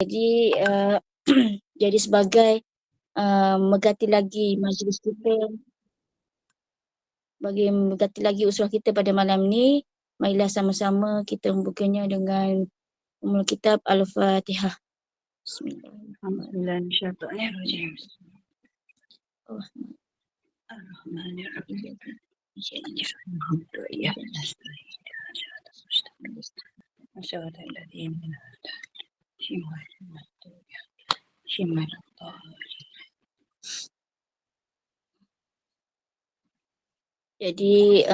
Jadi jadi sebagai mengganti lagi majlis kita, bagi mengganti lagi usul kita pada malam ni, marilah sama-sama kita membukanya dengan Ummul Kitab Al-Fatihah. Bismillahirrahmanirrahim. Jadi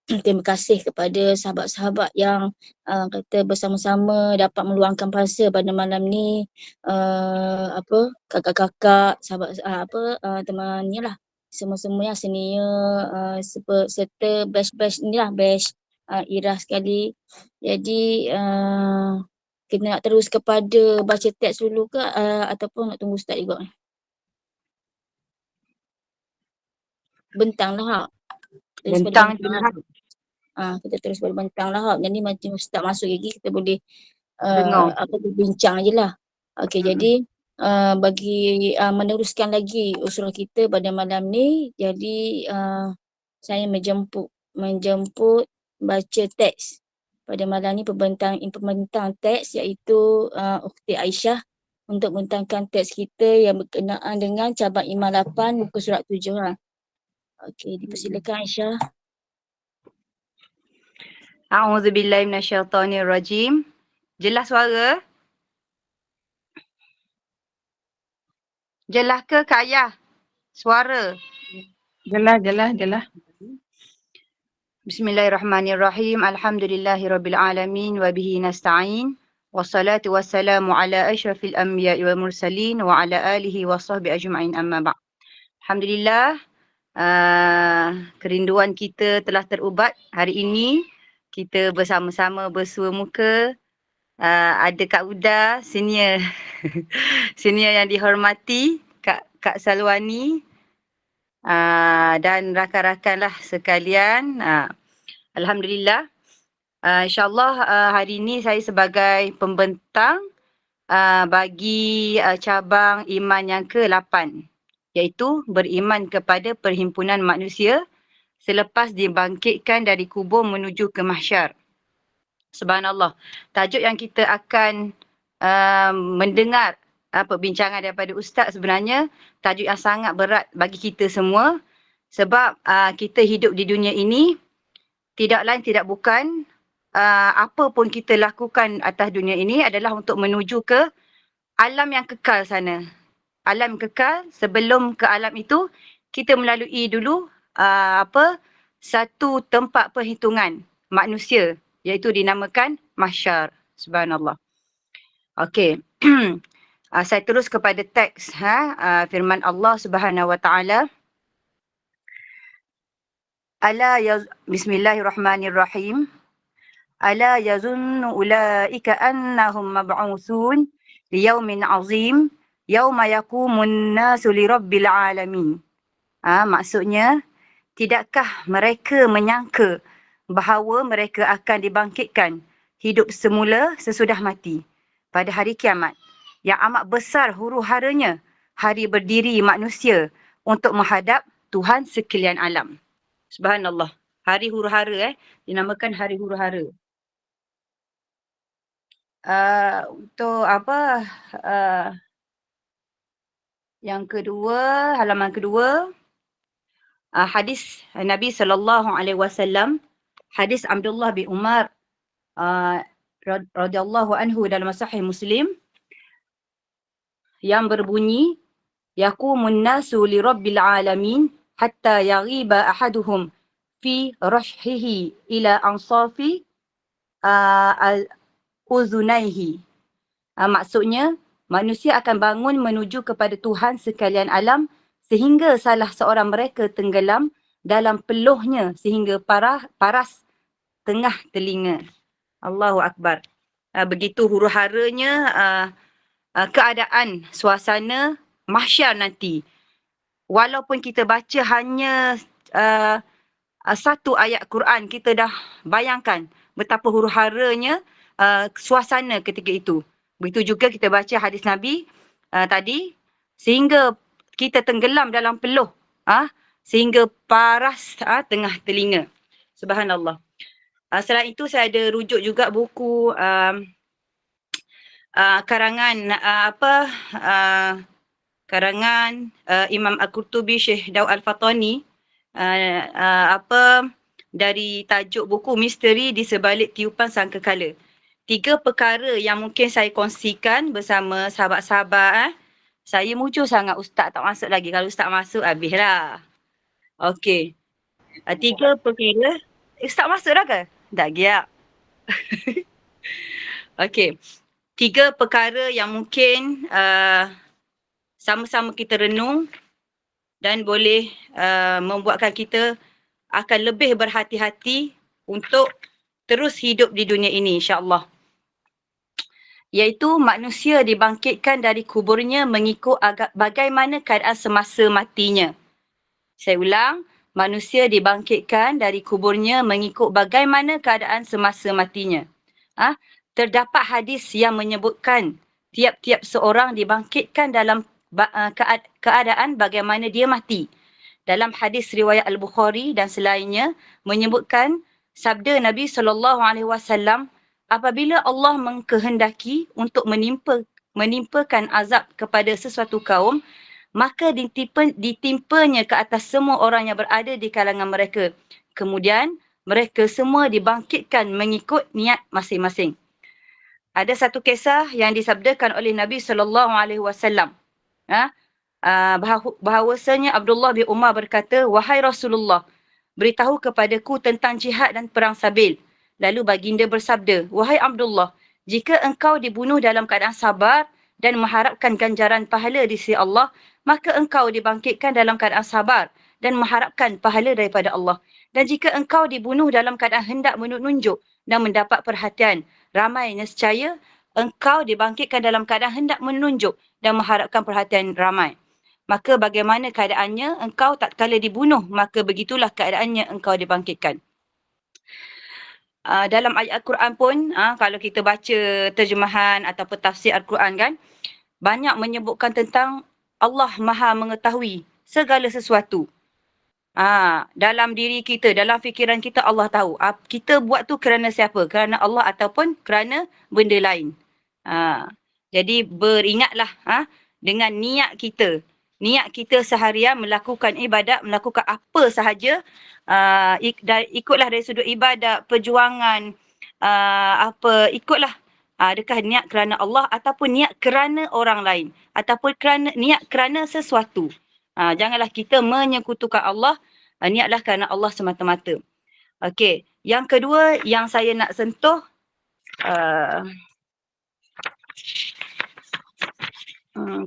terima kasih kepada sahabat-sahabat yang kata bersama-sama dapat meluangkan masa pada malam ni, kakak-kakak, sahabat teman ni lah, semua-semua yang senior, serta batch-batch ni lah, batch Ira sekali. Jadi kita nak terus kepada baca teks dulu ke ataupun nak tunggu start juga? Bentang lah. Bentang je lah. Kita terus berbentang lah. Jadi macam start masuk lagi kita boleh bincang je lah. Okey, jadi bagi meneruskan lagi usul kita pada malam ni, jadi saya menjemput baca teks pada malam ni, pembentang teks iaitu Ukhti Aisyah untuk membentangkan teks kita yang berkenaan dengan cabang iman 8 muka surat 7 lah. Okey, dipersilakan Aisyah. A'udzubillahi minasyaitonirrajim. Jelas suara? Jelas ke Kak Ayah? Suara? Jelas. Bismillahirrahmanirrahim. Alhamdulillahirabbil alamin wa bihi nasta'in. Wassalatu wassalamu ala asyrafil anbiya'i wal mursalin wa ala alihi wa sahbihi ajma'in, amma ba'd. Alhamdulillah, kerinduan kita telah terubat. Hari ini kita bersama-sama bersua muka. Ada Kak Uda, senior senior yang dihormati, Kak Salwani, dan rakan-rakan lah sekalian. Alhamdulillah. InsyaAllah hari ini saya sebagai pembentang bagi cabang iman yang ke-8, iaitu beriman kepada perhimpunan manusia selepas dibangkitkan dari kubur menuju ke mahsyar. Subhanallah. Tajuk yang kita akan mendengar perbincangan daripada Ustaz sebenarnya tajuk yang sangat berat bagi kita semua, sebab kita hidup di dunia ini tidak lain tidak bukan apa pun kita lakukan atas dunia ini adalah untuk menuju ke alam yang kekal sana. Alam kekal, sebelum ke alam itu kita melalui dulu satu tempat perhitungan manusia, iaitu dinamakan mahsyar. Subhanallah. Okey. Saya terus kepada teks firman Allah Subhanahu wa taala. Bismillahirrahmanirrahim. Ala yazunnu ulaika annahum mab'utsun liyaumin 'azim yauma yaqumun nasu lirabbil alamin. Maksudnya, tidakkah mereka menyangka bahawa mereka akan dibangkitkan hidup semula sesudah mati pada hari kiamat yang amat besar huru-haranya hari berdiri manusia untuk menghadap Tuhan sekalian alam. Subhanallah. Hari huru-hara dinamakan hari huru-hara. Untuk yang kedua, halaman kedua, hadis Nabi SAW, hadis Abdullah bin Umar radhiyallahu anhu dalam Sahih Muslim yang berbunyi, yaqumun nasu li rabbil alamin hatta yaghiba ahaduhum fi rashhihi ila ansafi uzunaihi. Maksudnya, manusia akan bangun menuju kepada Tuhan sekalian alam sehingga salah seorang mereka tenggelam dalam peluhnya sehingga paras tengah telinga. Allahu Akbar. Begitu huru-haranya keadaan suasana mahsyar nanti. Walaupun kita baca hanya satu ayat Quran, kita dah bayangkan betapa huru-haranya suasana ketika itu. Begitu juga kita baca hadis Nabi tadi, sehingga kita tenggelam dalam peluh, sehingga paras tengah telinga. Subhanallah. Selain itu saya ada rujuk juga buku karangan karangan Imam Al-Qurtubi, Syekh Daud Al-Fatani, dari tajuk buku Misteri di Sebalik Tiupan Sangkakala. 3 perkara yang mungkin saya kongsikan bersama sahabat-sahabat. Saya mujur sangat ustaz tak masuk lagi. Kalau ustaz masuk habislah. Okey. 3 perkara. Ustaz masuk dah ke? Tak giap. Okey. 3 perkara yang mungkin sama-sama kita renung dan boleh membuatkan kita akan lebih berhati-hati untuk terus hidup di dunia ini, insya-Allah. Iaitu manusia dibangkitkan dari kuburnya mengikut bagaimana keadaan semasa matinya. Saya ulang, manusia dibangkitkan dari kuburnya mengikut bagaimana keadaan semasa matinya. Terdapat hadis yang menyebutkan tiap-tiap seorang dibangkitkan dalam keadaan bagaimana dia mati. Dalam hadis riwayat Al-Bukhari dan selainnya menyebutkan sabda Nabi SAW, apabila Allah mengkehendaki untuk menimpakan azab kepada sesuatu kaum, maka ditimpanya ke atas semua orang yang berada di kalangan mereka. Kemudian mereka semua dibangkitkan mengikut niat masing-masing. Ada satu kisah yang disabdakan oleh Nabi SAW. Bahawasanya Abdullah bin Umar berkata, "Wahai Rasulullah, beritahu kepadaku tentang jihad dan perang sabil." Lalu baginda bersabda, "Wahai Abdullah, jika engkau dibunuh dalam keadaan sabar dan mengharapkan ganjaran pahala di sisi Allah, maka engkau dibangkitkan dalam keadaan sabar dan mengharapkan pahala daripada Allah. Dan jika engkau dibunuh dalam keadaan hendak menunjuk dan mendapat perhatian ramai, nescaya engkau dibangkitkan dalam keadaan hendak menunjuk dan mengharapkan perhatian ramai. Maka bagaimana keadaannya engkau tak kala dibunuh, maka begitulah keadaannya engkau dibangkitkan." Dalam ayat Al-Quran pun, kalau kita baca terjemahan ataupun tafsir Al-Quran kan, banyak menyebutkan tentang Allah Maha mengetahui segala sesuatu. Dalam diri kita, dalam fikiran kita, Allah tahu. Kita buat tu kerana siapa? Kerana Allah ataupun kerana benda lain. Jadi beringatlah dengan niat kita. Niat kita seharian melakukan ibadat, melakukan apa sahaja, ikutlah dari sudut ibadat, perjuangan, ikutlah. Adakah niat kerana Allah ataupun niat kerana orang lain ataupun niat kerana sesuatu. Janganlah kita menyekutukan Allah, niatlah kerana Allah semata-mata. Okey, yang kedua yang saya nak sentuh,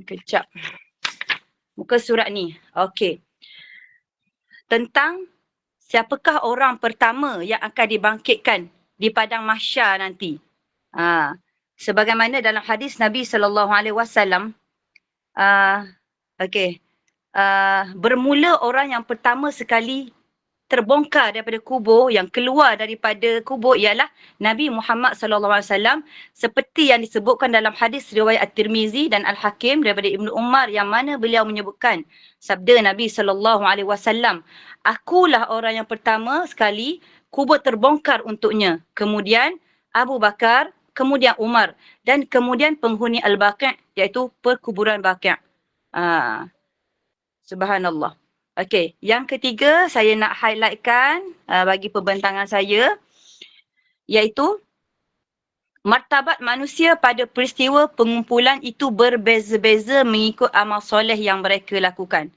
kejap. Muka surat ni. Okey. Tentang siapakah orang pertama yang akan dibangkitkan di padang mahsyar nanti. Sebagaimana dalam hadis Nabi SAW, bermula orang yang pertama sekali terbongkar daripada kubur, yang keluar daripada kubur ialah Nabi Muhammad SAW, seperti yang disebutkan dalam hadis riwayat At-Tirmizi dan Al-Hakim daripada Ibnu Umar, yang mana beliau menyebutkan sabda Nabi SAW, "Akulah orang yang pertama sekali kubur terbongkar untuknya, kemudian Abu Bakar, kemudian Umar, dan kemudian penghuni Al-Baqi', iaitu perkuburan Baqi'." Subhanallah. Okey, yang ketiga saya nak highlightkan bagi pembentangan saya, iaitu martabat manusia pada peristiwa pengumpulan itu berbeza-beza mengikut amal soleh yang mereka lakukan.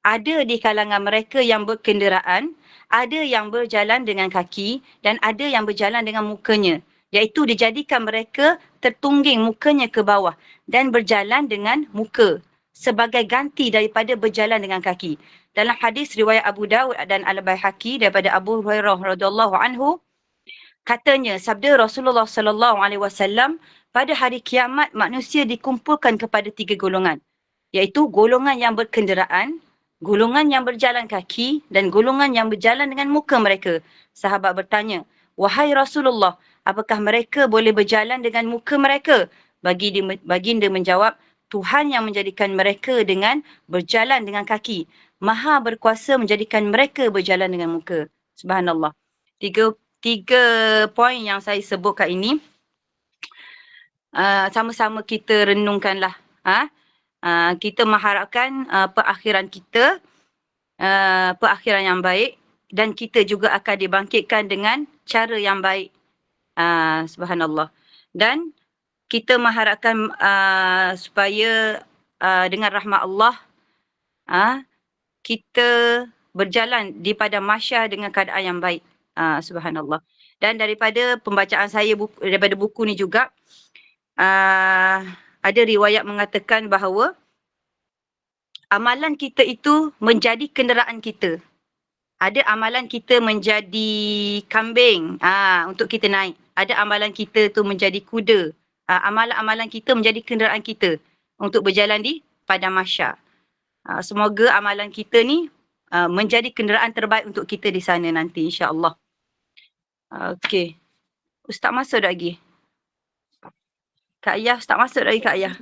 Ada di kalangan mereka yang berkenderaan, ada yang berjalan dengan kaki dan ada yang berjalan dengan mukanya, iaitu dijadikan mereka tertungging mukanya ke bawah dan berjalan dengan muka sebagai ganti daripada berjalan dengan kaki. Dalam hadis riwayat Abu Daud dan Al-Baihaqi daripada Abu Hurairah radhiyallahu anhu, katanya sabda Rasulullah sallallahu alaihi wasallam, pada hari kiamat manusia dikumpulkan kepada 3 golongan, iaitu golongan yang berkenderaan, golongan yang berjalan kaki dan golongan yang berjalan dengan muka mereka. Sahabat bertanya, "Wahai Rasulullah, apakah mereka boleh berjalan dengan muka mereka?" Baginda menjawab, Tuhan yang menjadikan mereka dengan berjalan dengan kaki. Maha berkuasa menjadikan mereka berjalan dengan muka. Subhanallah. Tiga poin yang saya sebutkan ini, sama-sama kita renungkanlah. Kita mengharapkan perakhiran kita, perakhiran yang baik, dan kita juga akan dibangkitkan dengan cara yang baik. Subhanallah. Dan kita mengharapkan supaya dengan rahmat Allah kita berjalan di padang mahsyar dengan keadaan yang baik. Subhanallah. Dan daripada pembacaan saya daripada buku ni juga, ada riwayat mengatakan bahawa amalan kita itu menjadi kenderaan kita. Ada amalan kita menjadi kambing untuk kita naik. Ada amalan kita tu menjadi kuda. Amalan-amalan kita menjadi kenderaan kita untuk berjalan di padang mahsyar. Semoga amalan kita ni menjadi kenderaan terbaik untuk kita di sana nanti, insya-Allah. Okey. Ustaz masuk dah lagi? Kak Ayah, Ustaz masuk dah lagi Kak Ayah?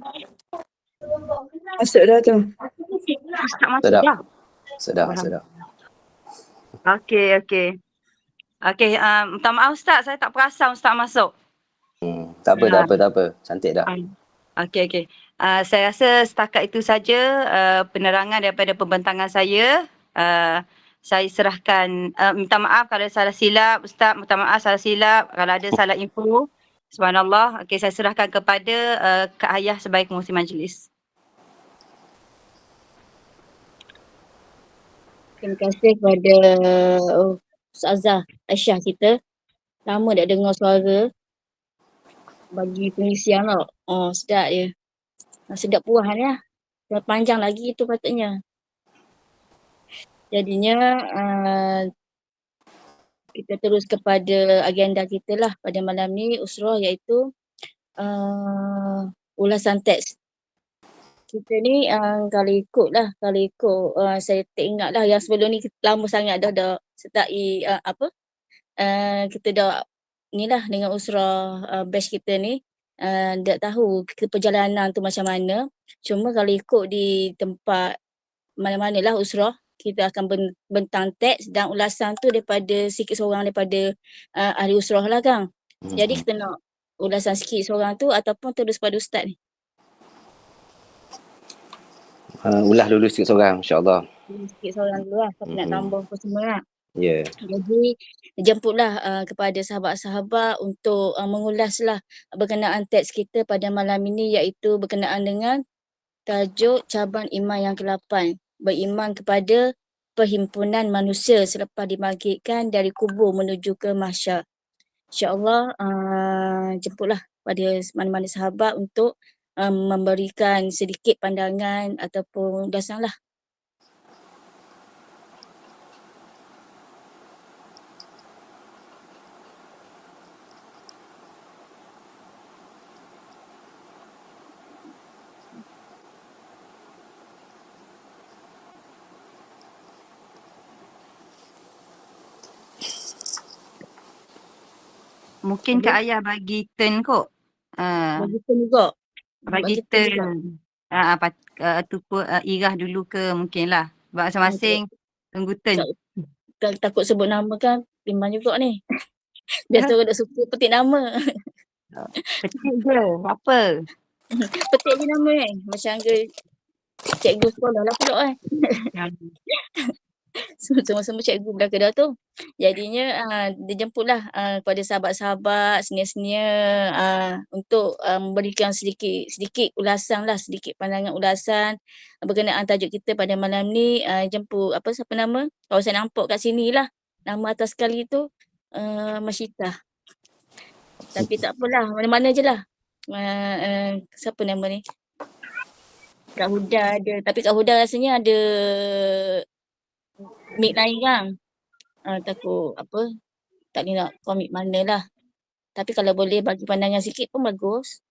Masuk dah tu. Ustaz masuk dah? Sedap. Okey. Minta maaf Ustaz, saya tak perasan Ustaz masuk. Tak apa. Cantik dah. Okey. Saya rasa setakat itu saja penerangan daripada pembentangan saya. Saya serahkan, minta maaf kalau salah silap Ustaz, minta maaf salah silap kalau ada salah info. Subhanallah. Okey, saya serahkan kepada Kak Ayah sebagai pengurusi majlis. Terima kasih kepada Ustazah Aisyah kita. Lama tak dengar suara bagi pengisian tau. Sedap dia. Sedap puahan ya. Panjang lagi itu patutnya. Jadinya kita terus kepada agenda kita lah pada malam ni usrah, iaitu ulasan teks. Kita ni kalau ikut saya tak ingat lah yang sebelum ni lama sangat dah sertai kita dah ni lah dengan usrah batch kita ni tak tahu perjalanan tu macam mana. Cuma kalau ikut di tempat mana-mana lah usrah, kita akan bentang teks dan ulasan tu daripada sikit seorang daripada ahli usrah lah Kang. Jadi kita nak ulasan sikit seorang tu ataupun terus pada ustaz ni? Ulah dulu sikit seorang, insya-Allah. Sikit seorang dulu lah, tapi nak tambah apa semua lah. Ya. Jadi jemputlah kepada sahabat-sahabat untuk mengulaslah berkenaan teks kita pada malam ini, iaitu berkenaan dengan tajuk cabang iman yang ke-8. Beriman kepada perhimpunan manusia selepas dibangkitkan dari kubur menuju ke mahsyar. InsyaAllah jemputlah pada mana-mana sahabat untuk memberikan sedikit pandangan ataupun ulasan lah. Mungkin Kak Ayah bagi turn kot. Bagi turn juga. Bagi turn. Irah dulu ke mungkin lah. Sebab masing-masing tunggu turn. Takut sebut nama kan bimbang juga ni. Biasa orang dah suka petik nama. Petik je, apa? Petik je nama ni. Macam ke cikgu sekolah lah pula kan. Semua-semua cikgu belaka dah tu. Jadinya dia jemputlah kepada sahabat-sahabat, senior-senior untuk memberikan sedikit ulasan lah, sedikit pandangan ulasan berkenaan tajuk kita pada malam ni. Jemput siapa nama? Kalau saya nampak kat sini lah. Nama atas sekali tu Masyitah. Tapi tak apalah, mana-mana je lah. Siapa nama ni? Kak Huda ada. Tapi Kak Huda rasanya ada mic lain kan. Takut tak boleh nak komit mana lah. Tapi kalau boleh bagi pandangan sikit pun bagus.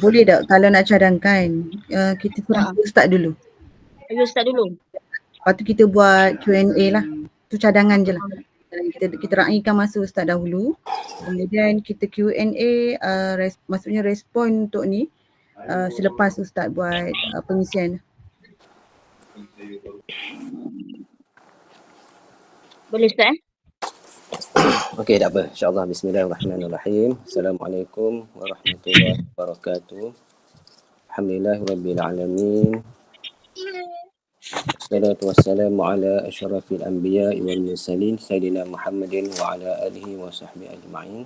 Boleh tak kalau nak cadangkan kita kurang start dulu. Ayo start dulu. Lepas tu kita buat Q&A lah. Tu cadangan je lah. Kita kita raikan masa Ustaz dahulu. Kemudian kita Q&A, maksudnya respon untuk ni selepas Ustaz buat pengisian. Boleh Ustaz? Okey, tak apa. InsyaAllah. Bismillahirrahmanirrahim. Assalamualaikum warahmatullahi wabarakatuh. Alhamdulillahirrabbilalamin. Wassalatu wassalamu ala asyrafil anbiya'i wal mursalin Sayyidina Muhammadin wa ala alihi wa sahbihi ajma'in.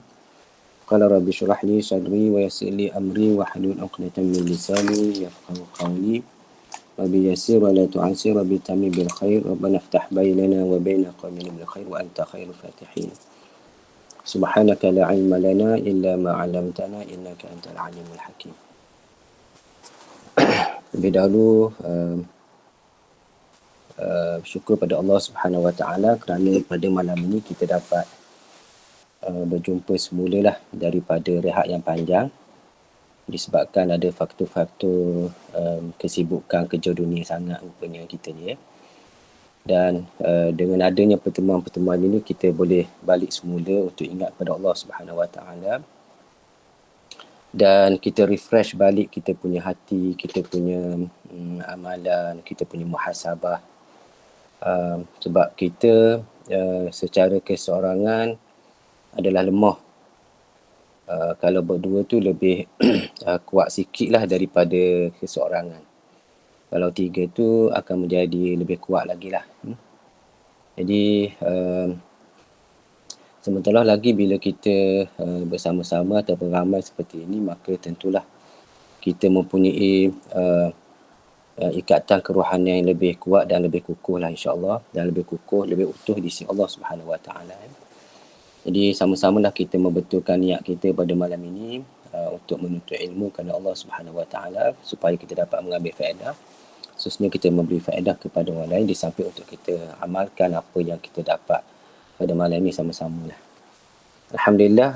Qala rabbi syrah li sadri wa yassir li amri wa hlul 'uqdatam min lisani yafqahu qawli. Rabbi yassir wa la tu'assir, rabbi tamim bil khair, rabbana iftah bainana wa baina qawmina bil khair wa anta khairul fatihin. Subhanaka la ilma lana illa ma 'allamtana innaka antal alimul hakim. Lebih dahulu syukur pada Allah Subhanahu Wa Taala kerana pada malam ini kita dapat berjumpa semula lah daripada rehat yang panjang disebabkan ada faktor-faktor kesibukan kerja dunia sangat rupanya kita ni dan dengan adanya pertemuan-pertemuan ini kita boleh balik semula untuk ingat pada Allah Subhanahu Wa Taala dan kita refresh balik kita punya hati, kita punya amalan, kita punya muhasabah. Sebab kita secara keseorangan adalah lemah. Kalau berdua tu lebih kuat sikit lah daripada keseorangan. Kalau tiga tu akan menjadi lebih kuat lagi lah. Jadi sementara lagi bila kita bersama-sama ataupun ramai seperti ini, maka tentulah kita mempunyai ikatan kerohanian yang lebih kuat dan lebih kukuh lah insya-Allah, dan lebih kukuh, lebih utuh di sisi Allah Subhanahu Wa Taala. Jadi sama-samalah kita membetulkan niat kita pada malam ini untuk menuntut ilmu kerana Allah Subhanahu Wa Taala supaya kita dapat mengambil faedah. Khususnya kita memberi faedah kepada orang lain di samping untuk kita amalkan apa yang kita dapat pada malam ini sama-sama lah. Alhamdulillah,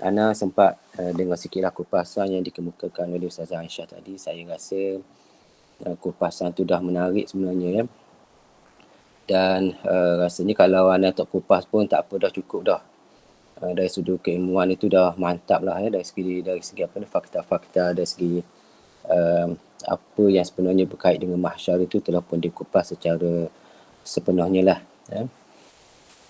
Ana sempat dengar sikitlah kupasan yang dikemukakan oleh Ustazah Aisyah tadi. Saya rasa kupasan tu dah menarik sebenarnya ya. Dan rasanya kalau Ana tak kupas pun tak apa, dah cukup dah. Dari sudut keilmuan itu dah mantap lah ya, dari segi apa ni, fakta-fakta, dari segi apa yang sebenarnya berkait dengan mahsyar itu telah pun dikupas secara sepenuhnya lah ya.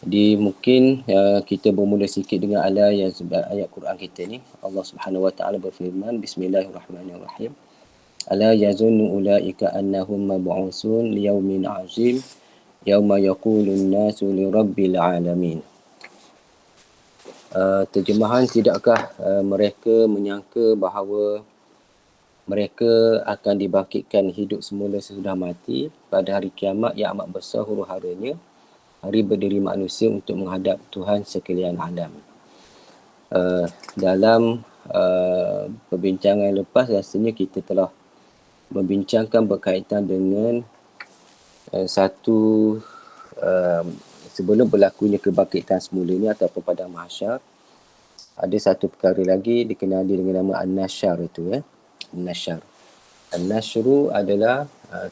Jadi mungkin kita bermula sikit dengan ayat Quran kita ni. Allah Subhanahu Wa Taala berfirman, Bismillahirrahmanirrahim. Ala yazunnu ulaika annahum mab'usun liyaumin 'azim yauma yaqulun nasu li rabbil alamin. Terjemahan, tidakkah mereka menyangka bahawa mereka akan dibangkitkan hidup semula sesudah mati pada hari kiamat yang amat besar huru-haranya, hari berdiri manusia untuk menghadap Tuhan sekalian alam. Dalam perbincangan lepas rasanya kita telah membincangkan berkaitan dengan satu sebelum berlakunya kebangkitan semula ini ataupun pada mahsyar, ada satu perkara lagi dikenali dengan nama An-Nasyar itu ya. An-Nasyar. An-Nasyru adalah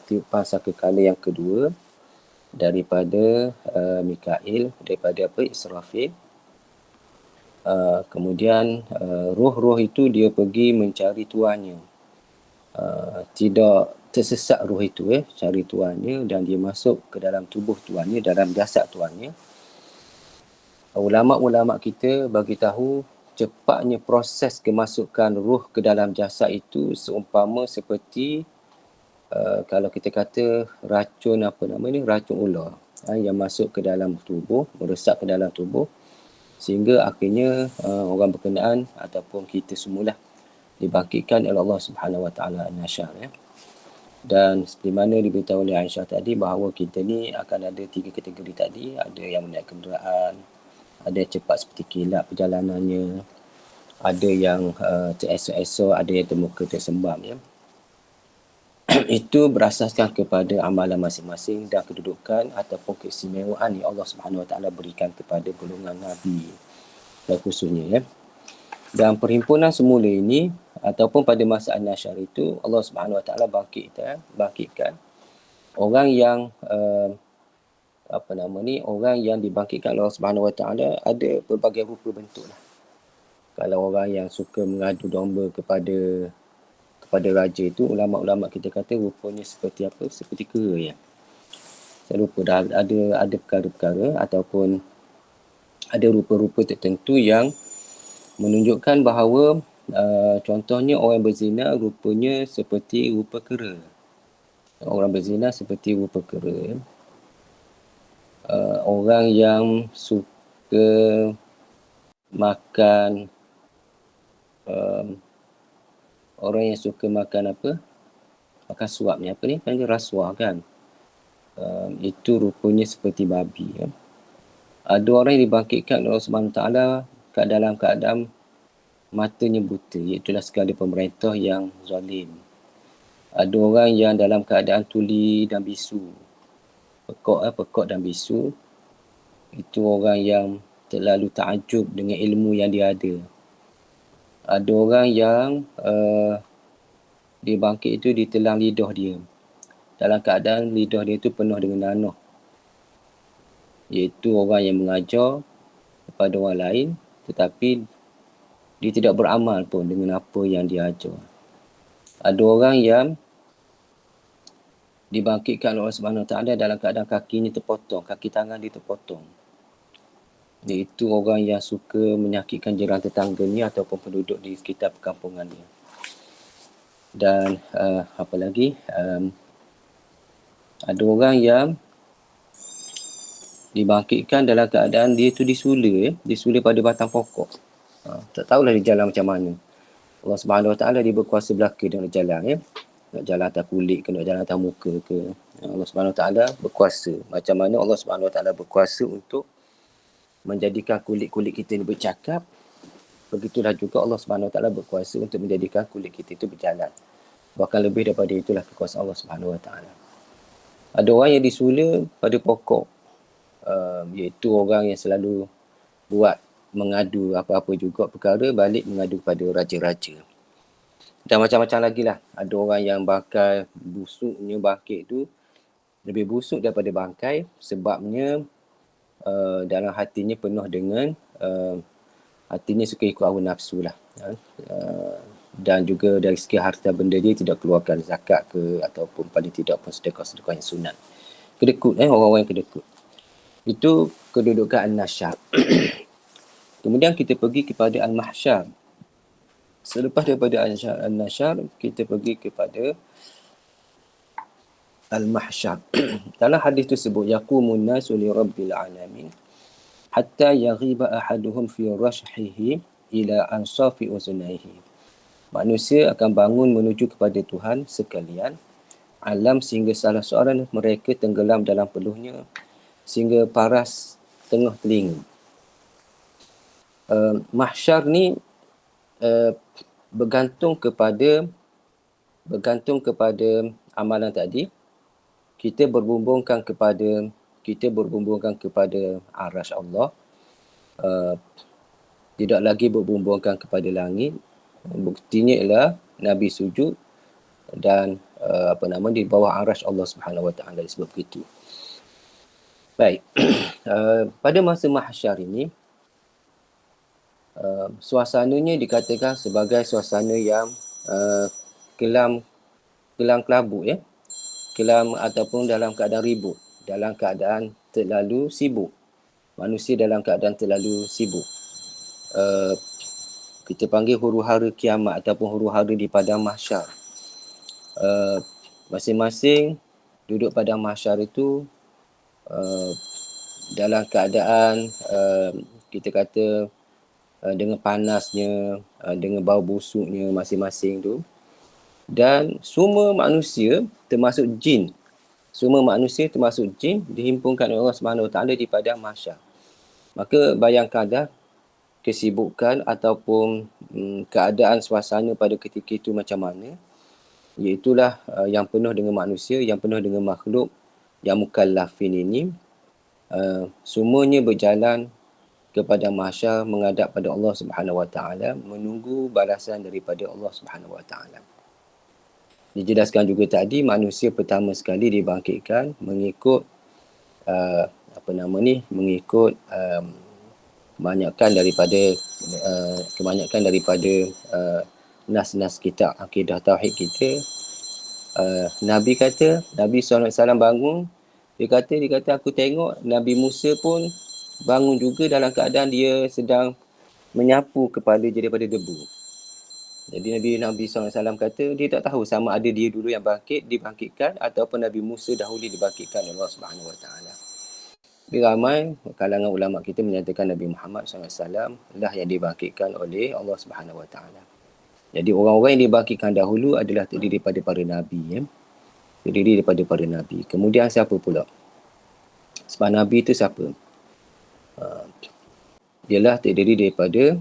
tiupan sangkakala yang kedua daripada Mikail, daripada Israfil. Kemudian roh-roh itu dia pergi mencari tuannya. Tidak tersesat roh itu cari tuannya, dan dia masuk ke dalam tubuh tuannya, dalam jasad tuannya. Ulama-ulama kita bagi tahu cepatnya proses kemasukan roh ke dalam jasad itu seumpama seperti kalau kita kata racun racun ular yang masuk ke dalam tubuh, meresap ke dalam tubuh, sehingga akhirnya orang berkenaan ataupun kita semualah dibangkitkan oleh Allah Subhanahu Wa Taala An-Nasyar ya. Dan seperti mana diberitahu oleh Aisyah tadi bahawa kita ni akan ada 3 kategori tadi, ada yang menaik kenderaan, ada yang cepat seperti kilat perjalanannya, ada yang teresok-esok, ada yang termuka tersembam ya. Itu berasaskan kepada amalan masing-masing dan kedudukan ataupun keistimewaan yang Allah Subhanahu Wa Taala berikan kepada golongan Nabi dan khususnya ya. Dan perhimpunan semula ini ataupun pada masa An-Nasyar itu Allah Subhanahu Wa Taala bangkitkan orang yang orang yang dibangkitkan oleh Allah Subhanahu Wa Taala ada berbagai rupa bentuk lah. Kalau orang yang suka mengadu domba kepada raja itu, ulama-ulama kita kata rupanya seperti apa? Seperti kera ya. Saya lupa dah, ada perkara-perkara ataupun ada rupa-rupa tertentu yang menunjukkan bahawa contohnya orang berzina rupanya seperti rupa kera. Orang berzina seperti rupa kera. Orang yang suka makan orang yang suka makan apa? Makan suap ni apa ni? Panggil rasuah kan? Itu rupanya seperti babi ya. Ada orang yang dibangkitkan oleh Allah Subhanahu Taala dalam keadaan matanya buta, iaitu sekali pemerintah yang zalim. Ada orang yang dalam keadaan tuli dan bisu, pekok dan bisu. Itu orang yang terlalu takjub dengan ilmu yang dia ada. Ada orang yang dibangkit itu ditelan lidah dia, dalam keadaan lidah dia itu penuh dengan nanah, iaitu orang yang mengajar kepada orang lain tetapi dia tidak beramal pun dengan apa yang dia ajar. Ada orang yang dibangkitkan oleh Allah Subhanahu Taala dalam keadaan kakinya terpotong, kaki tangan dia terpotong, iaitu orang yang suka menyakitkan jiran tetangganya ataupun penduduk di sekitar perkampungannya. Dan apa lagi, ada orang yang dibangkitkan dalam keadaan dia tu disula pada batang pokok. Tak tahulah dia jalan macam mana. Allah Subhanahu Wa Taala dia berkuasa belaka dia nak jalan ya. Nak jalan atas kulit ke, nak jalan atas muka ke. Allah Subhanahu Wa Taala berkuasa. Macam mana Allah Subhanahu Wa Taala berkuasa untuk menjadikan kulit-kulit kita ni bercakap, begitulah juga Allah Subhanahu Wa Taala berkuasa untuk menjadikan kulit kita itu berjalan. Bahkan lebih daripada itulah kekuasaan Allah Subhanahu Wa Taala. Ada orang yang disula pada pokok, iaitu orang yang selalu mengadu apa-apa juga perkara, balik mengadu kepada raja-raja. Dan macam-macam lagi lah. Ada orang yang bakal busuknya bangkit tu lebih busuk daripada bangkai, sebabnya dalam hatinya penuh dengan hatinya suka ikut hawa nafsu lah. Dan juga dari segi harta benda dia tidak keluarkan zakat ke, ataupun paling tidak pun sedekah-sedekah yang sunat. Kedekut orang-orang yang kedekut. Itu kedudukan an-nasyar. Kemudian kita pergi kepada al-mahsyar. Selepas daripada an-nasyar, kita pergi kepada al-mahsyar. Dalam hadis tersebut, yaqumun nasu li rabbil alamin hatta yaghiba ahaduhum fi rashhihi ila ansafi uzunaihi. Manusia akan bangun menuju kepada Tuhan sekalian alam sehingga salah seorang mereka tenggelam dalam peluhnya sehingga paras tengah telinga. Mahsyar ni bergantung kepada amalan tadi. Kita berbumbungkan kepada arasy Allah, tidak lagi berbumbungkan kepada langit. Buktinya ialah Nabi sujud dan di bawah arasy Allah Subhanahu Wa Taala disebut begitu. Baik. Pada masa mahsyar ini, suasananya dikatakan sebagai suasana yang kelam kelabut ya. Kelam ataupun dalam keadaan ribut, dalam keadaan terlalu sibuk. Manusia dalam keadaan terlalu sibuk. Kita panggil huru-hara kiamat ataupun huru-hara di padang mahsyar. Masing-masing duduk padang mahsyar itu dalam keadaan kita kata dengan panasnya, dengan bau busuknya masing-masing tu. Dan semua manusia termasuk jin dihimpunkan oleh Allah Subhanahu Wa Taala di padang mahsyar. Maka bayangkanlah kesibukan ataupun keadaan suasana pada ketika itu macam mana. Iaitulah yang penuh dengan manusia, yang penuh dengan makhluk yang mukallafin ini, semuanya berjalan kepada mahsyar menghadap pada Allah Subhanahu Wa Taala, menunggu balasan daripada Allah Subhanahu Wa Taala. Dijelaskan juga tadi, manusia pertama sekali dibangkitkan mengikut mengikut kebanyakan daripada nas-nas kita, akidah tauhid kita. Nabi SAW bangun, dia kata aku tengok Nabi Musa pun bangun juga dalam keadaan dia sedang menyapu kepala dia daripada debu. Jadi Nabi SAW kata dia tak tahu sama ada dia dulu yang dibangkitkan ataupun Nabi Musa dahulu dibangkitkan oleh Allah Subhanahu Wa Taala. Ramai kalangan ulama kita menyatakan Nabi Muhammad SAW lah yang dibangkitkan oleh Allah Subhanahu Wa Taala. Jadi orang-orang yang dibangkitkan dahulu adalah terdiri daripada para nabi, terdiri daripada para nabi. Kemudian siapa pula? Sebab nabi itu siapa? Ialah terdiri daripada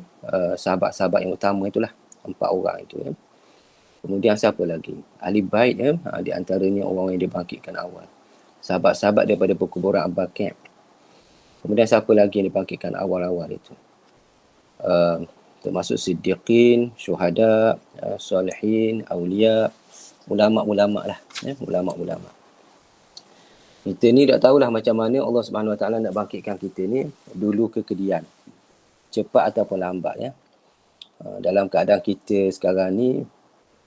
sahabat-sahabat yang utama itulah, 4 orang itu. Kemudian siapa lagi? Ahli bait, di antaranya orang yang dibangkitkan awal. Sahabat-sahabat daripada perkuburan Baqi'. Kemudian siapa lagi yang dibangkitkan awal-awal itu? Termasuk siddiqin, syuhada, salihin, awliya, ulama-ulama lah. Ulama-ulama. Kita ni tak tahulah macam mana Allah Subhanahu Wa Taala nak bangkitkan kita ni dulu kekedian. Cepat ataupun lambat, ya. Dalam keadaan kita sekarang ni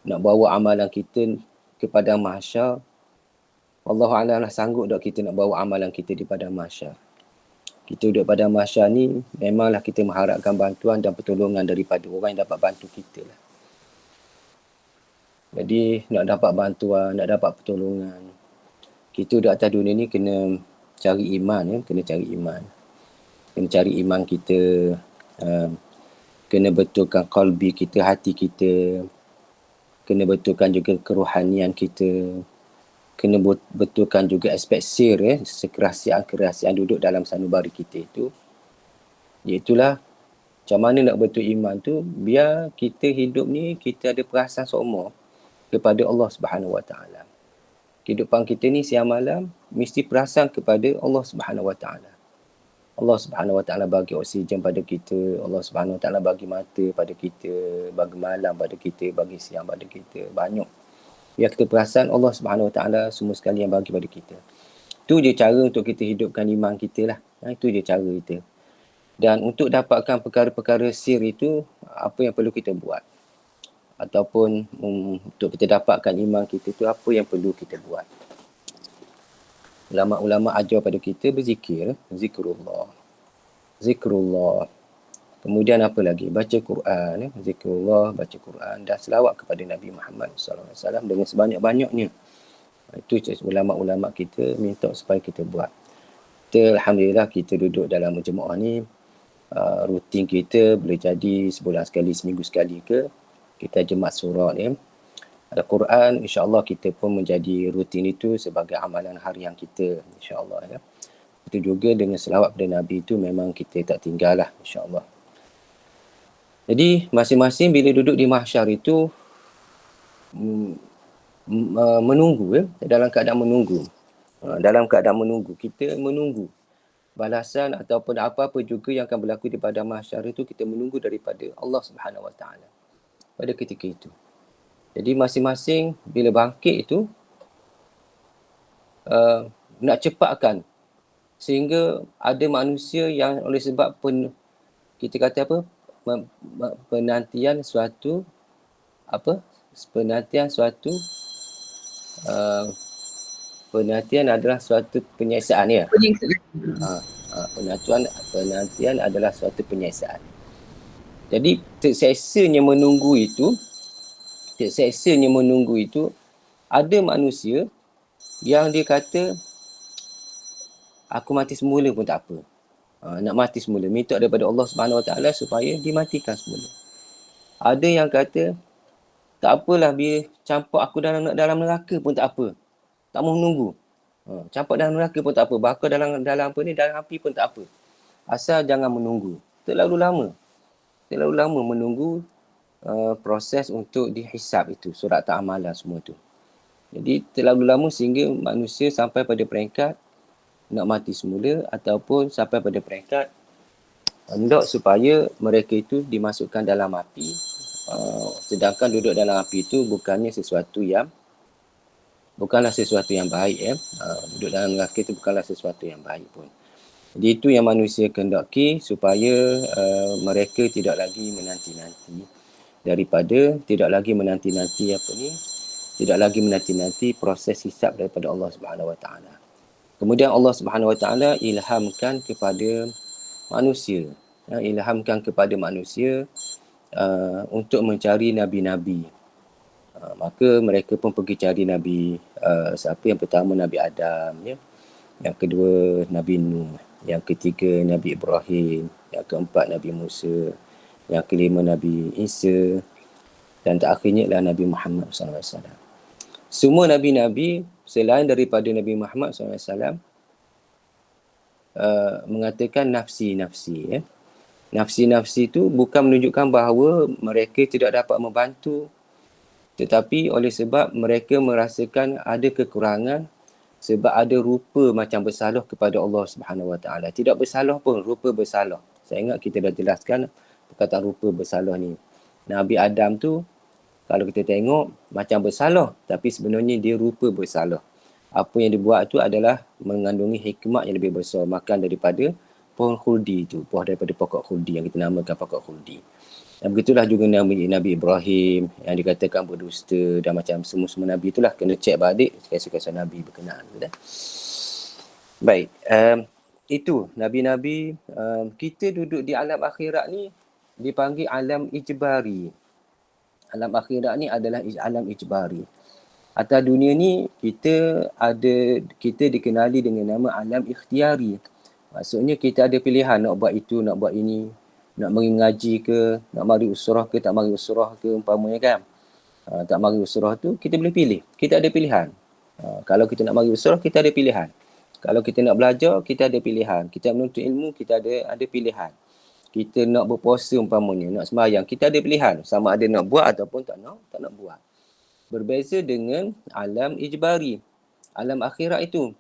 nak bawa amalan kita kepada mahsyar, Wallahu a'lam lah sanggup tak kita nak bawa amalan kita di padang mahsyar. Kita duduk pada mahsyar ni memanglah kita mengharapkan bantuan dan pertolongan daripada orang yang dapat bantu kita lah. Jadi nak dapat bantuan, nak dapat pertolongan, kita duduk atas dunia ni kena cari iman, ya. Kena cari iman kita, kena betulkan qalbi kita, hati kita, kena betulkan juga kerohanian kita, kena betulkan juga aspek sir, kerahsiaan duduk dalam sanubari kita itu. Iaitulah macam mana nak betul iman tu, biar kita hidup ni kita ada perasaan seumur kepada Allah Subhanahu Wa Taala. Kehidupan kita ni siang malam mesti perasan kepada Allah Subhanahu Wa Taala. Allah Subhanahu Wa Taala bagi oksigen pada kita, Allah Subhanahu Wa Taala bagi mata pada kita, bagi malam pada kita, bagi siang pada kita, banyak. Biar kita perasan Allah Subhanahu Wa Taala semua sekali yang bagi pada kita. Itu je cara untuk kita hidupkan iman kita lah. Itu je cara kita. Dan untuk dapatkan perkara-perkara sir itu, apa yang perlu kita buat? Ataupun untuk kita dapatkan iman kita itu, apa yang perlu kita buat? Ulama-ulama ajar pada kita berzikir, zikrullah. Kemudian apa lagi? Baca Quran, zikrullah, baca Quran dan selawat kepada Nabi Muhammad SAW dengan sebanyak-banyaknya. Itu ulama-ulama kita minta supaya kita buat. Kita, Alhamdulillah, kita duduk dalam jemaah ni, rutin kita boleh jadi sebulan sekali, seminggu sekali ke, kita jemaat surat ni. Al-Quran, insyaAllah kita pun menjadi rutin itu sebagai amalan harian kita, insyaAllah. Ya. Itu juga dengan selawat kepada Nabi itu memang kita tak tinggal lah, insyaAllah. Jadi masing-masing bila duduk di mahsyar itu menunggu, ya, dalam keadaan menunggu. Dalam keadaan menunggu, kita menunggu balasan ataupun apa-apa juga yang akan berlaku di padang mahsyar itu, kita menunggu daripada Allah Subhanahu Wa Taala pada ketika itu. Jadi masing-masing bila bangkit itu nak cepatkan sehingga ada manusia yang oleh sebab kita kata apa, penantian suatu penantian adalah suatu penyiksaan, ya. Penantian adalah suatu penyiksaan. Jadi terseksanya menunggu itu ada manusia yang dia kata aku mati semula pun tak apa. Nak mati semula, minta daripada Allah Subhanahu Wa Taala supaya dimatikan semula. Ada yang kata tak apalah, biar campak aku dalam neraka pun tak apa. Tak mau menunggu. Campak dalam neraka pun tak apa. Bakar dalam api pun tak apa. Asal jangan menunggu. Terlalu lama menunggu proses untuk dihisab itu, surat amalan semua tu. Jadi terlalu lama sehingga manusia sampai pada peringkat nak mati semula ataupun sampai pada peringkat hendak supaya mereka itu dimasukkan dalam api. Sedangkan duduk dalam api itu bukanlah sesuatu yang baik, Duduk dalam neraka itu bukanlah sesuatu yang baik pun. Jadi itu yang manusia kehendaki supaya mereka tidak lagi menanti-nanti tidak lagi menanti-nanti proses hisab daripada Allah Subhanahu Wa Taala. Kemudian Allah Subhanahu Wa Taala ilhamkan kepada manusia untuk mencari nabi-nabi. Maka mereka pun pergi cari nabi. Siapa yang pertama? Nabi Adam, ya. Yang kedua Nabi Nuh, yang ketiga Nabi Ibrahim, yang keempat Nabi Musa, yang kelima Nabi Isa, dan terakhirnya adalah Nabi Muhammad SAW. Semua nabi-nabi selain daripada Nabi Muhammad SAW mengatakan nafsi-nafsi, ya. Nafsi-nafsi itu bukan menunjukkan bahawa mereka tidak dapat membantu, tetapi oleh sebab mereka merasakan ada kekurangan sebab ada rupa macam bersalah kepada Allah Subhanahu Wa Taala. Tidak bersalah pun, rupa bersalah. Saya ingat kita dah jelaskan perkataan rupa bersalah ni. Nabi Adam tu kalau kita tengok macam bersalah, tapi sebenarnya dia rupa bersalah. Apa yang dibuat tu adalah mengandungi hikmat yang lebih besar. Makan daripada pohon khuldi tu, daripada pokok khuldi yang kita namakan pokok khuldi. Dan begitulah juga Nabi Ibrahim yang dikatakan berdusta dan macam semua Nabi itulah kena cek balik kisah-kisah Nabi berkenaan. Baik, itu Nabi-Nabi. Kita duduk di alam akhirat ni dipanggil alam ijbari. Alam akhirat ni adalah alam ijbari. Atas dunia ni kita dikenali dengan nama alam ikhtiari. Maksudnya kita ada pilihan nak buat itu, nak buat ini, nak mengaji ke, nak mari usrah ke, tak mari usrah ke, umpamanya kan. Tak mari usrah tu kita boleh pilih. Kita ada pilihan. Kalau kita nak mari usrah, kita ada pilihan. Kalau kita nak belajar, kita ada pilihan. Kita menuntut ilmu, kita ada pilihan. Kita nak berpuasa umpamanya, nak sembahyang, kita ada pilihan. Sama ada nak buat ataupun tak nak buat. Berbeza dengan alam ijbari. Alam akhirat itu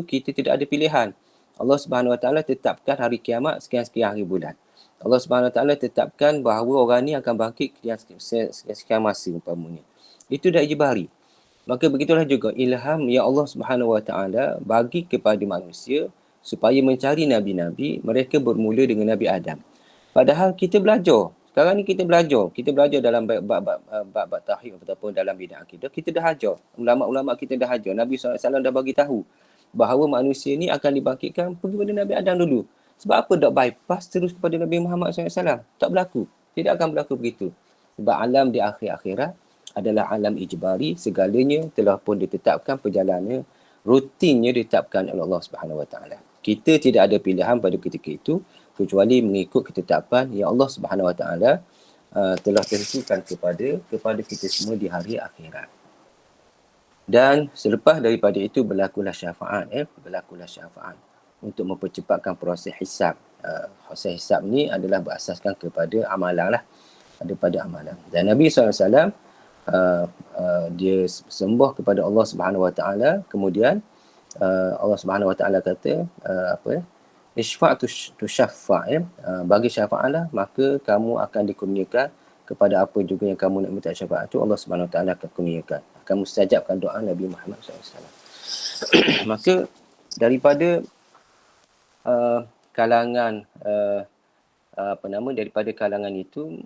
kita tidak ada pilihan. Allah Subhanahu Wa Taala tetapkan hari kiamat sekian-sekian hari bulan. Allah Subhanahu Wa Taala tetapkan bahawa orang ni akan bangkit sekian masa umpamanya. Itu dah ijbari. Maka begitulah juga ilham yang Allah Subhanahu Wa Taala bagi kepada manusia supaya mencari nabi-nabi. Mereka bermula dengan Nabi Adam. Padahal kita belajar. Sekarang ni kita belajar dalam bab tauhid ataupun dalam bidang akidah. Kita dah ajar. Ulama-ulama kita dah ajar. Nabi SAW dah bagi tahu bahawa manusia ni akan dibangkitkan pergi pada Nabi Adam dulu. Sebab apa tak bypass terus kepada Nabi Muhammad SAW? Tak berlaku. Tidak akan berlaku begitu. Sebab alam di akhirat adalah alam ijbari. Segalanya telah pun ditetapkan perjalanannya. Rutinnya ditetapkan oleh Allah Subhanahu Wa Taala. Kita tidak ada pilihan pada ketika itu kecuali mengikut ketetapan yang Allah Subhanahu Wa Taala telah tentukan kepada kita semua di hari akhirat. Dan selepas daripada itu berlakulah syafaat. Berlakulah syafaat untuk mempercepatkan proses hisab. Proses hisab ni adalah berasaskan kepada amalan lah. Daripada amalan. Dan Nabi SAW dia sembah kepada Allah Subhanahu Wa Taala. Kemudian Allah Subhanahu Wa Taala kata Ishfa' tu syafa', bagi syafa'atlah, maka kamu akan dikurniakan kepada apa juga yang kamu nak minta syafaat tu, Allah Subhanahu Wa Taala akan kurniakan. Akan mustajabkan doa Nabi Muhammad SAW. Maka daripada kalangan daripada kalangan itu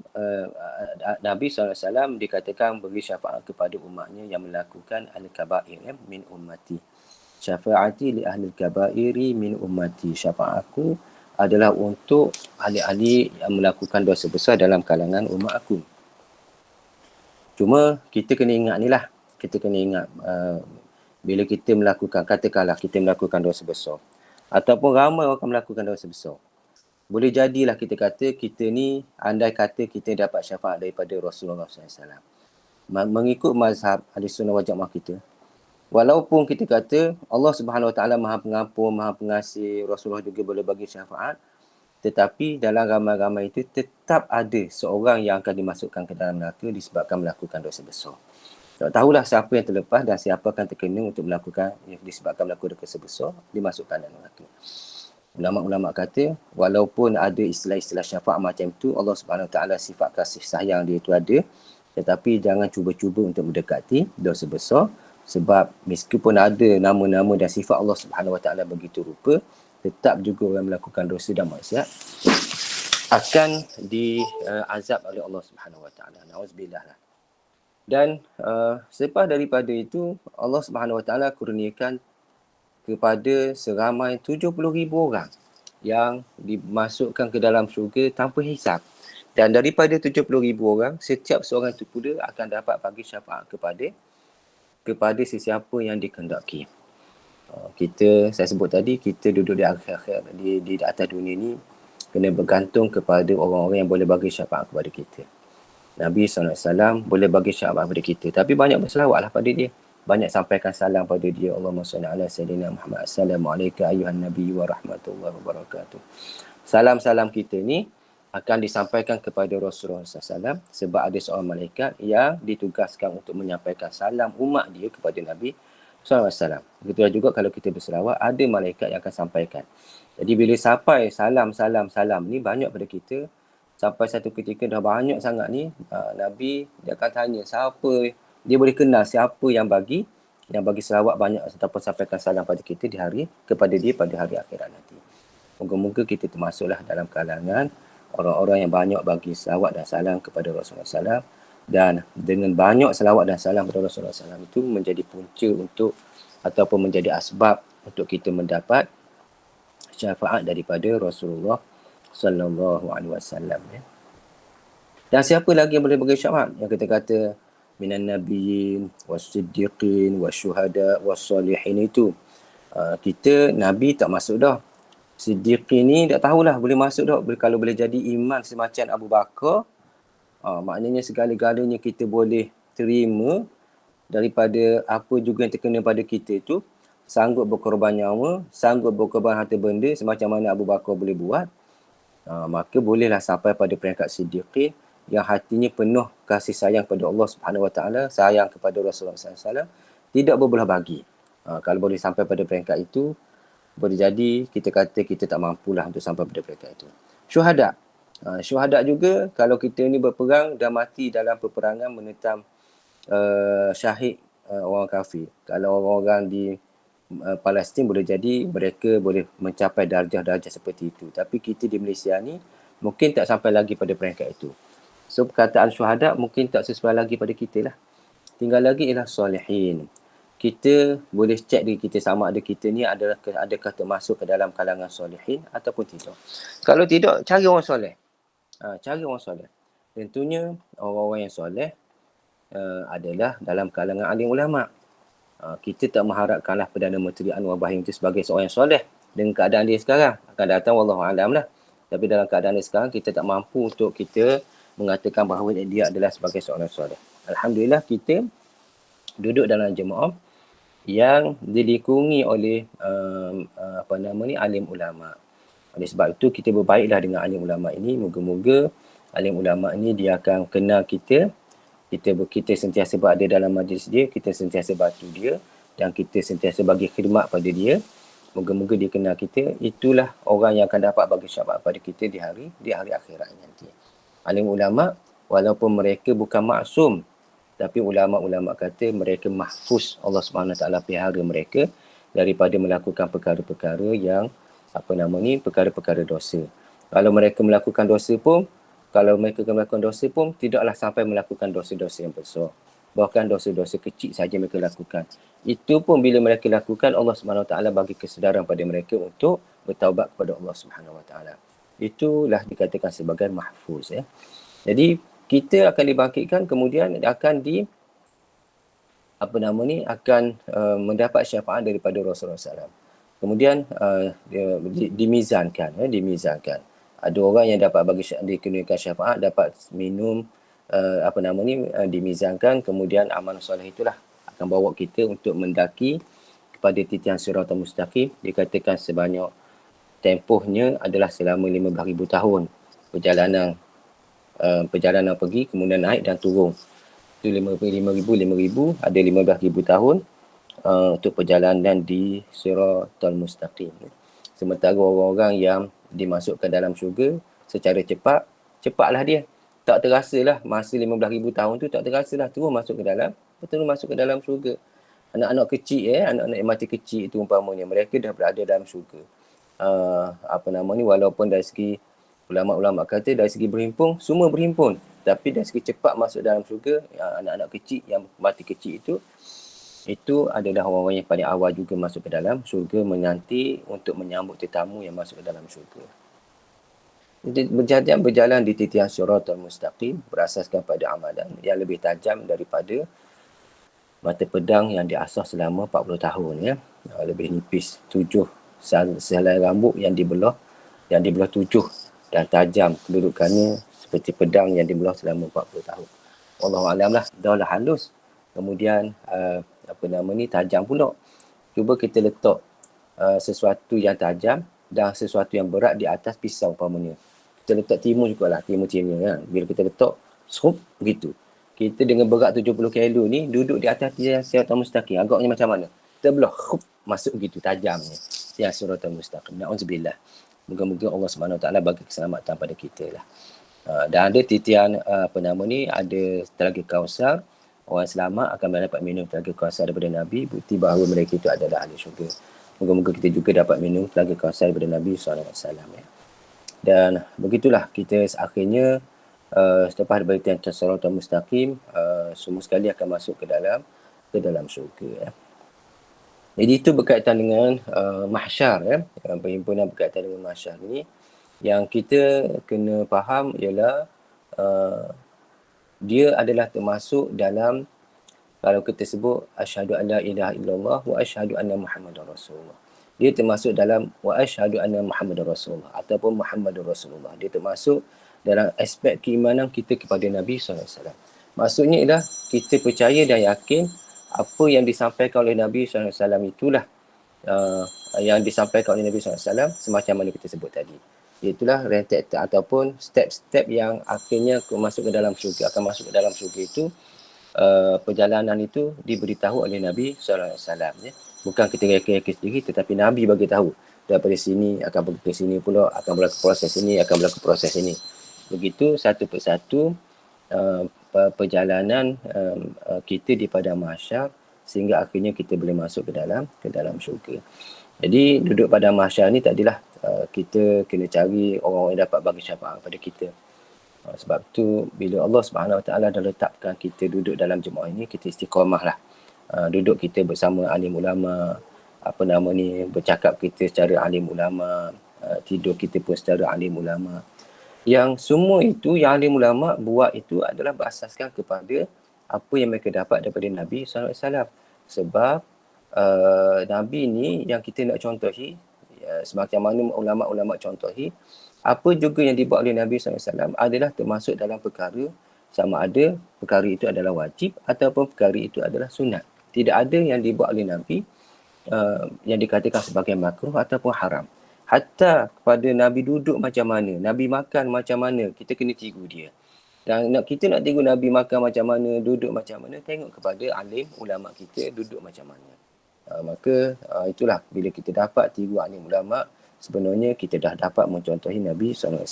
Nabi SAW dikatakan beri syafaat kepada umatnya yang melakukan al-kabair min ummati. Syafaati li ahli kabairi min ummati. Syafaatku adalah untuk ahli-ahli yang melakukan dosa besar dalam kalangan umat aku. Cuma kita kena ingat ni lah. Kita kena ingat bila kita melakukan, katakanlah kita melakukan dosa besar. Ataupun ramai orang melakukan dosa besar. Boleh jadilah kita kata kita ni, andai kata kita dapat syafaat daripada Rasulullah SAW. Mengikut mazhab Ahlussunnah wal Jamaah kita. Walaupun kita kata Allah Subhanahu Wa Taala Maha Pengampun, Maha Pengasih, Rasulullah juga boleh bagi syafaat, tetapi dalam ramai-ramai itu tetap ada seorang yang akan dimasukkan ke dalam neraka disebabkan melakukan dosa besar. Tak tahulah siapa yang terlepas dan siapa akan terkena untuk melakukan disebabkan melakukan dosa besar, dimasukkan dalam neraka. Ulama-ulama kata walaupun ada istilah-istilah syafaat macam itu, Allah Subhanahu Wa Taala sifat kasih sayang dia itu ada, tetapi jangan cuba-cuba untuk mendekati dosa besar. Sebab meskipun ada nama-nama dan sifat Allah Subhanahu Wa Taala begitu rupa, tetap juga orang melakukan dosa dan maksiat akan diazab oleh Allah Subhanahu Wa Taala. Nauzubillah lah. Dan selepas daripada itu Allah Subhanahu Wa Taala kurniakan kepada seramai 70,000 orang yang dimasukkan ke dalam syurga tanpa hisab. Dan daripada 70,000 orang, setiap seorang itu pula akan dapat bagi syafaat kepada sesiapa yang dikehendaki. Saya sebut tadi, kita duduk di akhir-akhir di atas dunia ni kena bergantung kepada orang-orang yang boleh bagi syafaat kepada kita. Nabi SAW boleh bagi syafaat kepada kita, tapi banyak berselawatlah pada dia. Banyak sampaikan salam pada dia. Allahumma salli ala sayyidina Muhammad. Assalamualaikum ayuhan nabi wa rahmatullahi wa barakatuh. Salam-salam kita ni akan disampaikan kepada Rasulullah SAW sebab ada seorang malaikat yang ditugaskan untuk menyampaikan salam umat dia kepada Nabi SAW. Begitu juga kalau kita berselawat, ada malaikat yang akan sampaikan. Jadi bila sampai salam ni banyak pada kita, sampai satu ketika dah banyak sangat ni, Nabi dia akan tanya siapa, dia boleh kenal siapa yang bagi selawat banyak ataupun sampaikan salam pada kita kepada dia pada hari akhirat nanti. Moga-moga kita termasuklah dalam kalangan orang-orang yang banyak bagi selawat dan salam kepada Rasulullah SAW. Dan dengan banyak selawat dan salam kepada Rasulullah SAW itu menjadi punca untuk ataupun menjadi asbab untuk kita mendapat syafaat daripada Rasulullah sallallahu alaihi wasallam. Dan siapa lagi yang boleh bagi syafaat? Yang kita kata minan nabiyyin was-siddiqin wasyuhada was-salihin itu. Kita Nabi tak masuk dah. Siddiqin ni tak tahulah boleh masuk dah. Kalau boleh jadi iman semacam Abu Bakar, maknanya segala-galanya kita boleh terima daripada apa juga yang terkena pada kita itu, sanggup berkorban nyawa, sanggup berkorban harta benda semacam mana Abu Bakar boleh buat, maka bolehlah sampai pada peringkat siddiqin yang hatinya penuh kasih sayang kepada Allah Subhanahu Wa Taala, sayang kepada Rasulullah SAW, tidak berbelah bagi. Kalau boleh sampai pada peringkat itu, boleh jadi kita kata kita tak mampulah untuk sampai pada peringkat itu. Syuhada. Syuhada juga kalau kita ni berperang dan mati dalam peperangan menentang syahid orang kafir. Kalau orang-orang di Palestin boleh jadi mereka boleh mencapai darjah-darjah seperti itu. Tapi kita di Malaysia ni mungkin tak sampai lagi pada peringkat itu. So perkataan syuhada mungkin tak sesuai lagi pada kita lah. Tinggal lagi ialah salihin. Kita boleh cek diri kita sama ada kita ni adakah termasuk ke dalam kalangan salihin ataupun tidak. Kalau tidak, cari orang soleh. Cari orang soleh. Tentunya orang-orang yang soleh adalah dalam kalangan alim ulama'. Kita tak mengharapkanlah Perdana Menteri Anwar Ibrahim itu sebagai seorang yang soleh dengan keadaan dia sekarang. Akan datang wallahu alam lah. Tapi dalam keadaan dia sekarang kita tak mampu untuk kita mengatakan bahawa dia adalah sebagai seorang soleh. Alhamdulillah kita duduk dalam jemaah yang dilingkungi oleh alim ulama'. Oleh sebab itu kita berbaiklah dengan alim ulama' ini. Moga-moga alim ulama' ini dia akan kenal kita. Kita sentiasa berada dalam majlis dia, kita sentiasa bantu dia dan kita sentiasa bagi khidmat pada dia. Moga-moga dia kenal kita. Itulah orang yang akan dapat bagi syafaat pada kita di hari akhirat nanti. Alim ulama' walaupun mereka bukan maksum, tapi ulama' kata mereka mahfuz. Allah SWT pelihara mereka daripada melakukan perkara-perkara yang perkara-perkara dosa. Kalau mereka melakukan dosa pun tidaklah sampai melakukan dosa-dosa yang besar. Bahkan dosa-dosa kecil saja mereka lakukan. Itu pun bila mereka lakukan, Allah SWT bagi kesedaran pada mereka untuk bertaubat kepada Allah SWT. Itulah dikatakan sebagai mahfuz. Jadi kita akan dibangkitkan, kemudian akan mendapat syafaat daripada Rasulullah SAW. Kemudian dimizankan. Ada orang yang dapat dikenalkan syafaat, dapat minum dimizankan, kemudian amal soleh itulah akan bawa kita untuk mendaki kepada titian siratal mustaqim. Dikatakan sebanyak tempohnya adalah selama 15,000 tahun perjalanan pergi, kemudian naik dan turun. Itu 5,000, ada 15,000 tahun untuk perjalanan di siratal mustaqim. Sementara orang-orang yang dimasukkan dalam syurga secara cepatlah dia. Tak terasalah masa 15,000 tahun tu, tak terasalah terus masuk ke dalam syurga. Anak-anak kecil, anak-anak yang mati kecil itu umpamanya, mereka dah berada dalam syurga. walaupun dari segi ulama-ulama kata dari segi berhimpun, semua berhimpun. Tapi dari segi cepat masuk dalam syurga, anak-anak kecil yang mati kecil itu adalah orang-orang yang paling awal juga masuk ke dalam syurga, menanti untuk menyambut tetamu yang masuk ke dalam syurga. Berjalan di titian siratal mustaqim berasaskan pada amalan yang lebih tajam daripada mata pedang yang diasah selama 40 tahun ya. Lebih nipis, 7 sehelai rambut yang dibelah 7 dan tajam kedudukannya seperti pedang yang dibelah selama 40 tahun. Wallahualam lah, dah halus. Kemudian tajam pula. Cuba kita letak sesuatu yang tajam dan sesuatu yang berat di atas pisau umpamanya. Kita letak timun jugalah, timun-timun kan. Bila kita letak, begitu. Kita dengan berat 70 kilo ni duduk di atas tiang siratal mustaqim. Agaknya macam mana? Kita belah, masuk begitu tajamnya. Tiang siratal mustaqim. Na'udzubillah. Moga-moga Allah SWT bagi keselamatan pada kita lah. Dan ada titian ada telaga Kausar. Orang selamat akan mendapat minum telaga Kausar daripada Nabi, bukti bahawa mereka itu adalah ahli syurga. Moga-moga kita juga dapat minum telaga Kausar daripada Nabi SAW ya. Dan begitulah kita akhirnya selepas daripada tiang siratal mustaqim, semua sekali akan masuk ke dalam syurga ya. Jadi itu berkaitan dengan mahsyar ya. Perhimpunan berkaitan dengan mahsyar ni yang kita kena faham ialah dia adalah termasuk dalam, kalau kita sebut asyhadu an la ilaha illallah wa asyhadu anna muhammadar rasulullah, dia termasuk dalam wa asyhadu anna muhammadar rasulullah ataupun muhammadur rasulullah. Dia termasuk dalam aspek keimanan kita kepada Nabi SAW. Maksudnya ialah kita percaya dan yakin apa yang disampaikan oleh Nabi SAW itulah yang disampaikan oleh Nabi SAW semacam mana kita sebut tadi. Itulah rentet ataupun step-step yang akhirnya masuk ke dalam syurga. Akan masuk ke dalam syurga itu, perjalanan itu diberitahu oleh Nabi SAW. Ya. Bukan kita yakin sendiri, tetapi Nabi bagi tahu. Daripada sini akan pergi ke sini pula, akan berlaku proses ini, akan berlaku proses ini. Begitu satu persatu perjalanan kita di padang mahsyar sehingga akhirnya kita boleh masuk ke dalam syurga. Jadi duduk pada mahsyar ni tadilah kita kena cari orang-orang yang dapat bagi syafaat kepada kita. Sebab tu bila Allah SWT dah letakkan kita duduk dalam jemaah ini, kita istiqamah lah. Duduk kita bersama alim ulama, bercakap kita secara alim ulama, tidur kita pun secara alim ulama. Yang semua itu yang alim ulama buat itu adalah berasaskan kepada apa yang mereka dapat daripada Nabi SAW. Sebab Nabi ni yang kita nak contohi, semacam mana ulama-ulama contohi, apa juga yang dibuat oleh Nabi SAW adalah termasuk dalam perkara, sama ada perkara itu adalah wajib ataupun perkara itu adalah sunat. Tidak ada yang dibuat oleh Nabi yang dikatakan sebagai makruh ataupun haram. Hatta kepada Nabi duduk macam mana, Nabi makan macam mana, kita kena tiru dia. Dan kita nak tiru Nabi makan macam mana, duduk macam mana, tengok kepada alim ulama kita duduk macam mana. Maka itulah bila kita dapat tiru alim ulama, sebenarnya kita dah dapat mencontohi Nabi SAW.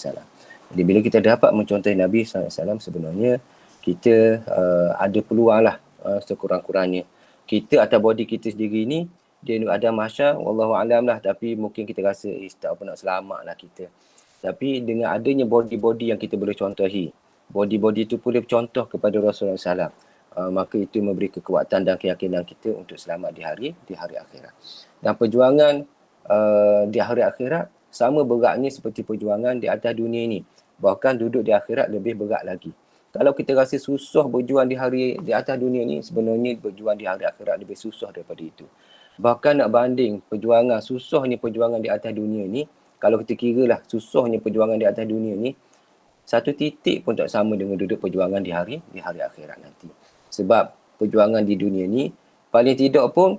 Jadi bila kita dapat mencontohi Nabi SAW, sebenarnya kita ada peluang lah sekurang-kurangnya. Kita atau body kita sendiri ni, dia ada mahsyar, wallahualam lah, tapi mungkin kita rasa tak apa nak selamat lah kita. Tapi dengan adanya body-body yang kita boleh contohi, body-body itu boleh contoh kepada Rasulullah SAW, maka itu memberi kekuatan dan keyakinan kita untuk selamat di hari akhirat. Dan perjuangan di hari akhirat sama beratnya seperti perjuangan di atas dunia ini. Bahkan duduk di akhirat lebih berat lagi. Kalau kita rasa susah berjuang di atas dunia ini, sebenarnya berjuang di hari akhirat lebih susah daripada itu. Bahkan nak banding perjuangan, susahnya perjuangan di atas dunia ni, kalau kita kira lah susahnya perjuangan di atas dunia ni, satu titik pun tak sama dengan duduk perjuangan di hari akhirat nanti. Sebab perjuangan di dunia ni, paling tidak pun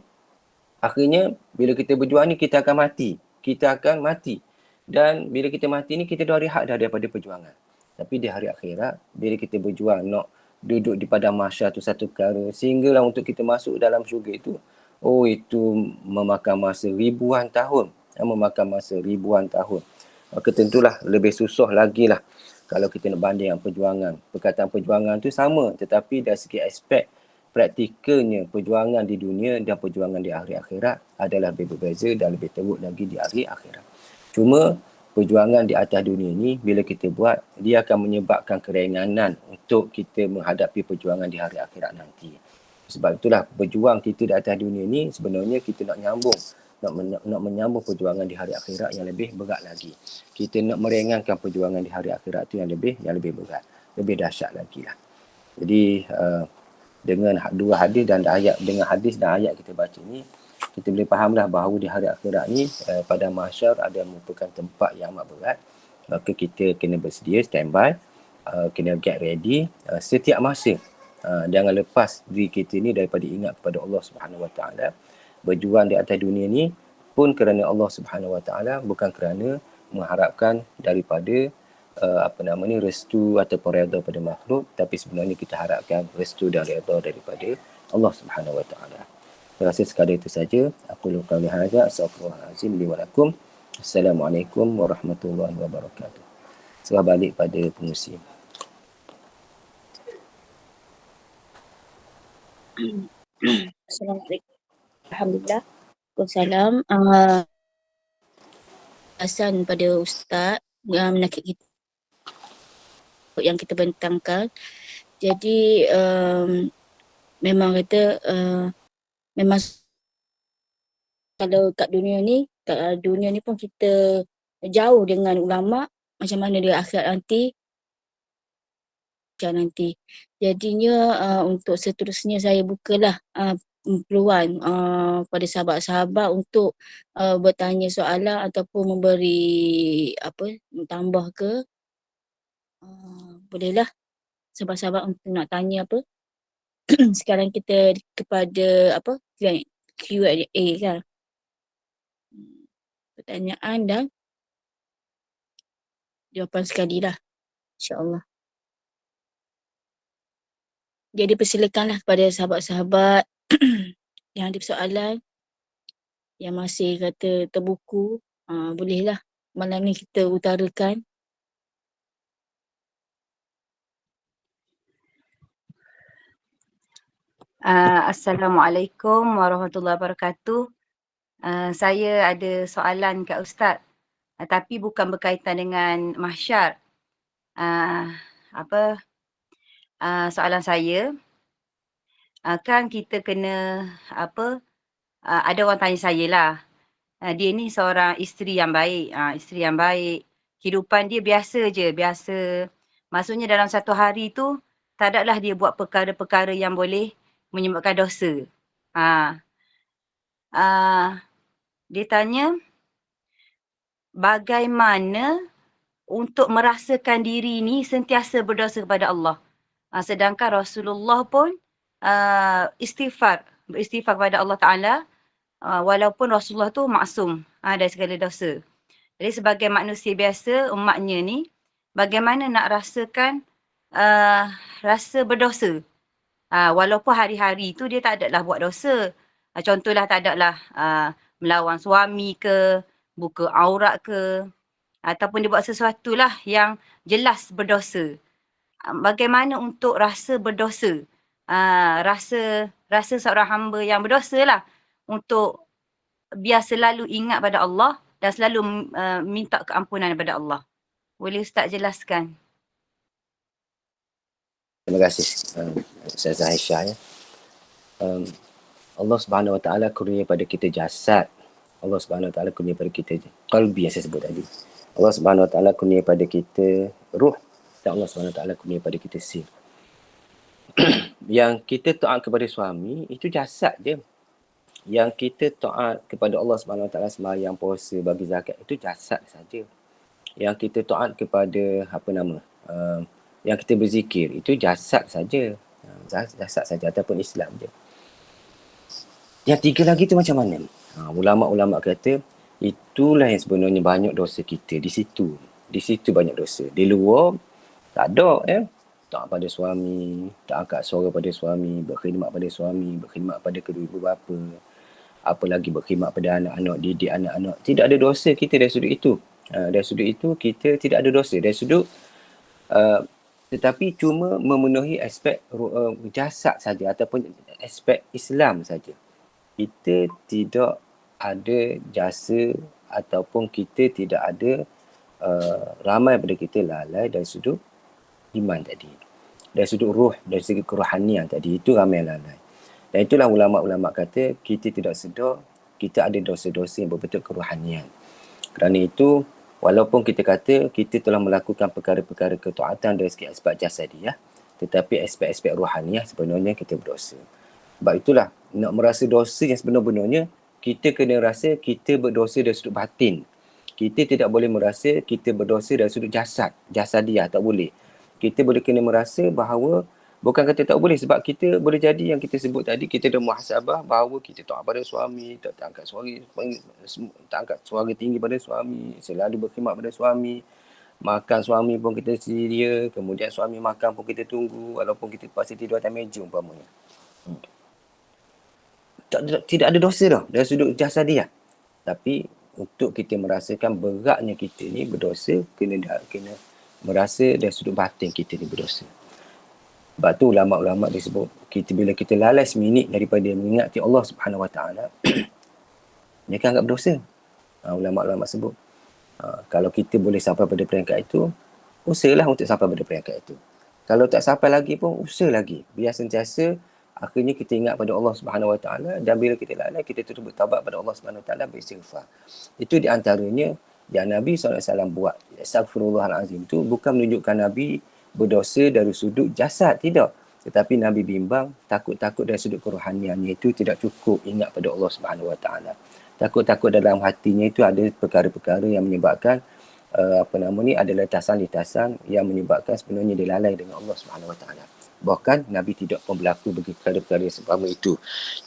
akhirnya bila kita berjuang ni kita akan mati. Kita akan mati. Dan bila kita mati ni kita dah rehat dah daripada perjuangan. Tapi di hari akhirat, bila kita berjuang nak duduk di padang mahsyar tu satu perkara, sehinggalah untuk kita masuk dalam syurga itu, itu memakan masa ribuan tahun. Maka tentulah lebih susah lagi lah kalau kita nak banding dengan perjuangan. Perkataan perjuangan tu sama, tetapi dari segi aspek praktikalnya perjuangan di dunia dan perjuangan di hari akhirat adalah lebih berbeza dan lebih teruk lagi di hari akhirat. Cuma perjuangan di atas dunia ni bila kita buat, dia akan menyebabkan keringanan untuk kita menghadapi perjuangan di hari akhirat nanti. Sebab itulah berjuang kita di atas dunia ni sebenarnya kita nak nyambung, nak menyambung perjuangan di hari akhirat yang lebih berat lagi. Kita nak meringankan perjuangan di hari akhirat tu yang lebih berat, lebih dahsyat lagi lah. Jadi dengan dua hadis dan ayat, dengan hadis dan ayat kita baca ni, kita boleh fahamlah bahawa di hari akhirat ni pada mahsyar ada merupakan tempat yang amat berat. Maka kita kena bersedia, standby, kena get ready setiap masa. Jangan lepas diri kita ni daripada ingat kepada Allah Subhanahu Wa Taala. Berjuang di atas dunia ni pun kerana Allah Subhanahu Wa Taala, bukan kerana mengharapkan daripada restu ataupun redha pada makhluk, tapi sebenarnya kita harapkan restu dan redha daripada Allah Subhanahu Wa Taala. Saya rasa sekadar itu saja. Aku lupa lihaza. Astagfirullahalazim li wa lakum. Assalamualaikum warahmatullahi wabarakatuh. Serah balik pada pengurusi. Assalamualaikum. Alhamdulillah. Waalaikumsalam. Pesan pada Ustaz menakik kita yang kita bentangkan. Jadi memang kata memang kalau kat dunia ni pun kita jauh dengan ulama, macam mana dia akhirat nanti. Jadinya untuk seterusnya saya bukalah peluang pada sahabat-sahabat untuk bertanya soalan ataupun memberi tambah ke. Bolehlah sahabat-sahabat untuk nak tanya apa. Sekarang kita kepada Q&A kan. Pertanyaan dan jawapan sekali lah, insya-Allah. Jadi persilakanlah kepada sahabat-sahabat yang ada soalan, yang masih kata terbuku, bolehlah malam ni kita utarakan. Assalamualaikum warahmatullahi wabarakatuh. Saya ada soalan kat Ustaz, tapi bukan berkaitan dengan mahsyar. Soalan saya, kan kita kena ada orang tanya saya lah, dia ni seorang isteri yang baik, kehidupan dia biasa je, maksudnya dalam satu hari tu tak adalah dia buat perkara-perkara yang boleh menyebabkan dosa. Dia tanya bagaimana untuk merasakan diri ni sentiasa berdosa kepada Allah. Sedangkan Rasulullah pun beristighfar kepada Allah Ta'ala, walaupun Rasulullah tu maksum dari segala dosa. Jadi sebagai manusia biasa, umatnya ni, bagaimana nak rasakan rasa berdosa? Walaupun hari-hari tu dia tak adalah buat dosa. Contohlah tak adalah melawan suami ke, buka aurat ke, ataupun dia buat sesuatu lah yang jelas berdosa. Bagaimana untuk rasa berdosa? Rasa seorang hamba yang berdosa lah, untuk biar selalu ingat pada Allah dan selalu minta keampunan daripada Allah. Boleh Ustaz jelaskan? Terima kasih Ustazah Aisyah ya. Allah Subhanahu Wa Taala kurnia pada kita jasad. Allah Subhanahu Wa Taala kurnia pada kita qalbi yang saya sebut tadi. Allah Subhanahu Wa Taala kurnia pada kita ruh, dan Allah Subhanahu Wa Taala kurnia pada kita sir. Yang kita taat kepada suami itu jasad je. Yang kita taat kepada Allah Subhanahu Wa Taala sembahyang, puasa, bagi zakat itu jasad saja. Yang kita taat kepada yang kita berzikir itu jasad saja. Jasad saja ataupun Islam je. Yang tiga lagi tu macam mana? Ulama-ulama kata itulah yang sebenarnya banyak dosa kita di situ. Di situ banyak dosa. Di luar tak ada taat pada suami, tak angkat suara pada suami, berkhidmat pada suami, berkhidmat pada kedua ibu bapa, apa lagi berkhidmat pada anak-anak, didik anak-anak. Tidak ada dosa kita dari sudut itu. Dari sudut itu kita tidak ada dosa. Dari sudut tetapi cuma memenuhi aspek jasad saja ataupun aspek Islam saja. Kita tidak ada jasa ataupun kita tidak ada ramai daripada kita lalai dari sudut iman tadi. Dari sudut ruh, dari segi kerohanian tadi, itu ramai yang lalai. Dan itulah ulama-ulama kata kita tidak sedar kita ada dosa-dosa yang berbentuk kerohanian. Kerana itu, walaupun kita kata kita telah melakukan perkara-perkara ketaatan dari segi aspek jasadiah, tetapi aspek-aspek rohaniah sebenarnya kita berdosa. Sebab itulah, nak merasa dosa yang sebenar-benarnya, kita kena rasa kita berdosa dari sudut batin. Kita tidak boleh merasa kita berdosa dari sudut jasadiah, tak boleh. Kita boleh kena merasa bahawa, bukan kata tak boleh, sebab kita boleh jadi yang kita sebut tadi, kita dah muhasabah bahawa kita taat pada suami, tak angkat suara tinggi pada suami, selalu berkhidmat pada suami, makan suami pun kita sedia, kemudian suami makan pun kita tunggu, walaupun kita pasti tidur atas meja umpamanya. Tidak ada dosa dah dari sudut jasadiah. Tapi untuk kita merasakan beratnya kita ni berdosa, kena merasa dari sudut batin kita ni berdosa. Sebab tu ulama-ulama disebut bila kita lalai seminit daripada mengingati Allah Subhanahu Wa Taala, dia kan anggap berdosa. Ulama-ulama sebut kalau kita boleh sampai pada peringkat itu, usahalah untuk sampai pada peringkat itu. Kalau tak sampai lagi pun usaha lagi. Biar sentiasa akhirnya kita ingat pada Allah Subhanahu Wa Taala, dan bila kita lalai kita terus bertaubat pada Allah Subhanahu Wa Taala, beristighfar. Itu di antaranya yang Nabi SAW buat. Astaghfirullahalazim itu bukan menunjukkan Nabi berdosa dari sudut jasad, tidak. Tetapi Nabi bimbang takut-takut dari sudut kerohaniannya itu tidak cukup ingat pada Allah Subhanahu Wa Taala. Takut-takut dalam hatinya itu ada perkara-perkara yang menyebabkan ada letasan-letasan yang menyebabkan sebenarnya dia lalai dengan Allah Subhanahu Wa Taala. Bahkan Nabi tidak pun berlaku bagi perkara-perkara yang seumpama itu.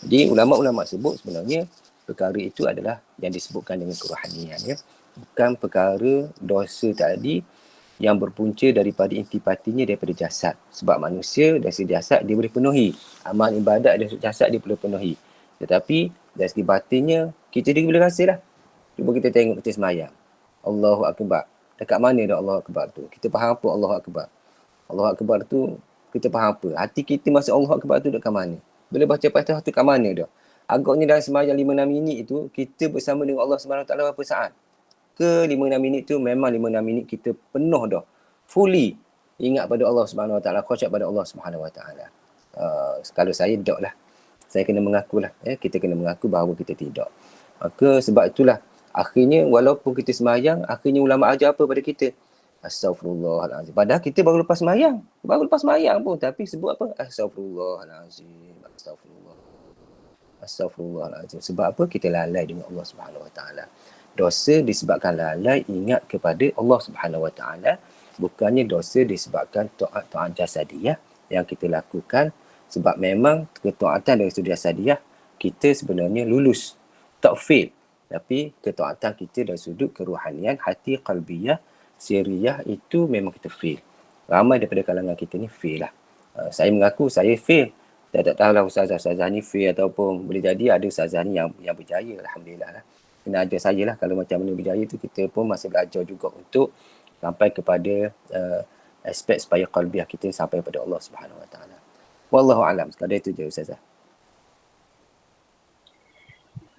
Jadi ulama-ulama sebut sebenarnya perkara itu adalah yang disebutkan dengan kerohanian, ya. Bukan perkara dosa tadi yang berpunca daripada intipatinya daripada jasad. Sebab manusia dari segi jasad dia boleh penuhi. Amal ibadat dari segi jasad dia boleh penuhi. Tetapi dari segi batinnya kita dia boleh rasa lah. Cuba kita tengok kita semayang. Allahu Akbar. Dekat mana dah Allahu Akbar tu? Kita faham apa Allahu Akbar? Allahu Akbar tu kita faham apa? Hati kita masa Allahu Akbar tu dekat mana? Bila baca Fatihah tu kat mana dah? Agaknya dalam semayang 5-6 minit itu kita bersama dengan Allah SWT berapa saat? Ke 5-6 minit tu memang 5-6 minit kita penuh dah. Fully ingat pada Allah SWT, khusyuk pada Allah SWT. Kalau saya tak lah. Saya kena mengaku lah. Kita kena mengaku bahawa kita tidak. Maka sebab itulah akhirnya walaupun kita semayang, akhirnya ulama ajar apa pada kita? Astaghfirullahalazim. Padahal kita baru lepas semayang. Baru lepas semayang pun. Tapi sebut apa? Astaghfirullahalazim. Astaghfirullahalazim. Sebab apa? Kita lalai dengan Allah SWT. Dosa disebabkan lalai ingat kepada Allah Subhanahu Wa Taala, bukannya dosa disebabkan taat jasadiah yang kita lakukan, sebab memang ketaatan dari sudut jasadiah kita sebenarnya lulus, tak fail. Tapi ketaatan kita dari sudut kerohanian, hati qalbiyah, sirriyah itu memang kita fail. Ramai daripada kalangan kita ni fail lah. Saya mengaku saya fail. Saya tak tahulah ustazah-ustazah ni fail ataupun boleh jadi ada ustazah ni yang berjaya, alhamdulillah lah. Kena ajar saya lah kalau macam mana berjaya tu, kita pun masih belajar juga untuk sampai kepada aspek supaya qalbiyah kita sampai pada Allah Subhanahu Wa Taala. Wallahu alam. Sekadar itu je ustazah.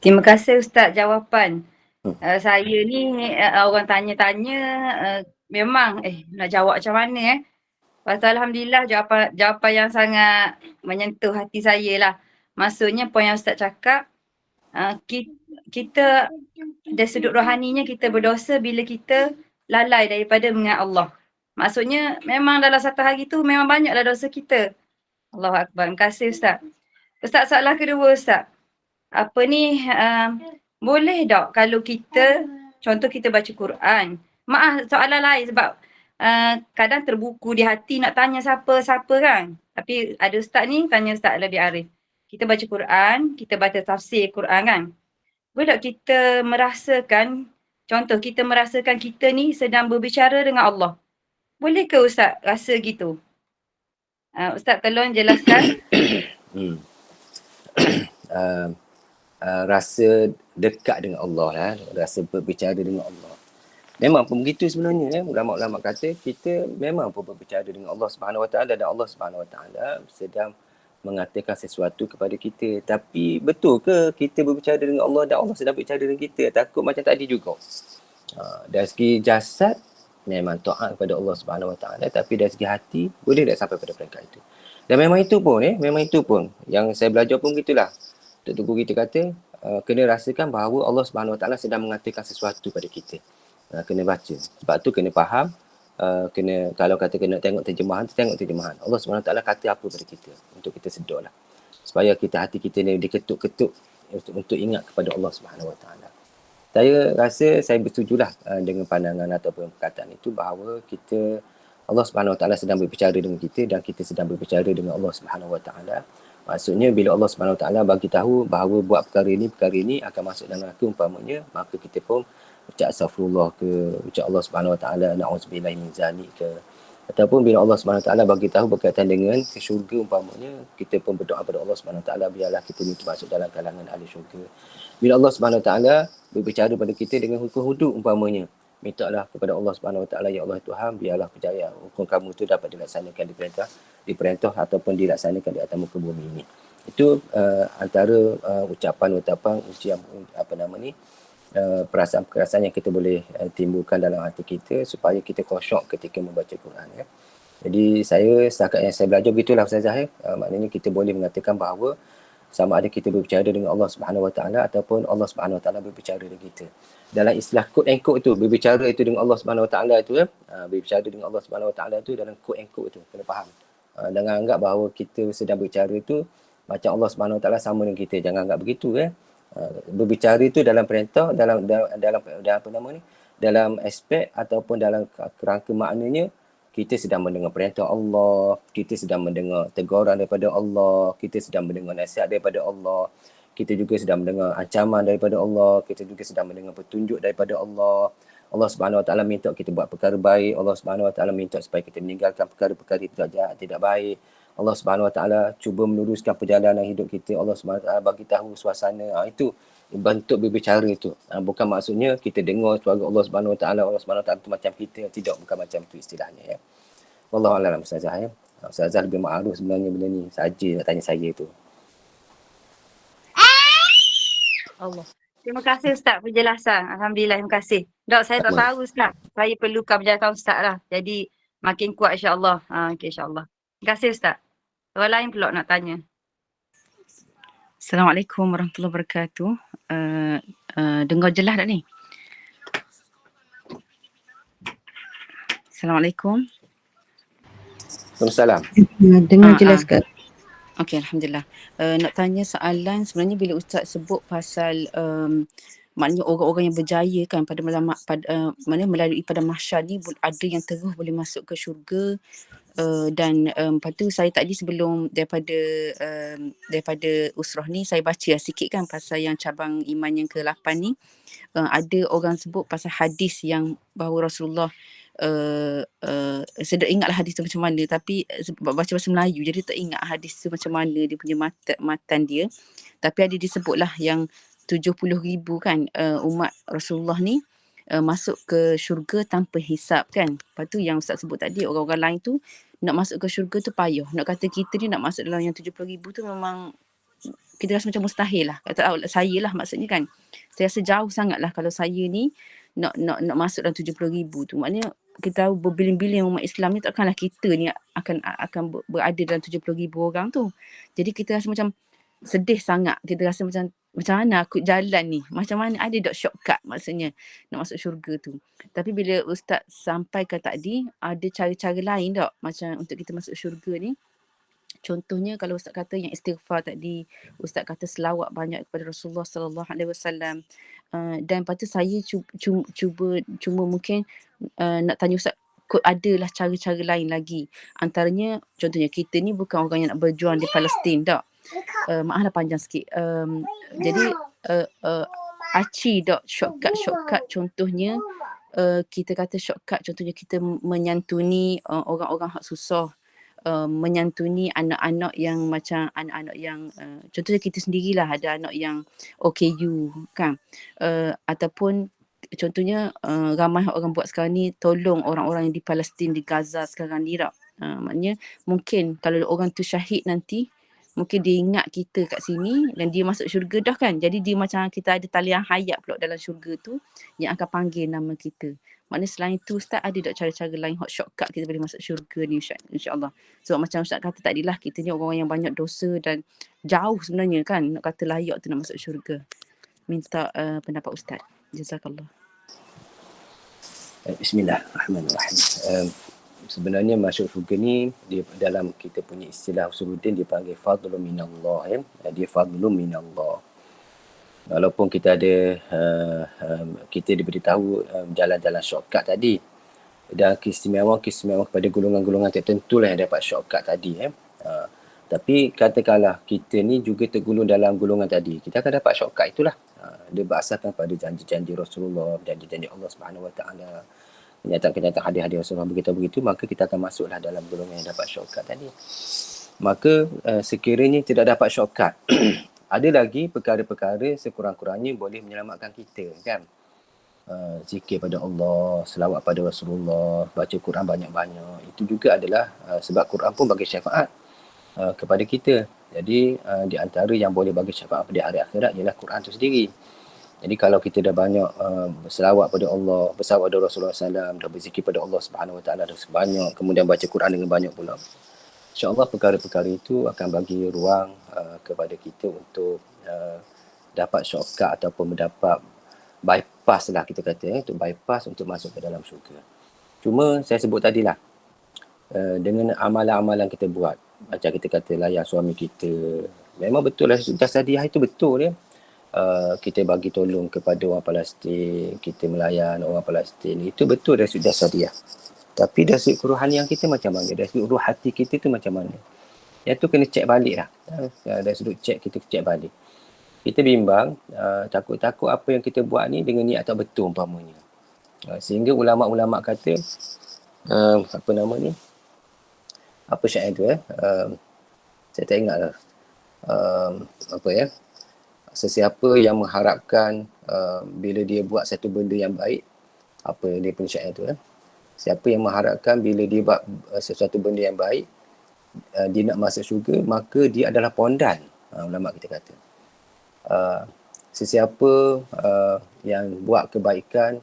Terima kasih Ustaz jawapan. Saya ni orang tanya-tanya memang nak jawab macam mana Pasal Alhamdulillah jawapan yang sangat menyentuh hati saya lah. Maksudnya poin yang Ustaz cakap, kita dari sudut rohaninya kita berdosa bila kita lalai daripada mengingat Allah. Maksudnya memang dalam satu hari tu memang banyaklah dosa kita. Allahu Akbar. Terima kasih Ustaz. Ustaz, soalan kedua Ustaz. Boleh tak kalau kita, contoh kita baca Quran. Maaf soalan lain sebab kadang terbuku di hati nak tanya siapa kan. Tapi ada Ustaz ni tanya Ustaz lebih arif. Kita baca Quran, kita baca tafsir Quran kan. Boleh tak kita merasakan, contoh kita merasakan kita ni sedang berbicara dengan Allah. Boleh ke Ustaz rasa gitu? Ustaz tolong jelaskan. Rasa dekat dengan Allah lah, rasa berbicara dengan Allah. Memang pun begitu sebenarnya. Ulama-ulama kata kita memang pun berbicara dengan Allah Subhanahu Wa Taala, dan Allah Subhanahu Wa Taala sedang mengatakan sesuatu kepada kita. Tapi betul ke kita berbicara dengan Allah dan Allah sedang berbicara dengan kita? Takut macam tadi juga. Dari segi jasad memang taat kepada Allah Subhanahu Wa Taala, tapi dari segi hati boleh tak sampai pada peringkat itu. Dan memang itu pun yang saya belajar pun gitulah. Tok Guru kita kata kena rasakan bahawa Allah Subhanahu Wa Taala sedang mengatakan sesuatu pada kita. Kena baca. Sebab tu kena faham. Kena, kalau kata kena tengok terjemahan, tengok terjemahan. Allah Subhanahu Wa Taala kata apa pada kita untuk kita sedar lah. Supaya hati kita ni diketuk-ketuk untuk ingat kepada Allah Subhanahu Wa Taala. Saya rasa saya bersetujulah dengan pandangan ataupun perkataan itu bahawa Allah Subhanahu Wa Taala sedang berbicara dengan kita dan kita sedang berbicara dengan Allah Subhanahu Wa Taala. Maksudnya bila Allah Subhanahu Wa Taala bagi tahu bahawa buat perkara ini akan masuk dalam neraka umpamanya, maka kita pun ucap astagfirullah ke, ucap Allah Subhanahu Wa Taala na'udzubillahi min zalik ke. Ataupun bila Allah Subhanahu Wa Taala bagi tahu berkaitan dengan ke syurga umpamanya, kita pun berdoa kepada Allah Subhanahu Wa Taala biarlah kita ni masuk dalam kalangan ahli syurga. Bila Allah Subhanahu Wa Taala berbicara pada kita dengan hukum hudud umpamanya, mintalah kepada Allah Subhanahu Wa Taala, ya Allah Tuhan, biarlah percaya hukum kamu itu dapat dilaksanakan di perintah ataupun dilaksanakan di atas muka bumi ini. Itu antara ucapan perasaan-perasaan yang kita boleh timbulkan dalam hati kita supaya kita khusyuk ketika membaca Quran ya. Jadi setakat yang saya belajar begitulah Ustazah ya. Maknanya kita boleh mengatakan bahawa sama ada kita berbicara dengan Allah Subhanahu Wa Taala ataupun Allah Subhanahu Wa Taala berbicara dengan kita. Dalam istilah quote and quote itu, berbicara itu dengan Allah Subhanahu Wa Taala itu ya, berbicara dengan Allah Subhanahu Wa Taala itu dalam quote and quote itu, kena faham. Jangan anggap bahawa kita sedang berbicara itu macam Allah Subhanahu Wa Taala sama dengan kita. Jangan anggap begitu ya. Berbicara itu dalam perintah, dalam apa nama ni? Dalam aspek ataupun dalam kerangka maknanya kita sedang mendengar perintah Allah, kita sedang mendengar teguran daripada Allah, kita sedang mendengar nasihat daripada Allah, kita juga sedang mendengar ancaman daripada Allah, kita juga sedang mendengar petunjuk daripada Allah. Allah Subhanahu Wa Taala minta kita buat perkara baik, Allah Subhanahu Wa Taala minta supaya kita meninggalkan perkara-perkara tidak baik. Allah Subhanahu Wa Taala cuba meluruskan perjalanan hidup kita. Allah Subhanahu Wa Taala bagi tahu suasana. Itu bentuk berbicara itu. Bukan maksudnya kita dengar suara Allah Subhanahu Wa Taala, Allah Subhanahu Wa Taala itu macam kita. Tidak, bukan macam itu istilahnya ya. Wallahu a'lam Ustazah ya. Ustazah lebih ma'aruf sebenarnya benda ni. Saja nak tanya saya tu. Allah. Terima kasih Ustaz penjelasan. Alhamdulillah, terima kasih. Dok, saya tak tahu Ustaz. Saya perlukan penjelasan Ustaz lah. Jadi makin kuat insya-Allah. Okey insya-Allah. Terima kasih Ustaz. Orang lain pula nak tanya. Assalamualaikum warahmatullahi wabarakatuh. Dengar jelas tak ni? Assalamualaikum. Waalaikumsalam. Dengar jelas ke? Okey, Alhamdulillah. Nak tanya soalan, sebenarnya bila Ustaz sebut pasal maknanya orang-orang yang berjaya kan pada melalui pada mahsyar ni ada yang terus boleh masuk ke syurga. Dan lepas tu saya tadi sebelum daripada usrah ni saya baca sikit kan pasal yang cabang iman yang ke-8 ni, ada orang sebut pasal hadis yang bahawa Rasulullah saya tak ingatlah hadis tu macam mana, tapi sebab baca bahasa Melayu jadi tak ingat hadis tu macam mana dia punya matan dia, tapi ada disebutlah yang 70,000 kan umat Rasulullah ni masuk ke syurga tanpa hisap kan. Lepas tu yang Ustaz sebut tadi, orang-orang lain tu nak masuk ke syurga tu payah. Nak kata kita ni nak masuk dalam yang 70,000 tu memang kita rasa macam mustahil lah. Kata saya lah maksudnya kan. Saya rasa jauh sangat lah kalau saya ni nak masuk dalam 70,000 tu. Maknanya kita tahu berbilion-bilion umat Islam ni takkanlah kita ni akan berada dalam 70,000 orang tu. Jadi kita rasa macam sedih sangat. Kita rasa macam mana aku jalan ni? Macam mana ada dok shortcut maksudnya nak masuk syurga tu. Tapi bila Ustaz sampaikan tadi ada cara-cara lain dok macam untuk kita masuk syurga ni. Contohnya kalau Ustaz kata yang istighfar tadi, Ustaz kata selawat banyak kepada Rasulullah sallallahu alaihi wasallam. Dan lepas tu saya cuba mungkin nak tanya Ustaz, adalah cara-cara lain lagi. Antaranya contohnya kita ni bukan orang yang nak berjuang di Palestin tak. Maaflah panjang sikit. Jadi aci dok shortcut contohnya kita kata shortcut contohnya kita menyantuni orang-orang hak susah, menyantuni anak-anak yang macam anak-anak yang contohnya kita sendirilah ada anak yang OKU kan, ataupun contohnya ramai orang buat sekarang ni tolong orang-orang yang di Palestin, di Gaza sekarang ni tak. Maknanya mungkin kalau orang tu syahid nanti mungkin dia ingat kita kat sini dan dia masuk syurga dah kan. Jadi dia macam kita ada talian hayat pula dalam syurga tu yang akan panggil nama kita. Maknanya selain tu Ustaz, ada tak cara-cara lain hot shortcut kita boleh masuk syurga ni insya-Allah. Sebab macam Ustaz kata tadilah, kita ni orang yang banyak dosa dan jauh sebenarnya kan nak kata layak tu nak masuk syurga. Minta pendapat Ustaz. Jazakallah. Bismillahirrahmanirrahim. Sebenarnya masuk syurga ni, dia dalam kita punya istilah Usuluddin dia panggil fadlun minallah, ya. Dia fadlun minallah. Walaupun kita ada kita diberitahu jalan-jalan shortcut tadi, dan keistimewaan kepada golongan-golongan tertentu lah yang dapat shortcut tadi, ya. Tapi katakanlah kita ni juga tergolong dalam golongan tadi, kita akan dapat shortcut itulah. Dia berasaskan pada janji-janji Rasulullah, janji-janji Allah Subhanahu Wa Taala, kenyataan-kenyataan hadis-hadis Rasulullah begitu, maka kita akan masuklah dalam golongan yang dapat shortcut tadi. Maka sekiranya tidak dapat shortcut, ada lagi perkara-perkara sekurang-kurangnya boleh menyelamatkan kita, kan? Zikir pada Allah, selawat pada Rasulullah, baca Quran banyak-banyak. Itu juga adalah sebab Quran pun bagi syafaat kepada kita. Jadi di antara yang boleh bagi syafaat pada hari akhirat ialah Quran itu sendiri. Jadi kalau kita dah banyak berselawat pada Allah, berselawat pada Rasulullah SAW, dah berzikir pada Allah Subhanahu Wa Taala dah sebanyak, kemudian baca Quran dengan banyak pula, InsyaAllah perkara-perkara itu akan bagi ruang kepada kita untuk dapat shortcut ataupun mendapat bypass lah kita kata, untuk bypass untuk masuk ke dalam syurga. Cuma saya sebut tadilah, dengan amalan-amalan kita buat, macam kita kata layan suami kita, memang betul lah jasadiah itu betul ya. Kita bagi tolong kepada orang Palestin, kita melayan orang Palestin, itu betul dari sudut jasadiah. Tapi dari sudut kerohanian kita macam mana? Dari sudut ruh hati kita tu macam mana? Yang tu kena cek balik lah. Dari sudut cek, kita cek balik. Kita bimbang, takut-takut apa yang kita buat ni dengan niat tak betul umpamanya. Sehingga ulama'-ulama' kata, apa nama ni? Apa syair tu saya tak ingat lah. Apa ya? Sesiapa yang mengharapkan bila dia buat satu benda yang baik, apa dia punya syair tu siapa yang mengharapkan bila dia buat sesuatu benda yang baik, dia nak masuk syurga, maka dia adalah pondan. Ulama kita kata. Sesiapa yang buat kebaikan,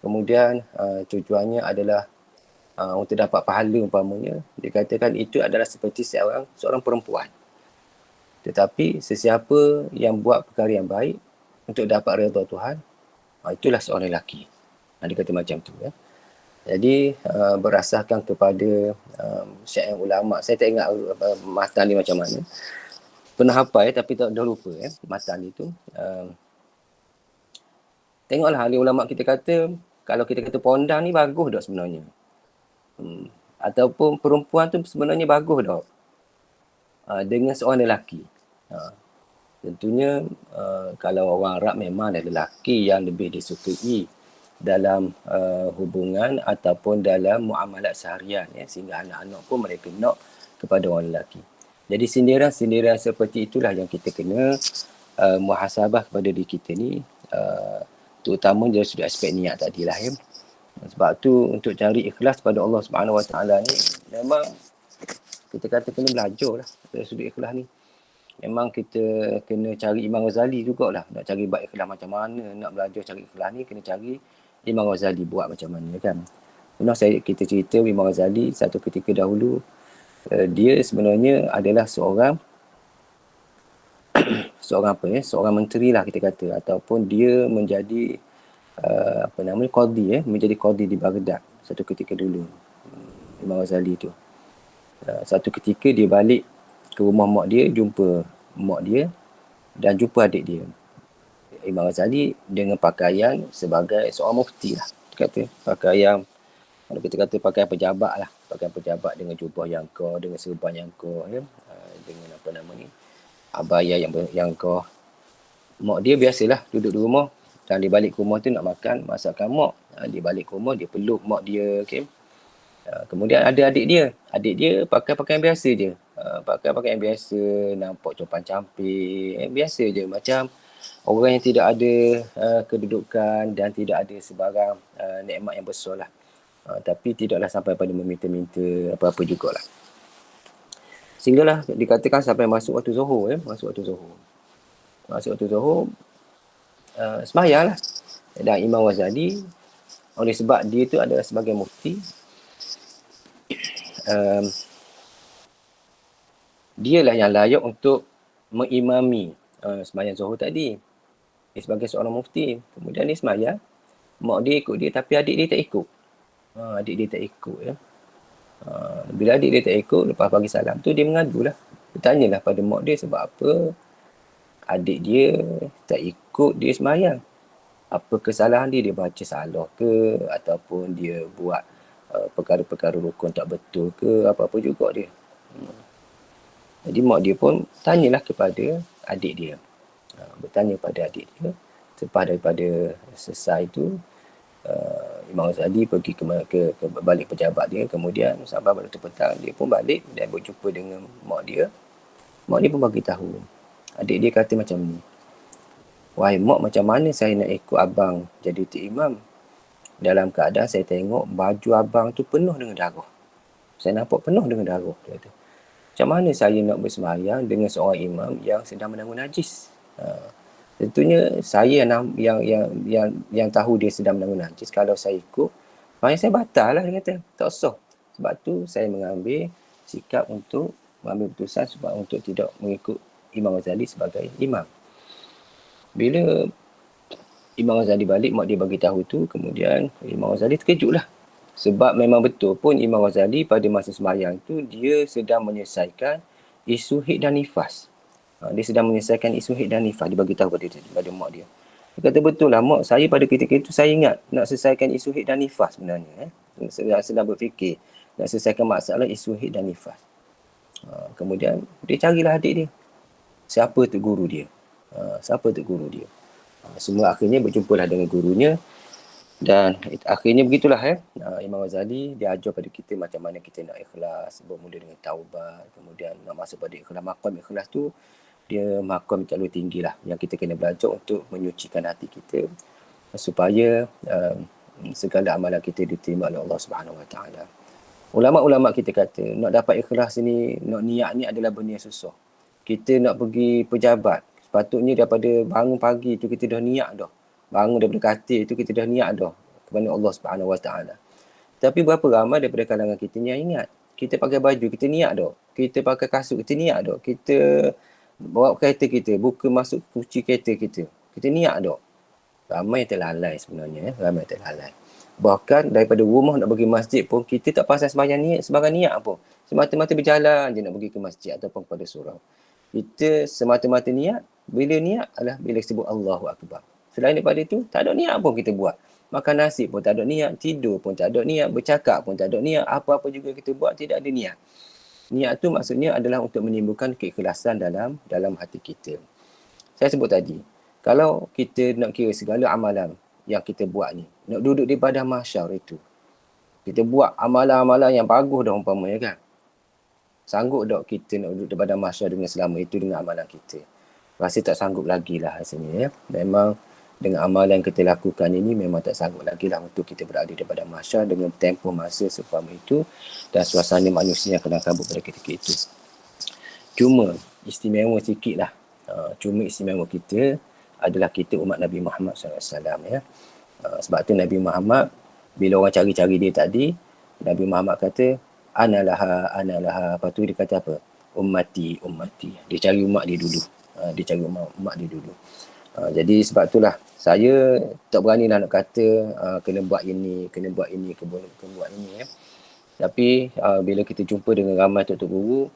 kemudian tujuannya adalah untuk dapat pahala umpamanya, dikatakan itu adalah seperti seorang perempuan. Tetapi sesiapa yang buat perkara yang baik untuk dapat redha Tuhan, itulah seorang lelaki. Dia kata macam tu ya. Jadi berasaskan kepada syair ulama'. Saya tak ingat matan ni macam mana. Pernah hafal tapi dah lupa matan itu. Tengoklah ahli ulama' kita kata, kalau kita kata pondan ni bagus tak sebenarnya. Ataupun perempuan tu sebenarnya bagus tak dengan seorang lelaki. Tentunya kalau orang Arab memang ada lelaki yang lebih disukai dalam hubungan ataupun dalam muamalat seharian sehingga anak-anak pun mereka nak kepada orang lelaki. Jadi sindiran-sindiran seperti itulah yang kita kena muhasabah kepada diri kita ni, terutama dari sudut aspek niat tadilah ya. Sebab tu untuk cari ikhlas pada Allah Subhanahu Wa Taala ni memang kita kata kena belajar lah dari sudut ikhlas ni. Memang kita kena cari Imam Ghazali jugalah. Nak cari bab ikhlas macam mana, nak belajar cari ikhlas ni kena cari Imam Ghazali buat macam mana kan. Kita cerita Imam Ghazali satu ketika dahulu, dia sebenarnya adalah seorang seorang menteri lah kita kata, ataupun dia menjadi qadi menjadi qadi di Baghdad satu ketika dulu. Imam Ghazali tu satu ketika dia balik ke rumah mak dia, jumpa mak dia dan jumpa adik dia. Imam Ghazali dengan pakaian sebagai seorang mufti lah. Kata pakaian, kalau kita kata pakaian pejabat lah. Pakaian pejabat dengan jubah yang kau, dengan serban yang kau dengan apa nama ni, abaya yang kau. Mak dia biasalah duduk di rumah, dan dia balik ke rumah tu nak makan masakan mak. Dia balik ke rumah, dia peluk mak dia. Okay. Kemudian ada adik dia pakai pakaian biasa je. Pakai pakaian biasa, nampak copan camping, biasa je, macam orang yang tidak ada kedudukan dan tidak ada sebarang nikmat yang besar lah. Tapi tidaklah sampai pada meminta-minta apa-apa jugalah. Sehinggalah dikatakan sampai masuk waktu Zuhur masuk waktu Zuhur sembahyanglah. Dan Imam Ghazali oleh sebab dia tu adalah sebagai mufti, dialah yang layak untuk mengimami sembahyang Zuhur tadi. Dia sebagai seorang mufti. Kemudian dia sembahyang, mak dia ikut dia tapi adik dia tak ikut. Adik dia tak ikut ya. Bila adik dia tak ikut, lepas bagi salam tu dia mengadulah. Dia tanyalah pada mak dia sebab apa adik dia tak ikut dia sembahyang. Apa kesalahan dia? Dia baca salah ke? Ataupun dia buat perkara-perkara rukun tak betul ke? Apa-apa juga dia. Jadi mak dia pun tanyalah kepada adik dia. Bertanya pada adik dia. Selepas daripada selesai tu, Imam Ghazali pergi ke balik pejabat dia. Kemudian sampai pada petang dia pun balik dan berjumpa dengan mak dia. Mak dia pun bagi tahu. Adik dia kata macam ni. Wahai mak, macam mana saya nak ikut abang jadi imam? Dalam keadaan saya tengok baju abang tu penuh dengan darah. Saya nampak penuh dengan darah. Dia kata. Macam mana saya nak bersembahyang dengan seorang imam yang sedang menanggung najis? Tentunya saya yang tahu dia sedang menanggung najis. Kalau saya ikut, maknanya saya batal lah, dia kata. Tak usah. Sebab tu saya mengambil sikap untuk mengambil keputusan sebab untuk tidak mengikut Imam Ghazali sebagai imam. Bila Imam Ghazali balik, mak dia bagi tahu tu, kemudian Imam Ghazali terkejut lah. Sebab memang betul pun Imam Ghazali pada masa sembahyang tu, dia sedang menyelesaikan isu haid dan nifas. Dia sedang menyelesaikan isu haid dan nifas. Dia bagi tahu pada mak dia. Dia kata, betul lah mak, saya pada ketika itu saya ingat nak selesaikan isu haid dan nifas sebenarnya. Sedang berfikir nak selesaikan masalah isu haid dan nifas. Kemudian dia carilah adik dia. Siapa tu guru dia? Semua akhirnya berjumpalah dengan gurunya dan akhirnya begitulah Imam Ghazali dia ajar pada kita macam mana kita nak ikhlas, bermula dengan taubat, kemudian nak masuk pada ikhlas. Maqam ikhlas tu dia maqam terlalu tinggi lah yang kita kena belajar untuk menyucikan hati kita supaya segala amalan kita diterima oleh Allah Subhanahu Wa Taala. Ulama-ulama kita kata nak dapat ikhlas ni, nak niat ni adalah benda yang susah. Kita nak pergi pejabat, sepatutnya daripada bangun pagi tu kita dah niat dah. Bangun daripada katil tu kita dah niat dah kepada Allah Subhanahu Wa Taala. Tapi berapa ramai daripada kalangan kita ni yang ingat? Kita pakai baju, kita niat dah. Kita pakai kasut, kita niat dah. Kita bawa kereta kita, buka masuk kunci kereta kita. Kita niat dah. Ramai yang terlalai sebenarnya. Ramai yang terlalai. Bahkan daripada rumah nak pergi masjid pun kita tak pasal sembahyang niat pun. Semata-mata berjalan je nak pergi ke masjid ataupun kepada surau. Kita semata-mata niat, bila niat adalah bila sebut Allahu Akbar. Selain daripada itu, tak ada niat pun kita buat. Makan nasi pun tak ada niat, tidur pun tak ada niat, bercakap pun tak ada niat, apa-apa juga kita buat tidak ada niat. Niat tu maksudnya adalah untuk menimbulkan keikhlasan dalam hati kita. Saya sebut tadi, kalau kita nak kira segala amalan yang kita buat ni, nak duduk di padang mahsyar itu, kita buat amalan-amalan yang bagus dah umpamanya kan. Sanggup tak kita nak duduk di padang mahsyar dengan selama itu dengan amalan kita? Rasa tak sanggup lagi lah rasanya ya. Memang dengan amalan yang kita lakukan ini memang tak sanggup lagi lah untuk kita berada di padang mahsyar dengan tempoh masa seumpama itu dan suasana manusia yang kelam kabut pada ketika itu. Cuma istimewa sikit lah. Cuma istimewa kita adalah kita umat Nabi Muhammad SAW ya. Sebab tu Nabi Muhammad bila orang cari-cari dia tadi, Nabi Muhammad kata Analaha. Lepas tu dia kata apa? Ummati. Dia cari umat dia dulu. Umat dia dulu. Jadi sebab itulah saya tak beranilah nak kata kena buat ini, kena buat ini. Ya. Tapi bila kita jumpa dengan ramai tok guru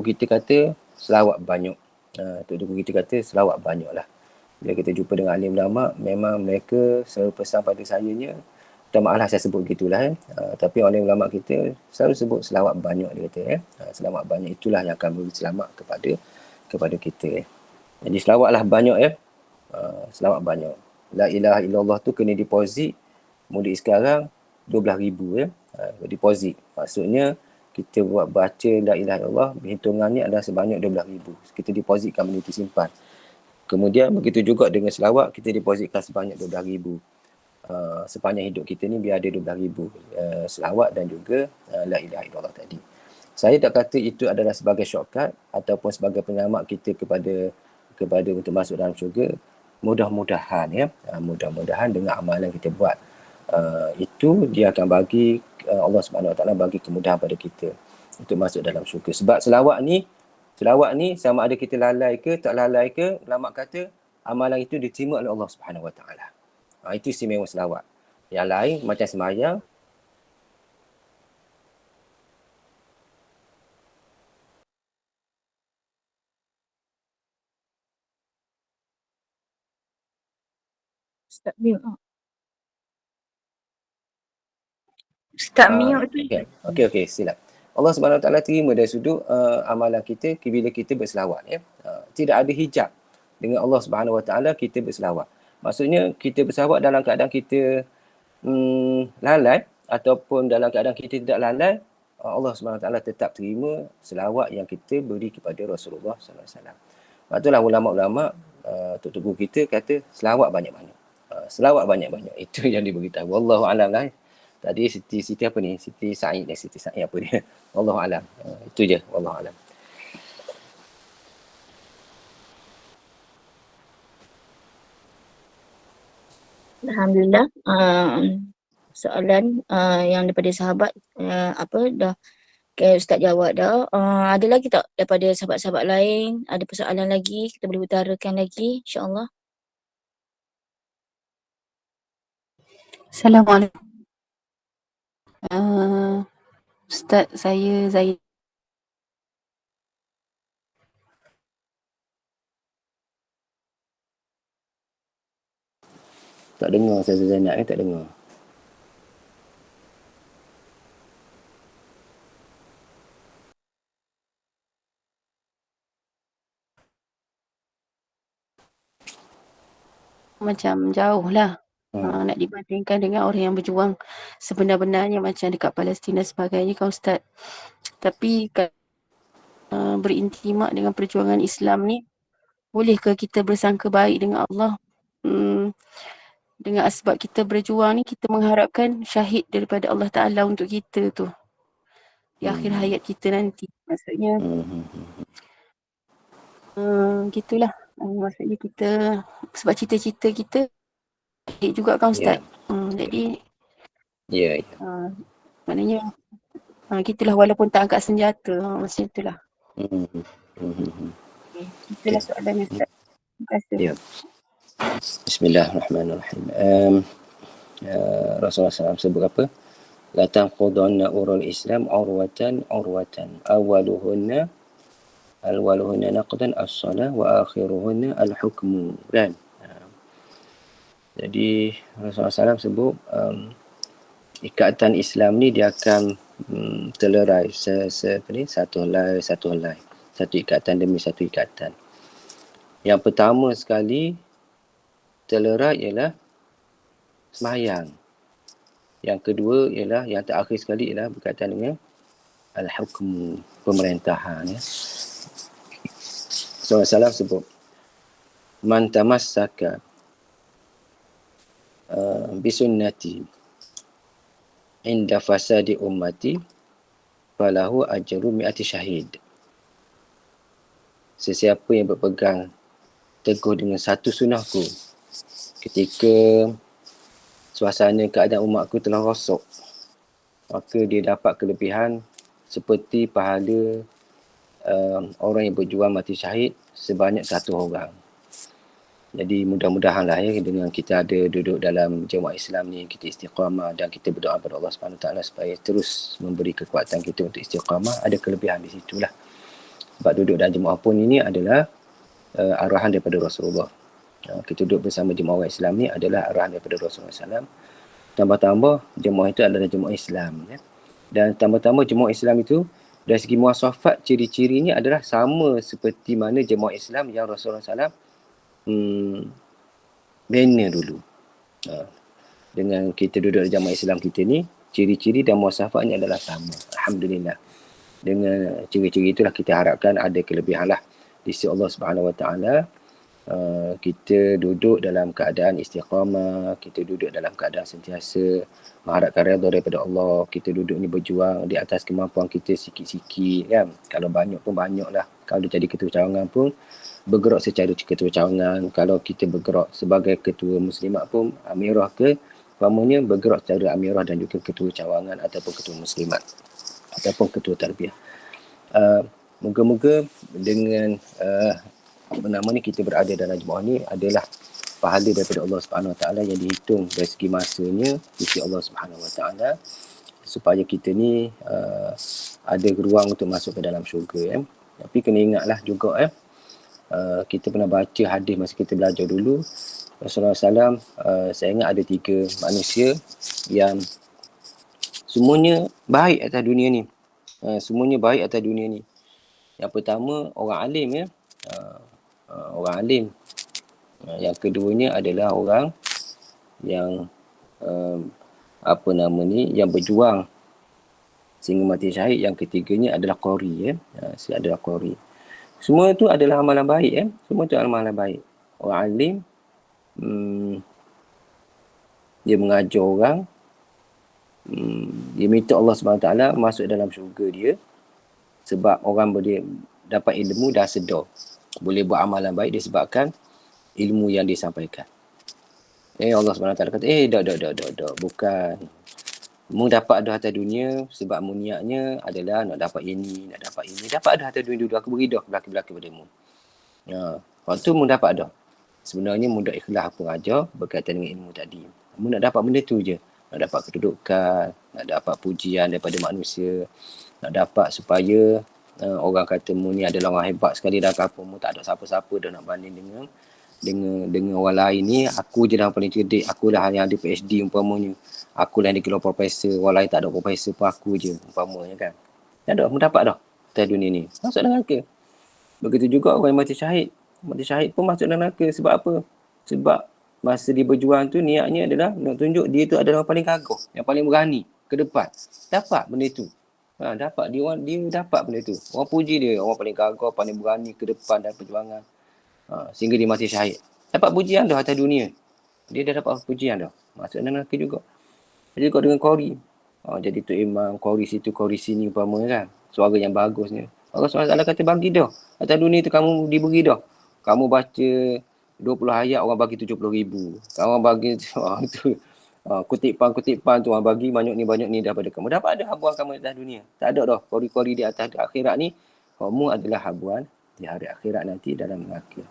kita kata selawat banyak. Tok guru kita kata selawat banyak lah. Bila kita jumpa dengan alim ulama, memang mereka selalu pesan pada sayanya, minta maaf lah saya sebut gitulah tapi alim ulama kita selalu sebut selawat banyak dia kata selawat banyak itulah yang akan memberi selamat kepada kita Jadi selawatlah banyak selawat banyak. La ilaha illallah tu kena deposit mulai sekarang 12,000 deposit. Maksudnya kita buat baca la ilaha illallah, hitungannya adalah sebanyak 12,000. Kita depositkan benda itu simpan. Kemudian begitu juga dengan selawat, kita depositkan sebanyak 12,000. Sepanjang hidup kita ni biar ada 12,000 selawat dan juga la ilaha illallah tadi. Saya tak kata itu adalah sebagai shortcut ataupun sebagai penyelamat kita kepada untuk masuk dalam syurga. Mudah-mudahan ya, mudah-mudahan dengan amalan kita buat, itu dia akan bagi, Allah Subhanahu Wa Taala bagi kemudahan pada kita untuk masuk dalam syurga. Sebab selawat ni sama ada kita lalai ke tak lalai ke, ulama kata amalan itu diterima oleh Allah Subhanahu Wa Taala. Itu istimewa selawat. Yang lain macam sembahyang, Ustaz mute. Ustaz Mio tu. Okey, silap. Allah Subhanahu Wa Taala terima dari sudut amalan kita bila kita berselawat ya. Tidak ada hijab dengan Allah Subhanahu Wa Taala kita berselawat. Maksudnya kita berselawat dalam keadaan kita lalai ataupun dalam keadaan kita tidak lalai, Allah Subhanahu Wa Taala tetap terima selawat yang kita beri kepada Rasulullah sallallahu alaihi wasallam. Itulah ulama-ulama tok guru kita kata selawat banyak-banyak. Selawat banyak-banyak. Itu yang diberitahu. Wallahu a'lam lah. Tadi Siti apa ni? Siti Said apa dia? Wallahu a'lam. Itu je. Wallahu a'lam. Alhamdulillah. Soalan yang daripada sahabat dah Ustaz jawab dah. Ada lagi tak daripada sahabat-sahabat lain? Ada persoalan lagi? Kita boleh utarakan lagi insya-Allah. Assalamualaikum. Ustaz, saya Zaid. Tak dengar saya Zainab ni, tak dengar. Macam jauh lah. Nak dibandingkan dengan orang yang berjuang sebenar-benarnya macam dekat Palestin dan sebagainya kan Ustaz. Tapi berintimak dengan perjuangan Islam ni, bolehkah kita bersangka baik dengan Allah? Dengan sebab kita berjuang ni, kita mengharapkan syahid daripada Allah Ta'ala untuk kita tu di akhir hayat kita nanti. Maksudnya gitulah. Maksudnya kita, sebab cita-cita kita baik juga kan Ustaz. Jadi maknanya gitulah, walaupun tak angkat senjata, macam itulah. Itulah soalannya Ustaz. Terima kasih. Bismillahirrahmanirrahim. Rasulullah SAW sebut apa? La tanqudanna urul Islam urwatan awaluhunna naqdan as-salah wa akhiruhunna al-hukmu. Kan? Jadi Rasulullah SAW sebut ikatan Islam ni dia akan terlerai satu helai, satu ikatan demi satu ikatan. Yang pertama sekali terlerai ialah sembahyang. Yang kedua ialah, yang terakhir sekali ialah berkaitan dengan al-hukm, pemerintahan ya. Rasulullah SAW sebut man tamassaka bisunnati inda fasadi ummati falahu ajru mi'ati syahid. Sesiapa yang berpegang teguh dengan satu sunnahku ketika suasana keadaan umatku telah rosak, maka dia dapat kelebihan seperti pahala orang yang berjuang mati syahid sebanyak 1 orang. Jadi mudah-mudahanlah ya, dengan kita ada duduk dalam jemaah Islam ni, kita istiqamah dan kita berdoa kepada Allah Subhanahu Taala supaya terus memberi kekuatan kita untuk istiqamah. Ada kelebihan di situlah. Sebab duduk dalam jemaah pun ini adalah arahan daripada Rasulullah. Kita duduk bersama jemaah orang Islam ni adalah arahan daripada Rasulullah SAW. Tambah-tambah jemaah itu adalah jemaah Islam ya. Dan tambah-tambah jemaah Islam itu dari segi muasafat, ciri-cirinya adalah sama seperti mana jemaah Islam yang Rasulullah SAW bina dulu. Dengan kita duduk di jemaah Islam kita ni, ciri-ciri dan muasafatnya adalah sama. Alhamdulillah. Dengan ciri-ciri itulah kita harapkan ada kelebihan lah di sisi Allah Subhanahu Wa Taala. kita duduk dalam keadaan istiqamah, kita duduk dalam keadaan sentiasa mengharapkan redha daripada Allah, kita duduk ni berjuang di atas kemampuan kita sikit-sikit kan. Kalau banyak pun banyak lah. Kalau jadi ketua cawangan pun bergerak secara ketua cawangan. Kalau kita bergerak sebagai ketua muslimat pun amirah ke umpamanya bergerak secara amirah dan juga ketua cawangan ataupun ketua muslimat ataupun ketua tarbiyah. Moga-moga dengan apa nama ni, kita berada dalam jemaah ni adalah pahala daripada Allah Subhanahu Wa Taala yang dihitung dari segi masanya di sisi Allah Subhanahu Wa Taala, supaya kita ni ada ruang untuk masuk ke dalam syurga. Tapi kena ingatlah juga kita pernah baca hadis masa kita belajar dulu, Rasulullah SAW, saya ingat ada 3 manusia yang semuanya baik atas dunia ni. Semuanya baik atas dunia ni. Yang pertama orang alim orang alim. Yang keduanya adalah orang yang apa nama ni, yang berjuang sehingga mati syahid. Yang ketiganya adalah qari adalah qari. Semua tu adalah amalan baik Semua tu amalan baik. Orang alim dia mengajar orang, dia minta Allah SWT masuk dalam syurga dia sebab orang boleh dapat ilmu dan sedar. Boleh buat amalan baik disebabkan ilmu yang disampaikan. Allah SWT kata, dah. Bukan. Mu dapat dah atas dunia sebab mu niatnya adalah nak dapat ini, nak dapat ini. Dapat dah atas dunia dulu, aku beri dah belakang-belakang padamu. Waktu mu dapat dah. Sebenarnya mu dah ikhlas aku ajar berkaitan dengan ilmu tadi. Mu nak dapat benda tu je. Nak dapat kedudukan, nak dapat pujian daripada manusia, nak dapat supaya orang kata mu ni adalah orang hebat sekali dalam kampung mu, tak ada siapa-siapa dah nak banding dengan orang lain ni. Aku je dah paling cerdik, aku lah yang ada PhD umpamanya, aku lah yang digelar profesor, orang lain tak ada profesor pun aku je umpamanya kan. Tak ada, mu dapat dah atas dunia ni, masuk dalam neraka. Begitu juga orang yang mati syahid pun masuk dalam neraka. Sebab apa? Sebab masa dia berjuang tu niatnya adalah nak tunjuk dia tu adalah orang paling gagah, yang paling berani ke depan. Dapat benda tu. Dapat dia dapat benda tu. Orang puji dia, orang paling gagah, paling berani ke depan dalam perjuangan. Sehingga dia mati syahid. Dapat pujian dah atas dunia. Dia dah dapat pujian dah. Masuk dalam neraka juga. Jadi juga dengan qari. Jadi tu imam, qari situ, qari sini umpama kan. Suara yang bagusnya. Allah SWT kata bagi dah. Atas dunia tu kamu diberi dah. Kamu baca 20 ayat orang bagi 70,000. Orang bagi tu kutipan tu orang bagi banyak ni daripada kamu. Dapat ada habuan kamu atas dunia. Tak ada dah qari-qari di atas akhirat ni. Kamu adalah habuan di hari akhirat nanti dalam neraka.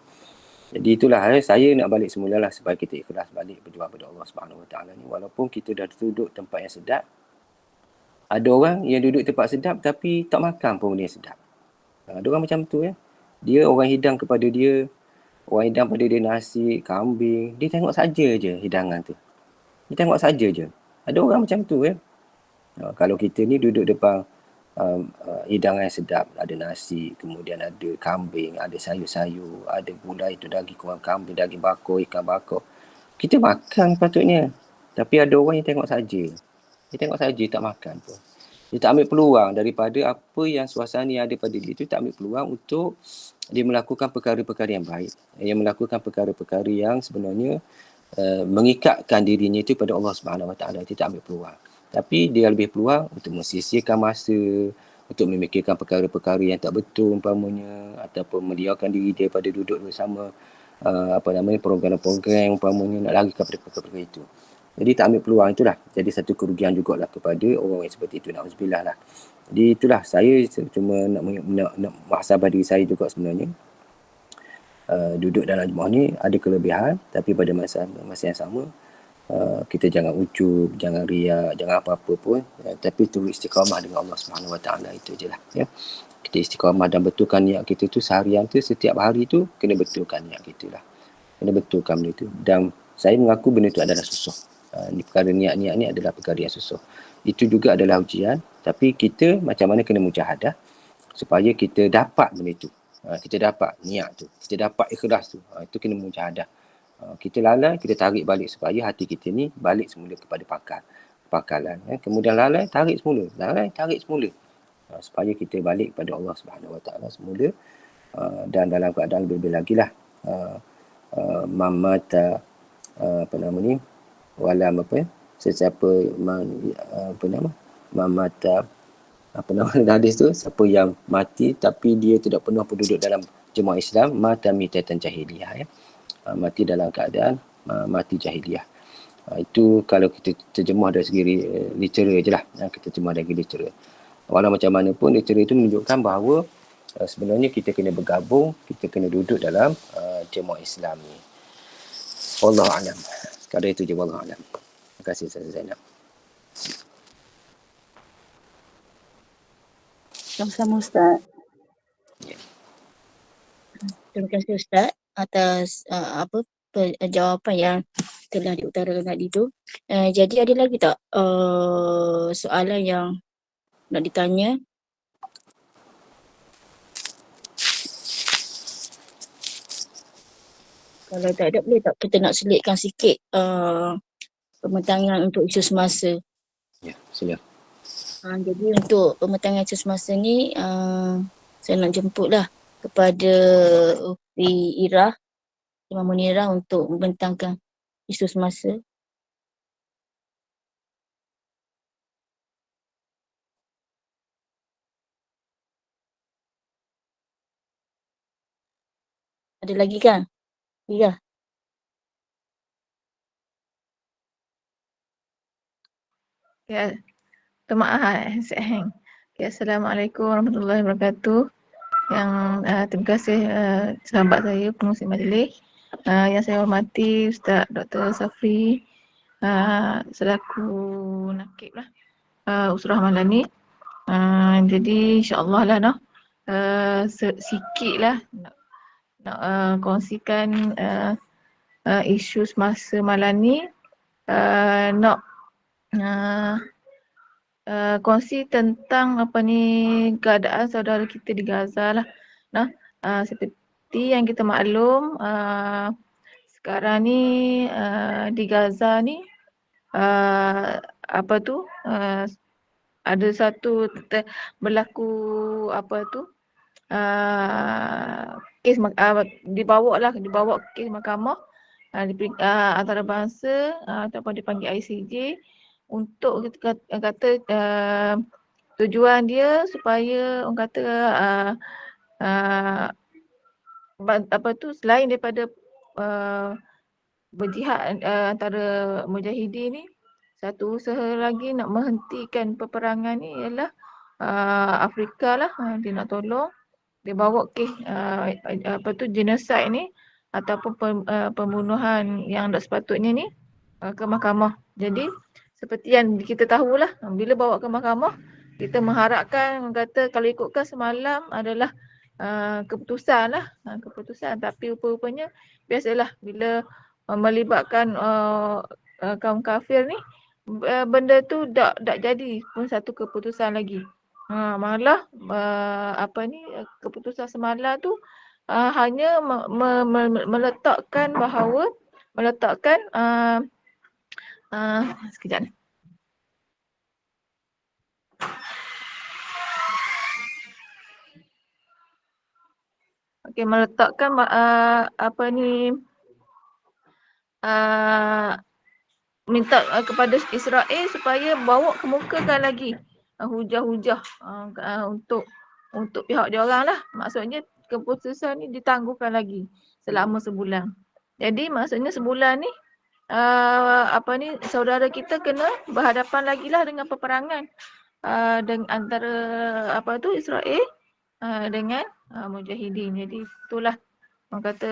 Jadi itulah saya nak balik semula lah supaya kita ikhlas balik berjuang pada Allah Subhanahu Wa Taala ni. Walaupun kita dah duduk tempat yang sedap. Ada orang yang duduk tempat sedap tapi tak makan pun benda yang sedap. Ada orang macam tu Dia orang hidang kepada dia. Orang hidang pada dia nasi, kambing. Dia tengok saja je hidangan tu. Dia tengok saja je. Ada orang macam tu Kalau kita ni duduk depan hidangan yang sedap, ada nasi, kemudian ada kambing, ada sayur-sayur, ada gulai tu daging kurang kambing, daging bakar, ikan bakar. Kita makan patutnya. Tapi ada orang yang tengok saja. Dia tengok saja, tak makan pun. Dia tak ambil peluang daripada apa yang suasana yang ada pada dia tu, tak ambil peluang untuk dia melakukan perkara-perkara yang baik. Yang melakukan perkara-perkara yang sebenarnya mengikatkan dirinya itu pada Allah Subhanahu Wa Taala. Dia tak ambil peluang. Tapi dia lebih peluang untuk mensia-siakan masa, untuk memikirkan perkara-perkara yang tak betul umpamanya, ataupun mendiamkan diri daripada duduk bersama program-program umpamanya, nak lari kepada perkara-perkara itu. Jadi tak ambil peluang itulah. Jadi satu kerugian jugalah kepada orang yang seperti itu. Na'udzubillah lah. Jadi itulah, saya cuma nak muhasabah diri saya juga sebenarnya. Duduk dalam jemaah ni ada kelebihan, tapi pada masa yang sama kita jangan ujub, jangan riak, jangan apa-apa pun, tapi terus istiqamah dengan Allah Subhanahu Wa Taala, itu je lah Kita istiqamah dan betulkan niat kita tu seharian tu, setiap hari tu kena betulkan niat kita lah, kena betulkan benda tu. Dan saya mengaku benda tu adalah susah. Perkara niat-niat ni adalah perkara yang susah. Itu juga adalah ujian, tapi kita macam mana kena mujahadah supaya kita dapat benda tu. Kita dapat niat tu, kita dapat ikhlas tu. Itu kena mujahadah. Kita lalai, kita tarik balik supaya hati kita ni balik semula kepada pangkalan. Kemudian lalai, tarik semula. Lalai, tarik semula. Supaya kita balik kepada Allah Subhanahu Wa Taala semula. Dan dalam keadaan lebih-lebih lagi lah mamata apa nama ni, walam apa, sesiapa apa nama, mamata apa nama hadis tu, siapa yang mati tapi dia tidak pernah penduduk dalam jemaah Islam, mata mitatan jahiliyah, ya. Mati dalam keadaan mati jahiliyah. Itu kalau kita terjemah dari segi litera je lah, kita terjemah dari litera. Walau macam mana pun, litera itu menunjukkan bahawa sebenarnya kita kena bergabung, kita kena duduk dalam jemaah Islam ni. Wallahu a'lam. Sekadar itu je, wallahu a'lam. Terima kasih Ustaz Zainab. Sama-sama Ustaz. Terima kasih Ustaz atas jawapan yang telah diutarakan tadi tu. Jadi ada lagi tak soalan yang nak ditanya? Kalau tak ada, boleh tak kita nak selitkan sikit pembentangan untuk isu semasa. Ya, sila. Jadi untuk pembentangan isu semasa ni, saya nak jemputlah kepada Ukti Irah, Imam Munirah untuk membentangkan isu semasa. Ada lagi kan? Irah. Ya, maaf, saya hang. Okay, Assalamualaikum warahmatullahi wabarakatuh. Yang terima kasih sahabat saya, pengurusi majlis. Yang saya hormati Ustaz Dr. Safri selaku nakib lah Usrah Malani. Jadi insyaAllah lah sikit lah nak kongsikan isu semasa malam ni. Nak kongsi tentang keadaan saudara kita di Gaza lah. Seperti yang kita maklum, sekarang ni di Gaza ni ada satu berlaku kes dibawa kes mahkamah antarabangsa ataupun dipanggil ICJ untuk kita kata tujuan dia supaya orang kata selain daripada berjihad antara mujahidin ni, satu usaha lagi nak menghentikan peperangan ni ialah Afrika lah, dia nak tolong, dia bawa kes genocide ni ataupun pembunuhan yang tak sepatutnya ni ke mahkamah. Jadi seperti yang kita tahulah, bila bawa ke mahkamah, kita mengharapkan, kata kalau ikutkan semalam adalah keputusan lah, tapi rupa-rupanya biasalah bila melibatkan kaum kafir ni, benda tu tak jadi pun satu keputusan lagi. Malah keputusan semalam tu hanya meletakkan bahawa sekejap ni. Okey, meletakkan minta kepada Israel supaya bawa kemukakan lagi hujah-hujah untuk pihak dia orang lah. Maksudnya keputusan ni ditangguhkan lagi selama sebulan. Jadi maksudnya sebulan ni saudara kita kena berhadapan lagi lah dengan peperangan dengan antara Israel dengan mujahidin. Jadi itulah orang kata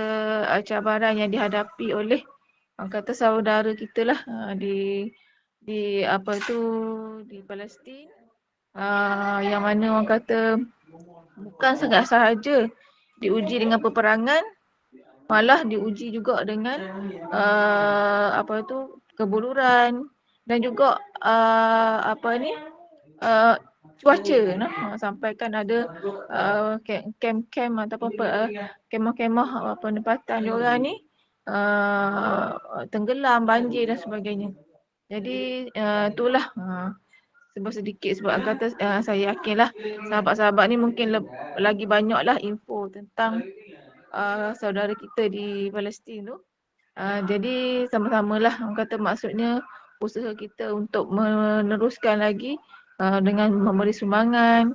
cabaran yang dihadapi oleh orang kata saudara kita lah di Palestin, yang mana orang kata bukan sahaja diuji dengan peperangan, malah diuji juga dengan kebuluran dan juga cuaca. Sampaikan ada kem-kem ataupun kemah-kemah penempatan diorang ni tenggelam, banjir dan sebagainya. Jadi itulah sedikit sebab kata saya yakinlah sahabat-sahabat ni mungkin lagi banyaklah info tentang saudara kita di Palestin tu. Jadi sama-samalah orang kata maksudnya usaha kita untuk meneruskan lagi dengan memberi sumbangan,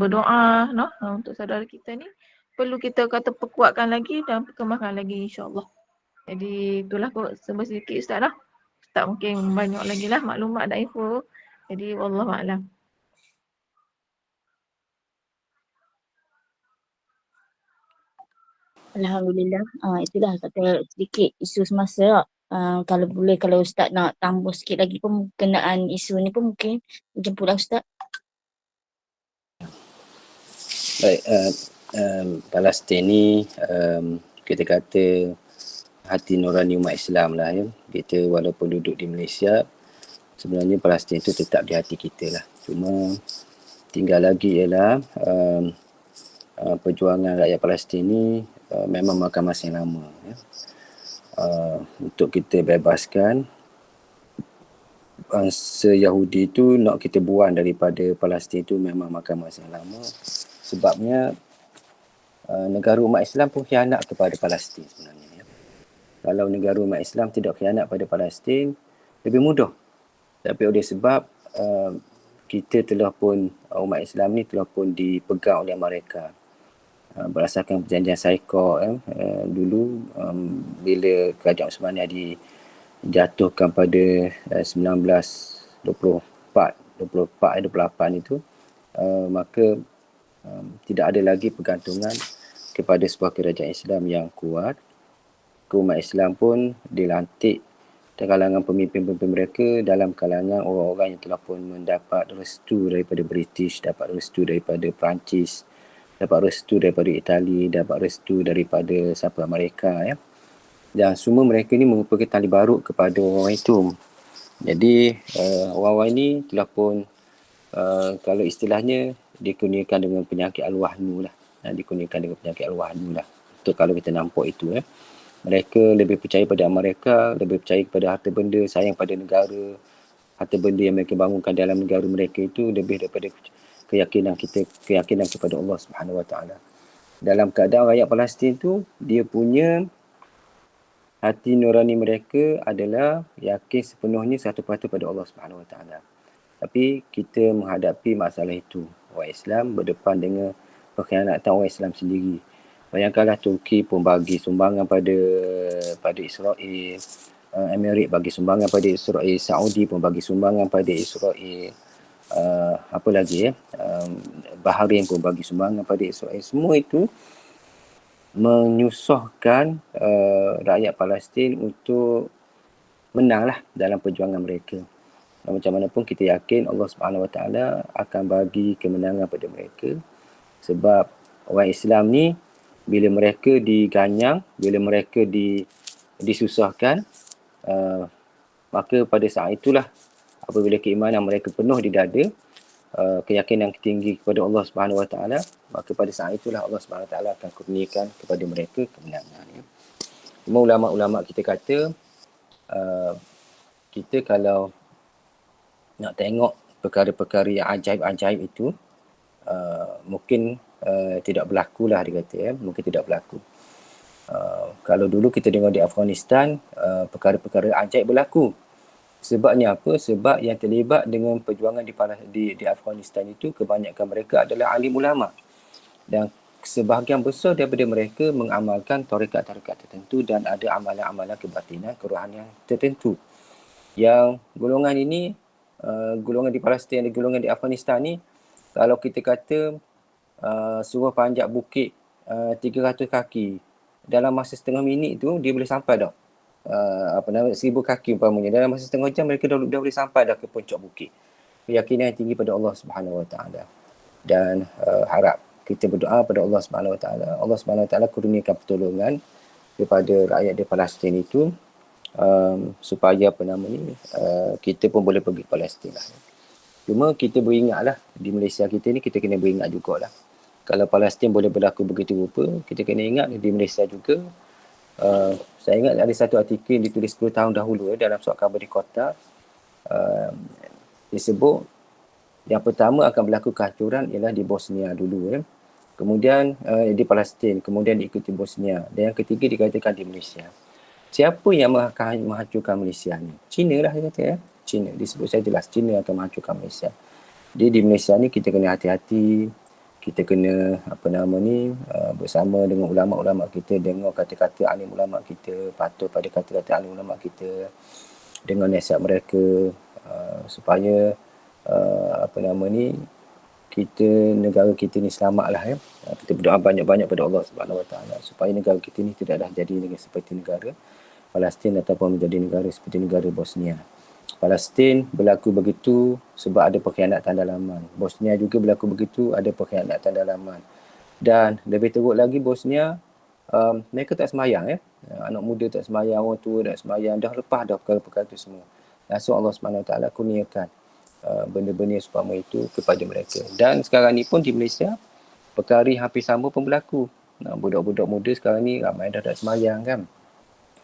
berdoa untuk saudara kita ni perlu kita kata perkuatkan lagi dan perkembangkan lagi insya-Allah. Jadi itulah kot serba sedikit Ustaz lah. Ustaz mungkin banyak lagi lah maklumat dan info. Jadi wallahu a'lam. Alhamdulillah. Itulah kata sedikit isu semasa. Kalau boleh, kalau Ustaz nak tambah sikit lagi pun berkenaan isu ni pun mungkin jemputlah Ustaz. Baik, Palestin ni kita kata hati nurani umat Islam lah ya. Kita walaupun duduk di Malaysia, sebenarnya Palestin tu tetap di hati kita lah. Cuma tinggal lagi ialah perjuangan rakyat Palestin ni memang makan masa yang lama ya. Untuk kita bebaskan bangsa Yahudi tu, nak kita buang daripada Palestin tu memang makan masa yang lama. Sebabnya negara umat Islam pun khianat kepada Palestin sebenarnya ya. Kalau negara umat Islam tidak khianat pada Palestin, lebih mudah. Tapi oleh sebab kita telah pun, umat Islam ni telah pun dipegang oleh mereka berdasarkan perjanjian Saikor dulu bila kerajaan Osmania dijatuhkan pada 1924 28 itu, maka tidak ada lagi pergantungan kepada sebuah kerajaan Islam yang kuat. Umat Islam pun dilantik dari kalangan pemimpin-pemimpin mereka dalam kalangan orang-orang yang telah pun mendapat restu daripada British, dapat restu daripada Perancis, dapat restu daripada Itali, dapat restu daripada siapa mereka ya. Dan semua mereka ni merupakan tali barut kepada orang itu. Jadi orang-orang ini telah pun kalau istilahnya dikurniakan dengan penyakit al-wahnu lah. Dikurniakan dengan penyakit al-wahnu lah. Untuk kalau kita nampak itu ya. Mereka lebih percaya pada mereka, lebih percaya kepada harta benda, sayang pada negara. Harta benda yang mereka bangunkan dalam negara mereka itu lebih daripada keyakinan kepada Allah Subhanahu Wa Taala. Dalam keadaan rakyat Palestin tu, dia punya hati nurani mereka adalah yakin sepenuhnya 100% pada Allah Subhanahu Wa Taala. Tapi kita menghadapi masalah itu. Orang Islam berdepan dengan pengkhianatan orang Islam sendiri. Bayangkanlah Turki pun bagi sumbangan pada Israel, Emirat bagi sumbangan pada Israel, Saudi pun bagi sumbangan pada Israel, apa lagi ya, Bahrain pun bagi sumbangan pada Israel. Semua itu menyusahkan rakyat Palestin untuk menanglah dalam perjuangan mereka. Dan macam mana pun kita yakin Allah Subhanahu Wa Taala akan bagi kemenangan pada mereka, sebab orang Islam ni bila mereka diganyang, bila mereka disusahkan, maka pada saat itulah apabila keimanan mereka penuh di dada, keyakinan tinggi kepada Allah Subhanahu Wa Taala, maka pada saat itulah Allah Subhanahu Wa Taala akan kurniakan kepada mereka kemenangan ya. Cuma ulama-ulama kita kata kita kalau nak tengok perkara-perkara yang ajaib-ajaib itu mungkin tidak berlaku lah dia kata ya. Mungkin tidak berlaku. Kalau dulu kita dengar di Afghanistan perkara-perkara ajaib berlaku. Sebabnya apa? Sebab yang terlibat dengan perjuangan di Afghanistan itu kebanyakan mereka adalah alim ulama. Dan sebahagian besar daripada mereka mengamalkan tarekat-tarekat tertentu dan ada amalan-amalan kebatinan, kerohanian tertentu. Yang golongan ini, golongan di Palestin dan golongan di Afghanistan ni, kalau kita kata suruh panjat bukit 300 kaki dalam masa setengah minit tu dia boleh sampai dah 1000 kaki umpamanya, dalam masa setengah jam mereka dah boleh sampai dah ke puncak bukit. Keyakinan yang tinggi pada Allah Subhanahu Wa Taala. Dan harap kita berdoa pada Allah Subhanahu Wa Taala, Allah Subhanahu Wa Taala kurniakan pertolongan kepada rakyat di Palestin itu, supaya kita pun boleh pergi ke Palestin lah. Cuma kita beringatlah, di Malaysia kita ni kita kena beringat jugalah. Kalau Palestin boleh berlaku begitu rupa, kita kena ingat di Malaysia juga. Saya ingat ada satu artikel yang ditulis 10 tahun dahulu dalam surat khabar di Kota. Disebut yang pertama akan berlaku kehancuran ialah di Bosnia dulu. Kemudian di Palestin, kemudian diikuti Bosnia, dan yang ketiga dikatakan di Malaysia. Siapa yang akan menghancurkan Malaysia ni? China lah dia kata ya. China, disebut saya jelas, China akan menghancurkan Malaysia. Jadi di Malaysia ni kita kena hati-hati, kita kena bersama dengan ulama-ulama kita, dengar kata-kata alim ulama kita, patuh pada kata-kata alim ulama kita, dengar nasihat mereka supaya kita, negara kita ni selamatlah ya. Kita berdoa banyak-banyak pada Allah Subhanahu Wa Taala supaya negara kita ni tidaklah jadi seperti negara Palestin ataupun menjadi negara seperti negara Bosnia. Palestin berlaku begitu sebab ada pengkhianatan dalaman. Bosnia juga berlaku begitu, ada pengkhianatan dalaman. Dan lebih teruk lagi Bosnia, mereka tak semayang ya. Anak muda tak semayang, orang tua tak semayang, dah lepas dah perkara-perkara itu semua. Langsung Allah SWT kurniakan benda-benda seupama itu kepada mereka. Dan sekarang ni pun di Malaysia, perkara hampir sama pun berlaku. Budak-budak muda sekarang ni ramai dah tak semayang kan.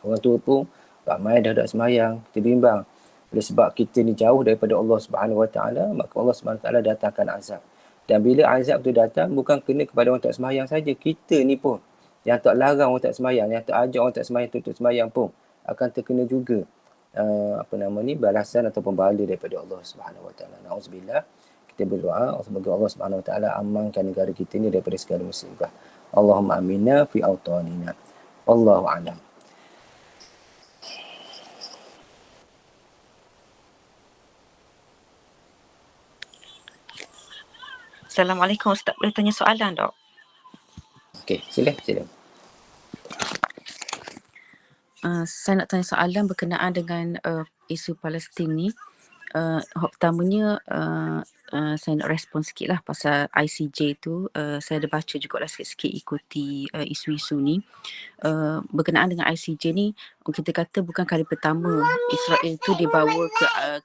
Orang tua pun ramai dah tak semayang. Kita bimbang. Oleh sebab kita ni jauh daripada Allah Subhanahu Wa Taala, maka Allah Subhanahu Wa Taala datangkan azab. Dan bila azab tu datang, bukan kena kepada orang tak semayang saja. Kita ni pun, yang tak larang orang tak semayang, yang tak ajak orang tak semayang untuk semayang pun, akan terkena juga balasan atau pahala daripada Allah Subhanahu Wa Taala. Nauzubillah. Kita berdoa semoga Allah Subhanahu Wa Taala amankan negara kita ni daripada segala musibah. Allahumma aminna fi awtanina. Wallahu a'lam. Assalamualaikum Ustaz, boleh tanya soalan tak? Okey, sila. Saya nak tanya soalan berkenaan dengan isu Palestin ni. Pertamanya saya nak respon sikit lah pasal ICJ tu. Saya ada baca jugalah sikit-sikit ikuti isu-isu ni. Berkenaan dengan ICJ ni, kita kata bukan kali pertama Israel tu dibawa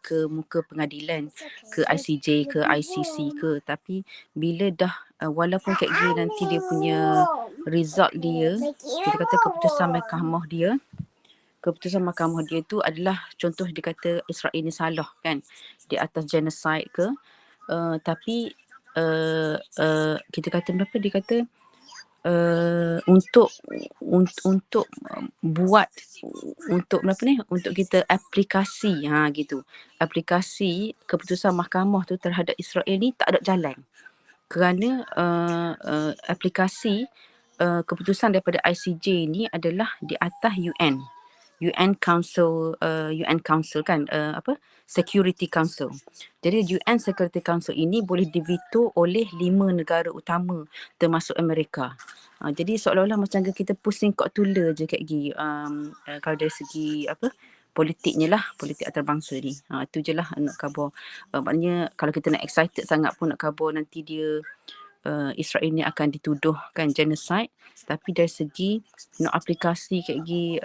ke muka pengadilan, ke ICJ, ke ICC ke. Tapi bila dah walaupun kayak gini nanti dia punya result dia, kita kata keputusan mahkamah dia tu adalah contoh dia kata Israel ni salah kan di atas genocide ke, tapi kita kata berapa dia kata untuk buat untuk apa ni, untuk kita aplikasi gitu, aplikasi keputusan mahkamah tu terhadap Israel ni tak ada jalan kerana aplikasi keputusan daripada ICJ ni adalah di atas UN Council kan, Security Council. Jadi UN Security Council ini boleh diveto oleh 5 negara utama termasuk Amerika. Jadi seolah-olah macam kita pusing kok tula je kayak gini kalau dari segi politiknya lah, politik antarabangsa ni. Itu je lah nak khabar. Maknanya kalau kita nak excited sangat pun nak khabar nanti dia Israel ni akan dituduh kan genocide, tapi dari segi nak aplikasi kayak gini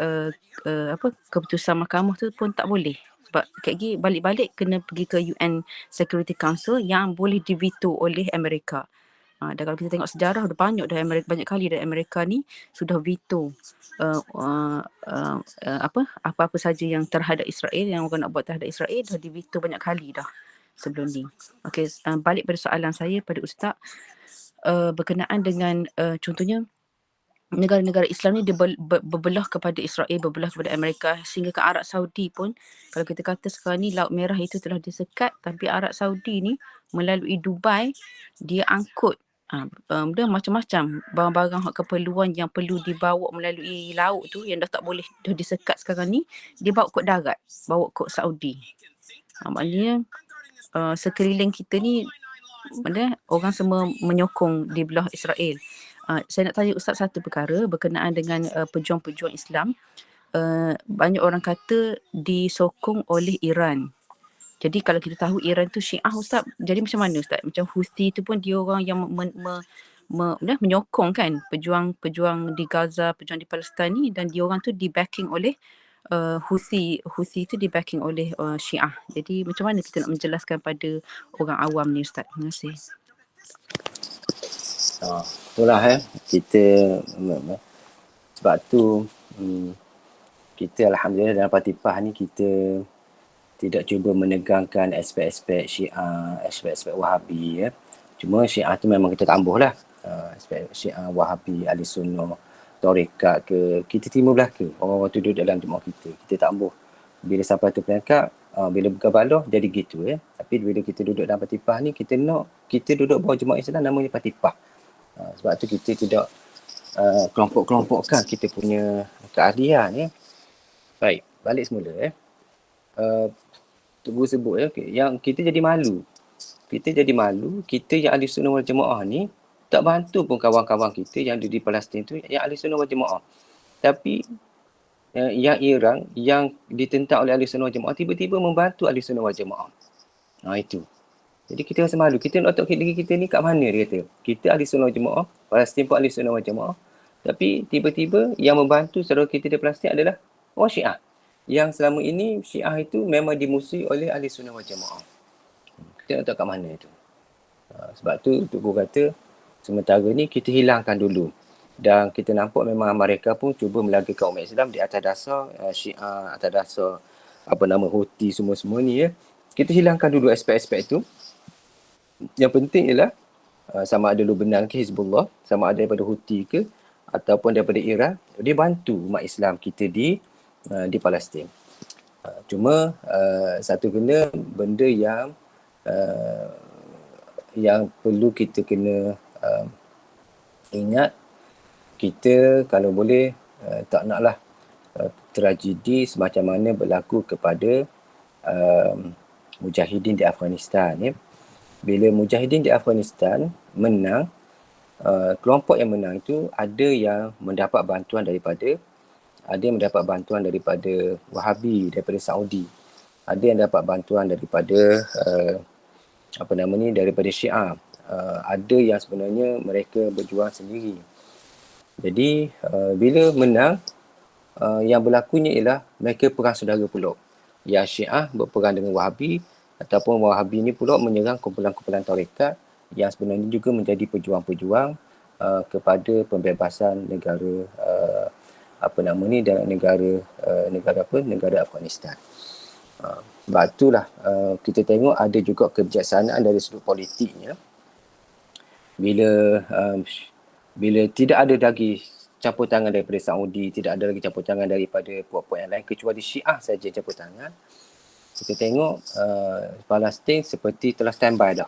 keputusan mahkamah tu pun tak boleh. Sebab kayak gini balik-balik kena pergi ke UN Security Council yang boleh diveto oleh Amerika. Dan kalau kita tengok sejarah dah banyak kali dari Amerika ni sudah veto apa-apa saja yang terhadap Israel, yang orang nak buat terhadap Israel dah diveto banyak kali dah sebelum ni. Okey, balik pada soalan saya pada Ustaz, berkenaan dengan contohnya negara-negara Islam ni dia berbelah kepada Israel, berbelah kepada Amerika, sehingga ke Arab Saudi pun. Kalau kita kata sekarang ni Laut Merah itu telah disekat, tapi Arab Saudi ni melalui Dubai dia angkut dia macam-macam barang-barang keperluan yang perlu dibawa melalui laut tu, yang dah tak boleh, dah disekat sekarang ni, dia bawa kot darat, bawa kot Saudi. Maknanya sekeliling kita ni orang semua menyokong di belah Israel. Saya nak tanya Ustaz satu perkara berkenaan dengan pejuang-pejuang Islam. Banyak orang kata disokong oleh Iran. Jadi kalau kita tahu Iran tu Syiah Ustaz, jadi macam mana Ustaz? Macam Houthi tu pun dia orang yang menyokong kan pejuang di Gaza, pejuang di Palestin ni, dan dia orang tu di backing oleh Houthi tu di backing oleh Syiah. Jadi macam mana kita nak menjelaskan pada orang awam ni Ustaz? Terima kasih. Itulah kita sebab tu kita alhamdulillah dalam Fatipah ni kita tidak cuba menegangkan aspek-aspek Syiah, aspek-aspek Wahabi Cuma Syiah tu memang kita tambuh lah. aspek Syiah, Wahabi, Ahli Sunnah, Tarekat ke, kita terima belaka orang-orang tu duduk dalam jemaah kita. Kita tak ambuh. Bila sampai tu peringkat, bila buka balah jadi gitu ya. Tapi bila kita duduk dalam Patipah ni, kita duduk bawah jemaah Islam namanya Patipah. Sebab tu kita tidak kelompok-kelompokkan kita punya keahlian ya. Baik, balik semula ya. Guru sebut ya, yang kita jadi malu. Kita yang Ahli Sunnah wal Jamaah ni tak bantu pun kawan-kawan kita yang ada di Palestin tu yang Ahli Sunnah wal Jamaah. Tapi yang Iran yang ditentang oleh Ahli Sunnah wal Jamaah tiba-tiba membantu Ahli Sunnah wal Jamaah. Itu. Jadi kita rasa malu. Kita nak tahu diri kita ni kat mana, dia kata. Kita Ahli Sunnah wal Jamaah, Palestin pun Ahli Sunnah wal Jamaah. Tapi tiba-tiba yang membantu saudara kita di Palestin adalah orang Syiah. Yang selama ini Syiah itu memang dimusuhi oleh Ahli Sunnah wal Jamaah. Kita nak tahu kat mana tu. Sebab tu guru kata sementara ni kita hilangkan dulu. Dan kita nampak memang mereka pun cuba melagakan umat Islam di atas dasar Syiah, atas dasar Houthi semua-semua ni ya. Kita hilangkan dulu aspek-aspek tu. Yang penting ialah sama ada Lebanon ke Hizbullah, sama ada daripada Houthi ke ataupun daripada Iran, dia bantu umat Islam kita di Palestin. Cuma satu benda yang perlu kita kena ingat, kita kalau boleh tak naklah tragedi semacam mana berlaku kepada Mujahidin di Afghanistan ya. Bila Mujahidin di Afghanistan menang, kelompok yang menang itu ada yang mendapat bantuan daripada Wahabi, daripada Saudi. Ada yang dapat bantuan daripada daripada Syiah. Ada yang sebenarnya mereka berjuang sendiri. Jadi bila menang, yang berlakunya ialah mereka perang saudara pula. Yang Syiah berperang dengan Wahabi, ataupun Wahabi ni pula menyerang kumpulan-kumpulan tarekat yang sebenarnya juga menjadi pejuang-pejuang kepada pembebasan negara negara Afghanistan. Sebab itulah kita tengok ada juga kebijaksanaan dari sudut politiknya. Bila tidak ada lagi campur tangan daripada Saudi, tidak ada lagi campur tangan daripada puak-puak yang lain kecuali Syiah saja campur tangan, kita tengok Palestin seperti telah standby dah.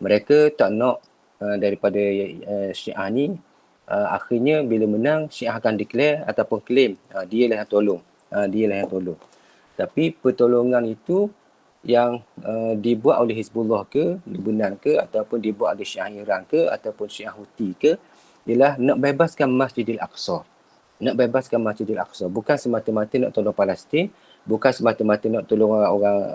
Mereka tak nak daripada Syiah ni, akhirnya bila menang Syiah akan declare ataupun claim dialah yang tolong. Tapi pertolongan itu yang dibuat oleh Hizbullah ke, Lebanon ke, ataupun dibuat oleh Syiah Iran ke, ataupun Syiah Houthi ke, ialah nak bebaskan Masjidil Aqsa. Bukan semata-mata nak tolong Palestin, bukan semata-mata nak tolong orang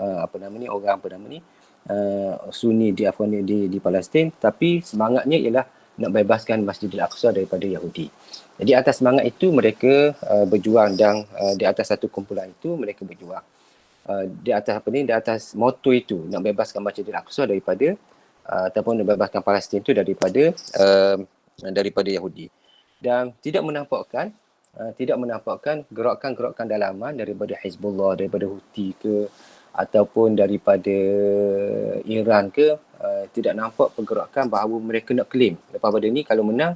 Sunni di Afghanistan di Palestin, tapi semangatnya ialah nak bebaskan Masjidil Aqsa daripada Yahudi. Jadi atas semangat itu mereka berjuang, dan di atas satu kumpulan itu mereka berjuang. Di atas moto itu, nak bebaskan Masjidil Aqsa daripada ataupun nak bebaskan Palestin itu daripada Yahudi. Dan tidak menampakkan gerakan-gerakan dalaman daripada Hizbullah, daripada Houthi ke, ataupun daripada Iran ke, tidak nampak pergerakan bahawa mereka nak claim lepas pada ni kalau menang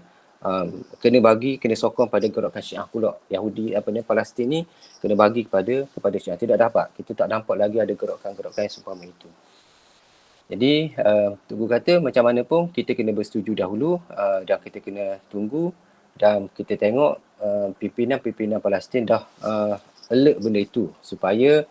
kena sokong pada gerakan Syiah pula. Yahudi Palestin ni kena bagi kepada Syiah. Tidak dapat. Kita tak nampak lagi ada gerakan-gerakan yang seumpama itu. Jadi Tugu kata macam mana pun kita kena bersetuju dahulu, dan kita kena tunggu, dan kita tengok pimpinan Palestin dah alert benda itu supaya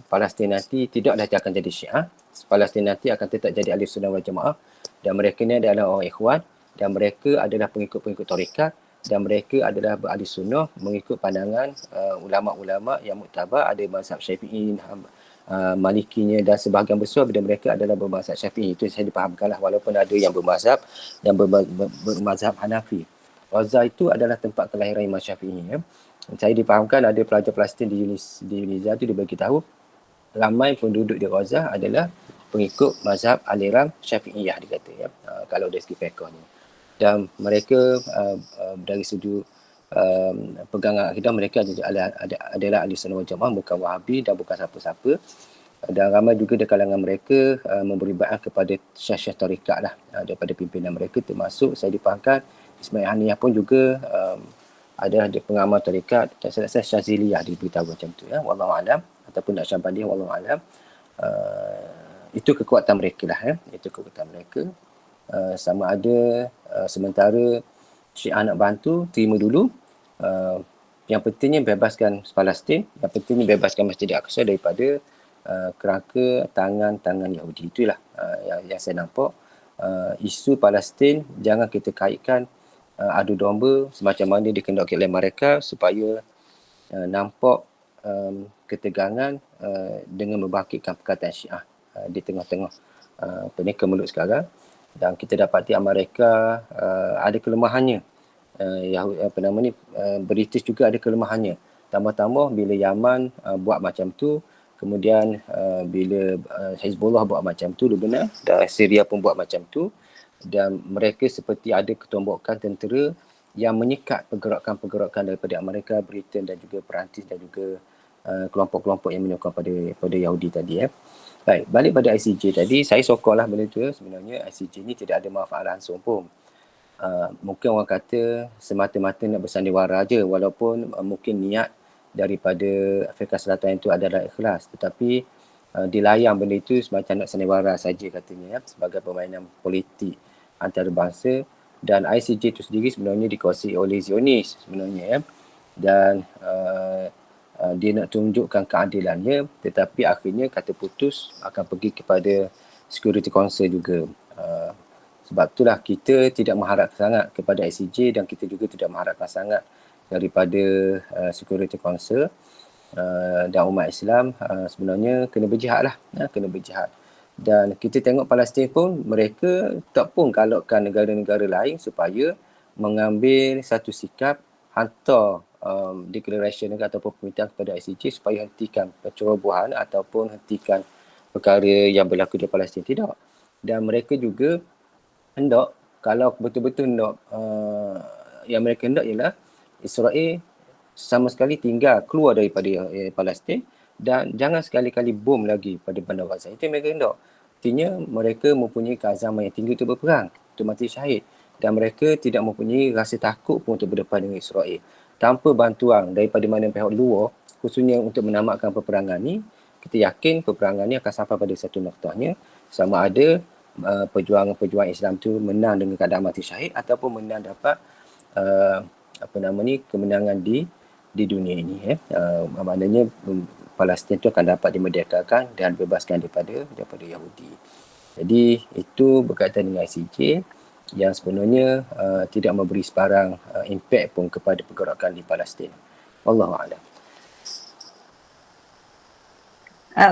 Palestin nanti tidaklah akan jadi Syiah. Palestin nanti akan tetap jadi Ahli Sunnah wal Jamaah, dan mereka ni adalah orang Ikhwan, dan mereka adalah pengikut-pengikut tarekat, dan mereka adalah berahli sunnah mengikut pandangan ulama-ulama yang muktabar. Ada mazhab Syafi'i, Malikinya, dan sebahagian besar bila mereka adalah bermazhab Syafi'i. Itu saya dipahamkanlah, walaupun ada yang bermazhab Hanafi. Gaza itu adalah tempat kelahiran Imam Syafi'i ya. Saya dipahamkan ada pelajar Palestin di Unisa itu dia beritahu ramai penduduk di Gaza adalah pengikut mazhab aliran Syafi'iyah, dia kata ya, kalau dari segi fiqh ni. Dan mereka dari sudut pegangan akidah mereka adalah Ahli Sunnah wal Jamaah, bukan Wahabi dan bukan siapa-siapa. Dan ramai juga di kalangan mereka memberi baiat kepada syekh-syekh tarikat lah daripada pimpinan mereka, termasuk saya dipahamkan Ismail Haniyah pun juga ada pengamal tarikat, tak salah saya Syaziliyah diberitahu macam tu ya, wallahu alam, ataupun Naqsyabandiyah wallahu alam. Itu kekuatan mereka lah ya, itu kekuatan mereka. Sama ada sementara Syiah nak bantu, terima dulu. Yang pentingnya bebaskan Palestin, yang pentingnya bebaskan Masjid Al-Aqsa daripada kerangka tangan-tangan Yahudi. Itulah yang saya nampak. Isu Palestin jangan kita kaitkan adu domba semacam mana dikehendaki oleh mereka supaya nampak ketegangan dengan membangkitkan perkataan Syiah di tengah-tengah kemelut sekarang. Dan kita dapati Amerika ada kelemahannya. British juga ada kelemahannya. Tambah-tambah bila Yaman buat macam tu, kemudian bila Hezbollah buat macam tu, Lebanon dan Syria pun buat macam tu, dan mereka seperti ada ketombokan tentera yang menyekat pergerakan-pergerakan daripada Amerika, Britain dan juga Perancis dan juga kelompok-kelompok yang menyokong pada Yahudi tadi. Baik, balik pada ICJ tadi, saya sokonglah benda tu. Sebenarnya ICJ ni tidak ada manfaat langsung pun. Mungkin orang kata semata-mata nak bersandiwara aja, walaupun mungkin niat daripada Afrika Selatan itu adalah ikhlas, tetapi dilayang benda itu semacam nak sandiwara saja katanya sebagai permainan politik antarabangsa. Dan ICJ itu sendiri sebenarnya dikuasai oleh Zionis sebenarnya dan dia nak tunjukkan keadilannya, tetapi akhirnya kata putus akan pergi kepada Security Council juga. Sebab itulah kita tidak mengharap sangat kepada ICJ dan kita juga tidak mengharapkan sangat daripada Security Council. Dan umat Islam sebenarnya kena berjihad lah, kena berjihad. Dan kita tengok Palestin pun, mereka tak pun galakkan negara-negara lain supaya mengambil satu sikap hantar declaration ataupun permintaan kepada ICJ supaya hentikan pencerobohan ataupun hentikan perkara yang berlaku di Palestin. Tidak. Dan mereka juga hendak, kalau betul-betul hendak, yang mereka hendak ialah Israel sama sekali tinggal keluar daripada Palestin dan jangan sekali-kali bom lagi pada bandar Gaza. Itu yang mereka hendak. Artinya mereka mempunyai keazaman yang tinggi untuk berperang, untuk mati syahid, dan mereka tidak mempunyai rasa takut pun untuk berdepan dengan Israel. Tanpa bantuan daripada mana pihak luar, khususnya untuk menamatkan peperangan ni, kita yakin peperangan ni akan sampai pada satu noktahnya, sama ada perjuangan Islam tu menang dengan keadaan mati syahid ataupun menang dapat kemenangan di dunia ini. Maknanya Palestin itu akan dapat dimerdekakan dan bebaskan daripada Yahudi. Jadi itu berkaitan dengan ICJ yang sebenarnya tidak memberi sebarang impact pun kepada pergerakan di Palestin. Wallahu a'lam.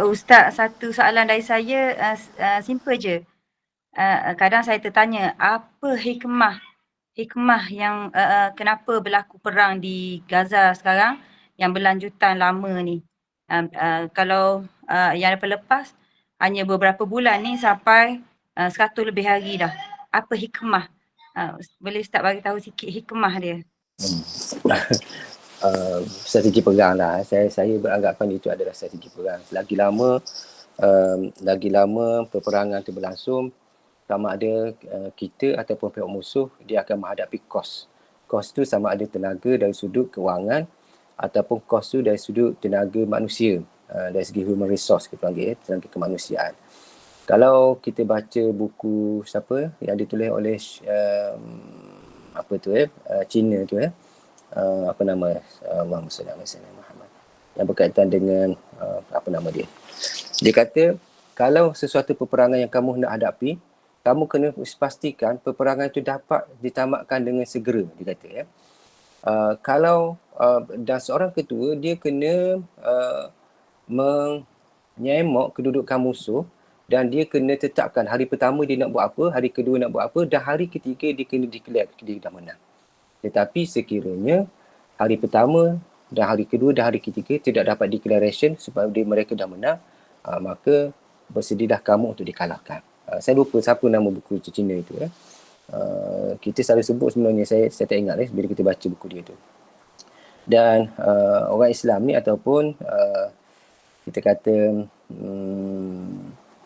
Ustaz, satu soalan dari saya simple je. Kadang saya tertanya, apa hikmah yang kenapa berlaku perang di Gaza sekarang yang berlanjutan lama ni. Kalau yang lepas hanya beberapa bulan ni sampai 100 lebih hari dah. Apa hikmah? Boleh Ustaz bagi tahu sikit hikmah dia? Strategi perang lah. Saya beranggapan itu adalah strategi perang. Lagi lama peperangan itu berlangsung, sama ada kita ataupun pihak musuh, dia akan menghadapi kos. Kos tu sama ada tenaga dari sudut kewangan ataupun kos tu dari sudut tenaga manusia, dari segi human resource kita panggil, tenaga kemanusiaan. Kalau kita baca buku siapa yang ditulis oleh Cina tu apa nama Muhammad sallallahu alaihi wasallam, yang berkaitan dengan dia kata, kalau sesuatu peperangan yang kamu hendak hadapi, kamu kena pastikan peperangan itu dapat ditamatkan dengan segera, dia kata kalau dan seorang ketua dia kena menyemak kedudukan musuh dan dia kena tetapkan hari pertama dia nak buat apa, hari kedua nak buat apa, dan hari ketiga dia kena declare dia dah menang. Tetapi sekiranya hari pertama dan hari kedua dan hari ketiga tidak dapat declaration sebab mereka dah menang, maka bersedialah kamu untuk dikalahkan. Saya lupa siapa nama buku Cina itu. Kita selalu sebut sebenarnya, saya tak ingat bila kita baca buku dia tu. Dan orang Islam ni ataupun kita kata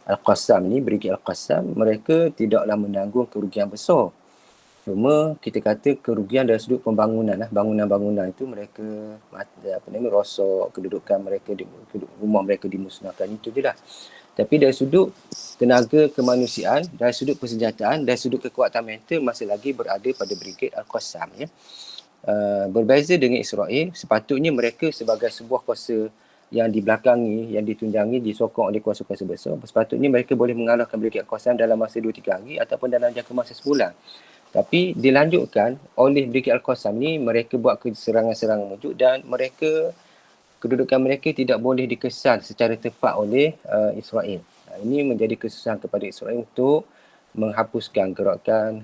Al-Qassam ni, Brigade Al-Qassam, mereka tidaklah menanggung kerugian besar. Cuma kita kata kerugian dari sudut pembangunan lah. Bangunan-bangunan itu mereka rosak, kedudukan mereka, rumah mereka dimusnahkan, itu je lah. Tapi dari sudut tenaga kemanusiaan, dari sudut persenjataan, dari sudut kekuatan mental masih lagi berada pada Brigade Al-Qassam, ya. Berbeza dengan Israel, sepatutnya mereka sebagai sebuah kuasa yang dibelakangi, yang ditunjangi, disokong oleh kuasa-kuasa besar, sepatutnya mereka boleh mengalahkan Brigade Al-Qassam dalam masa 2-3 hari ataupun dalam jangka masa sebulan. Tapi dilanjutkan oleh Brigade Al-Qassam ni, mereka buat serangan-serangan wujud dan mereka, kedudukan mereka tidak boleh dikesan secara tepat oleh Israel. Ini menjadi kesusahan kepada Israel untuk menghapuskan gerakan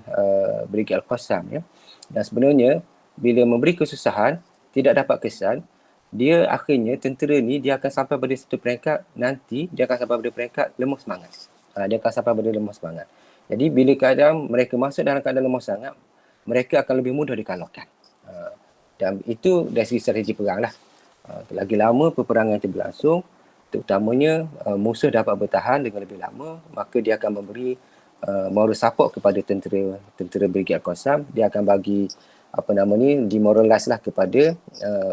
Brigade Al-Qassam, ya. Dan sebenarnya bila memberi kesusahan, tidak dapat kesan, dia akhirnya tentera ni dia akan sampai pada satu peringkat nanti, dia akan sampai pada peringkat lemah semangat. Dia akan sampai pada lemah semangat. Jadi bila keadaan mereka masuk dalam keadaan lemah sangat, mereka akan lebih mudah dikalahkan. Dan itu dari segi strategi perang lah. Lagi lama peperangan itu berlangsung, terutamanya musuh dapat bertahan dengan lebih lama, maka dia akan memberi moral support kepada tentera Brigade Al-Qassam. Dia akan bagi demoralize lah kepada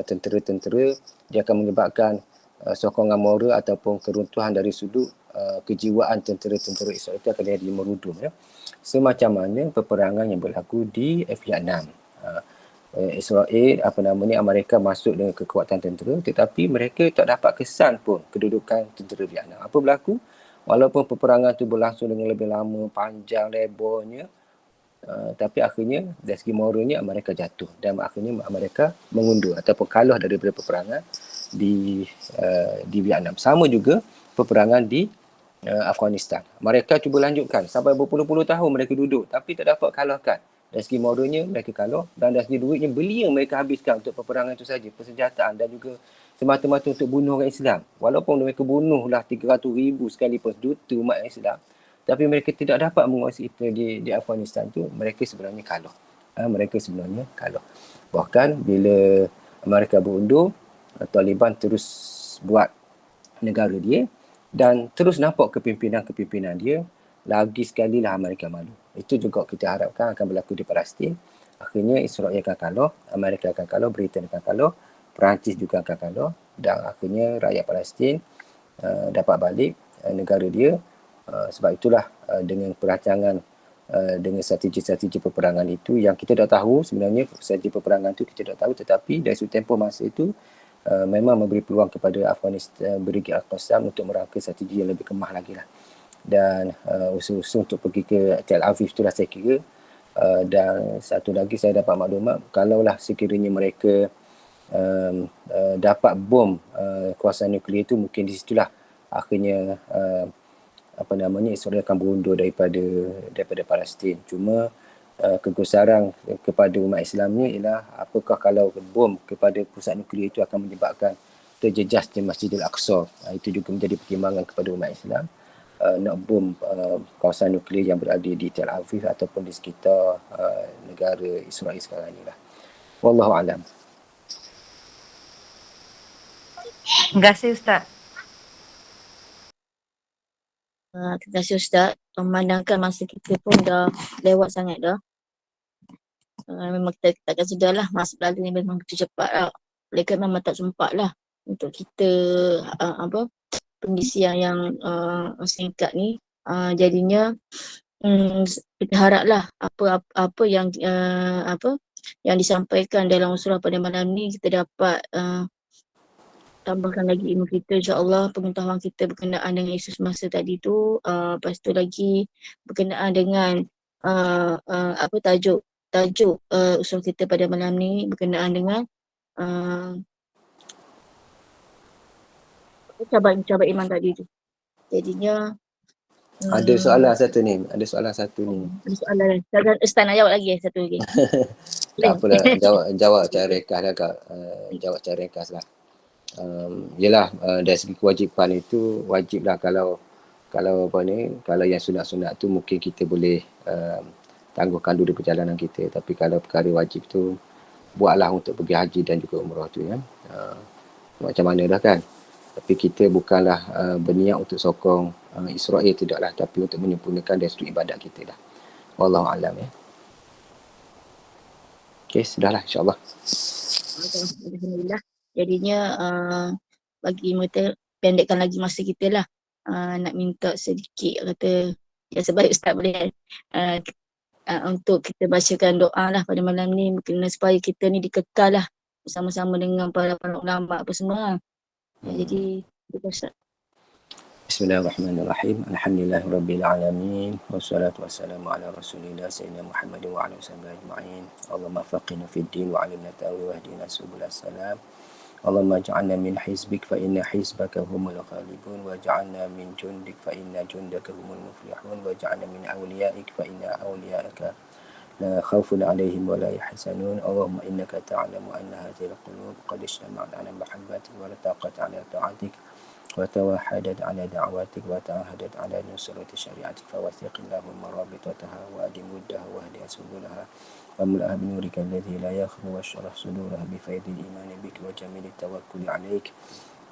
tentera-tentera. Dia akan menyebabkan sokongan moral ataupun keruntuhan dari sudut kejiwaan tentera-tentera Israel itu akan jadi merudum, ya. Semacam mana peperangan yang berlaku di Vietnam. Israel, Amerika masuk dengan kekuatan tentera, tetapi mereka tak dapat kesan pun kedudukan tentera Vietnam. Apa berlaku? Walaupun peperangan itu berlangsung dengan lebih lama, panjang, lebarnya, tapi akhirnya dari segi moralnya Amerika jatuh dan akhirnya Amerika mengundur ataupun kalah daripada peperangan di Vietnam. Sama juga peperangan di Afghanistan. Mereka cuba lanjutkan sampai berpuluh-puluh tahun mereka duduk tapi tak dapat kalahkan. Dari segi moralnya mereka kalah dan dari segi duitnya belia mereka habiskan untuk peperangan itu saja, persenjataan dan juga semata-mata untuk bunuh orang Islam. Walaupun mereka bunuhlah 300,000 sekalipun juta umat Islam, tapi mereka tidak dapat menguasai itu di Afghanistan tu, mereka sebenarnya kalah. Mereka sebenarnya kalah. Bahkan bila Amerika berundur, Taliban terus buat negara dia dan terus nampak kepimpinan dia, lagi sekali lah Amerika malu. Itu juga kita harapkan akan berlaku di Palestin. Akhirnya Israel akan kalah, Amerika akan kalah, Britain akan kalah, Perancis juga akan kalah dan akhirnya rakyat Palestin dapat balik negara dia. Sebab itulah dengan perancangan dengan strategi-strategi peperangan itu yang kita dah tahu sebenarnya, strategi peperangan itu kita dah tahu, tetapi dari sudut tempoh masa itu memang memberi peluang kepada Afghanistan, Brigade Al-Qassam untuk merangka strategi yang lebih kemah lagi lah. Dan usaha-usaha untuk pergi ke Tel Aviv itulah saya kira. Dan satu lagi saya dapat maklumat, kalaulah sekiranya mereka dapat bom kawasan nuklear itu, mungkin di situlah akhirnya Israel akan berundur daripada Palestin. Cuma kegusaran kepada umat Islam ni ialah apakah kalau bom kepada pusat nuklear itu akan menyebabkan terjejasnya Masjidil Aqsa. Itu juga menjadi pertimbangan kepada umat Islam nak bom kawasan nuklear yang berada di Tel Aviv ataupun di sekitar negara Israel sekarang ni lah. Wallahu a'lam. Terima kasih Ustaz. Terima kasih Ustaz. Memandangkan masa kita pun dah lewat sangat dah. Memang kita takkan sedar lah, masa lalu ni memang begitu cepat lah. Oleh kerana memang tak sempat lah untuk kita pengisian yang singkat ni. Jadinya kita haraplah apa yang disampaikan dalam surah pada malam ni kita dapat tambahkan lagi ilmu kita, insya-Allah, pengetahuan kita berkenaan dengan isu semasa tadi tu. Lepas tu lagi berkenaan dengan tajuk usul kita pada malam ni berkenaan dengan cabar iman tadi tu. Jadinya ada soalan satu ni. Ada soalan. Ustaz nak jawab lagi satu lagi. Tak apalah, jawab secara ringkas lah Kak. Jawab secara ringkas lah. Yelah, dari segi kewajipan itu wajiblah kalau yang sunat-sunat tu mungkin kita boleh tangguhkan dulu perjalanan kita, tapi kalau perkara wajib tu buatlah untuk pergi haji dan juga umrah tu, ya. Macam mana dah kan. Tapi kita bukanlah berniat untuk sokong Israel, tidaklah, tapi untuk menyempurnakan dari sudut ibadat kita dah. Wallahu alam ya. Okey, sudahlah insya-Allah. Alhamdulillah. Jadinya bagi mereka pendekkan lagi masa kita lah. Nak minta sedikit kata ya sebaik Ustaz boleh untuk kita bacakan doa lah pada malam ni kerana supaya kita ni dikekal lah bersama-sama dengan para ulama apa semua. Jadi kita Ustaz. Bismillahirrahmanirrahim. Alhamdulillahirabbil alamin wassalatu wassalamu ala rasulillah sayyidina Muhammad wa ala alihi ajma'in. Allahumma faqihna fid din wa 'allimna ta'wil wa hdina subul salam. Allahumma ij'alna min hizbik fa inna hizbaka humul ghalibun waj'alna min jundik fa inna jundaka humul muflihun waj'alna min awliyaik fa inna awliyaaka la khawfun 'alaihim wa la yahzanun. Allahumma innaka ta'lamu anna hadhihi al-qulub qad ijtama'at 'ala mahabbatik wa la taqata 'ala ta'atik وتوحدت على دعواتك وتعهدت على نصرة شريعتك فوثق اللهم رابطتها وأدم ودها واهدها سبلها واملأها بنورك الذي لا يخفو واشرح صدورها بفيض الإيمان بك وجميل التوكل عليك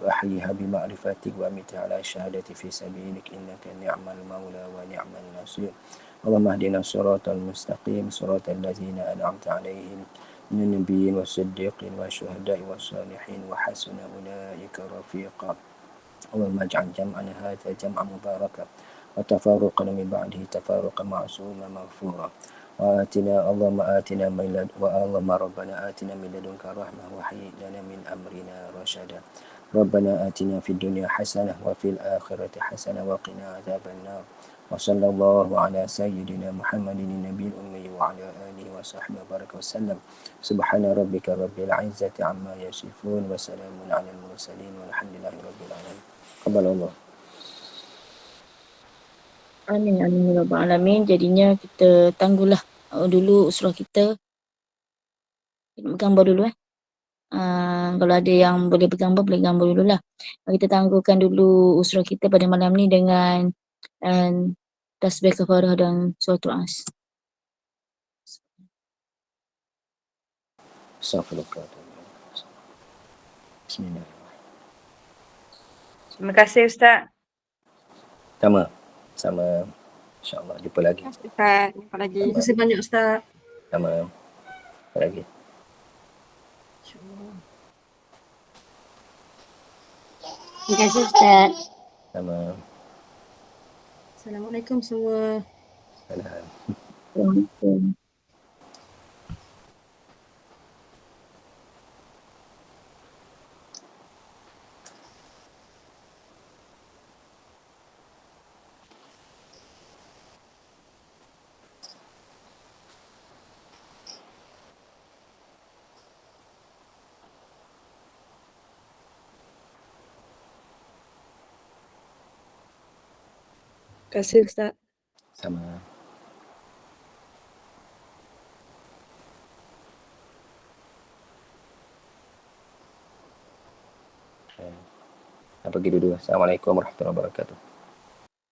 وأحيها بمعرفتك وأمتها على الشهادة في سبيلك إنك نعم المولى ونعم النصير. اللهم اهدنا الصراط المستقيم صراط الذين أنعمت عليهم من النبيين والصديقين والشهداء والصالحين وحسن أولئك رفيقا. اللهم اجعل جمعنا هذا جمعا مباركا وتفرقنا من بعده تفرقا معصوما مغفورا. اللهم ربنا آتنا من لدنك رحمة وهيئ لنا من أمرنا رشدا. ربنا آتنا في الدنيا حسنة وفي الآخرة حسنة وقنا عذاب النار. وصلى الله على سيدنا محمد النبي الأمي وعلى آله وصحبه وبارك وسلم. سبحان ربك رب العزة عما يصفون وسلام على المرسلين والحمد لله رب العالمين. قبل الله. Amin amin ya rabbal alamin. Jadinya kita tangguhlah dulu usrah kita. Gambar dulu kalau ada yang boleh bergambar boleh gambar dululah. Kita tangguhkan dulu usrah kita pada malam ni dengan tasbih kafarah dan surat as. Bismillah. Terima kasih Ustaz. Sama insya-Allah jumpa lagi. Ustaz, jumpa lagi. Terima kasih banyak Ustaz. Sama jumpa lagi. InsyaAllah. Terima kasih Ustaz. Sama. Assalamualaikum semua. Salam. Assalamualaikum. Terima kasih Ustaz. Sama. Pergi dulu. Assalamualaikum warahmatullahi wabarakatuh.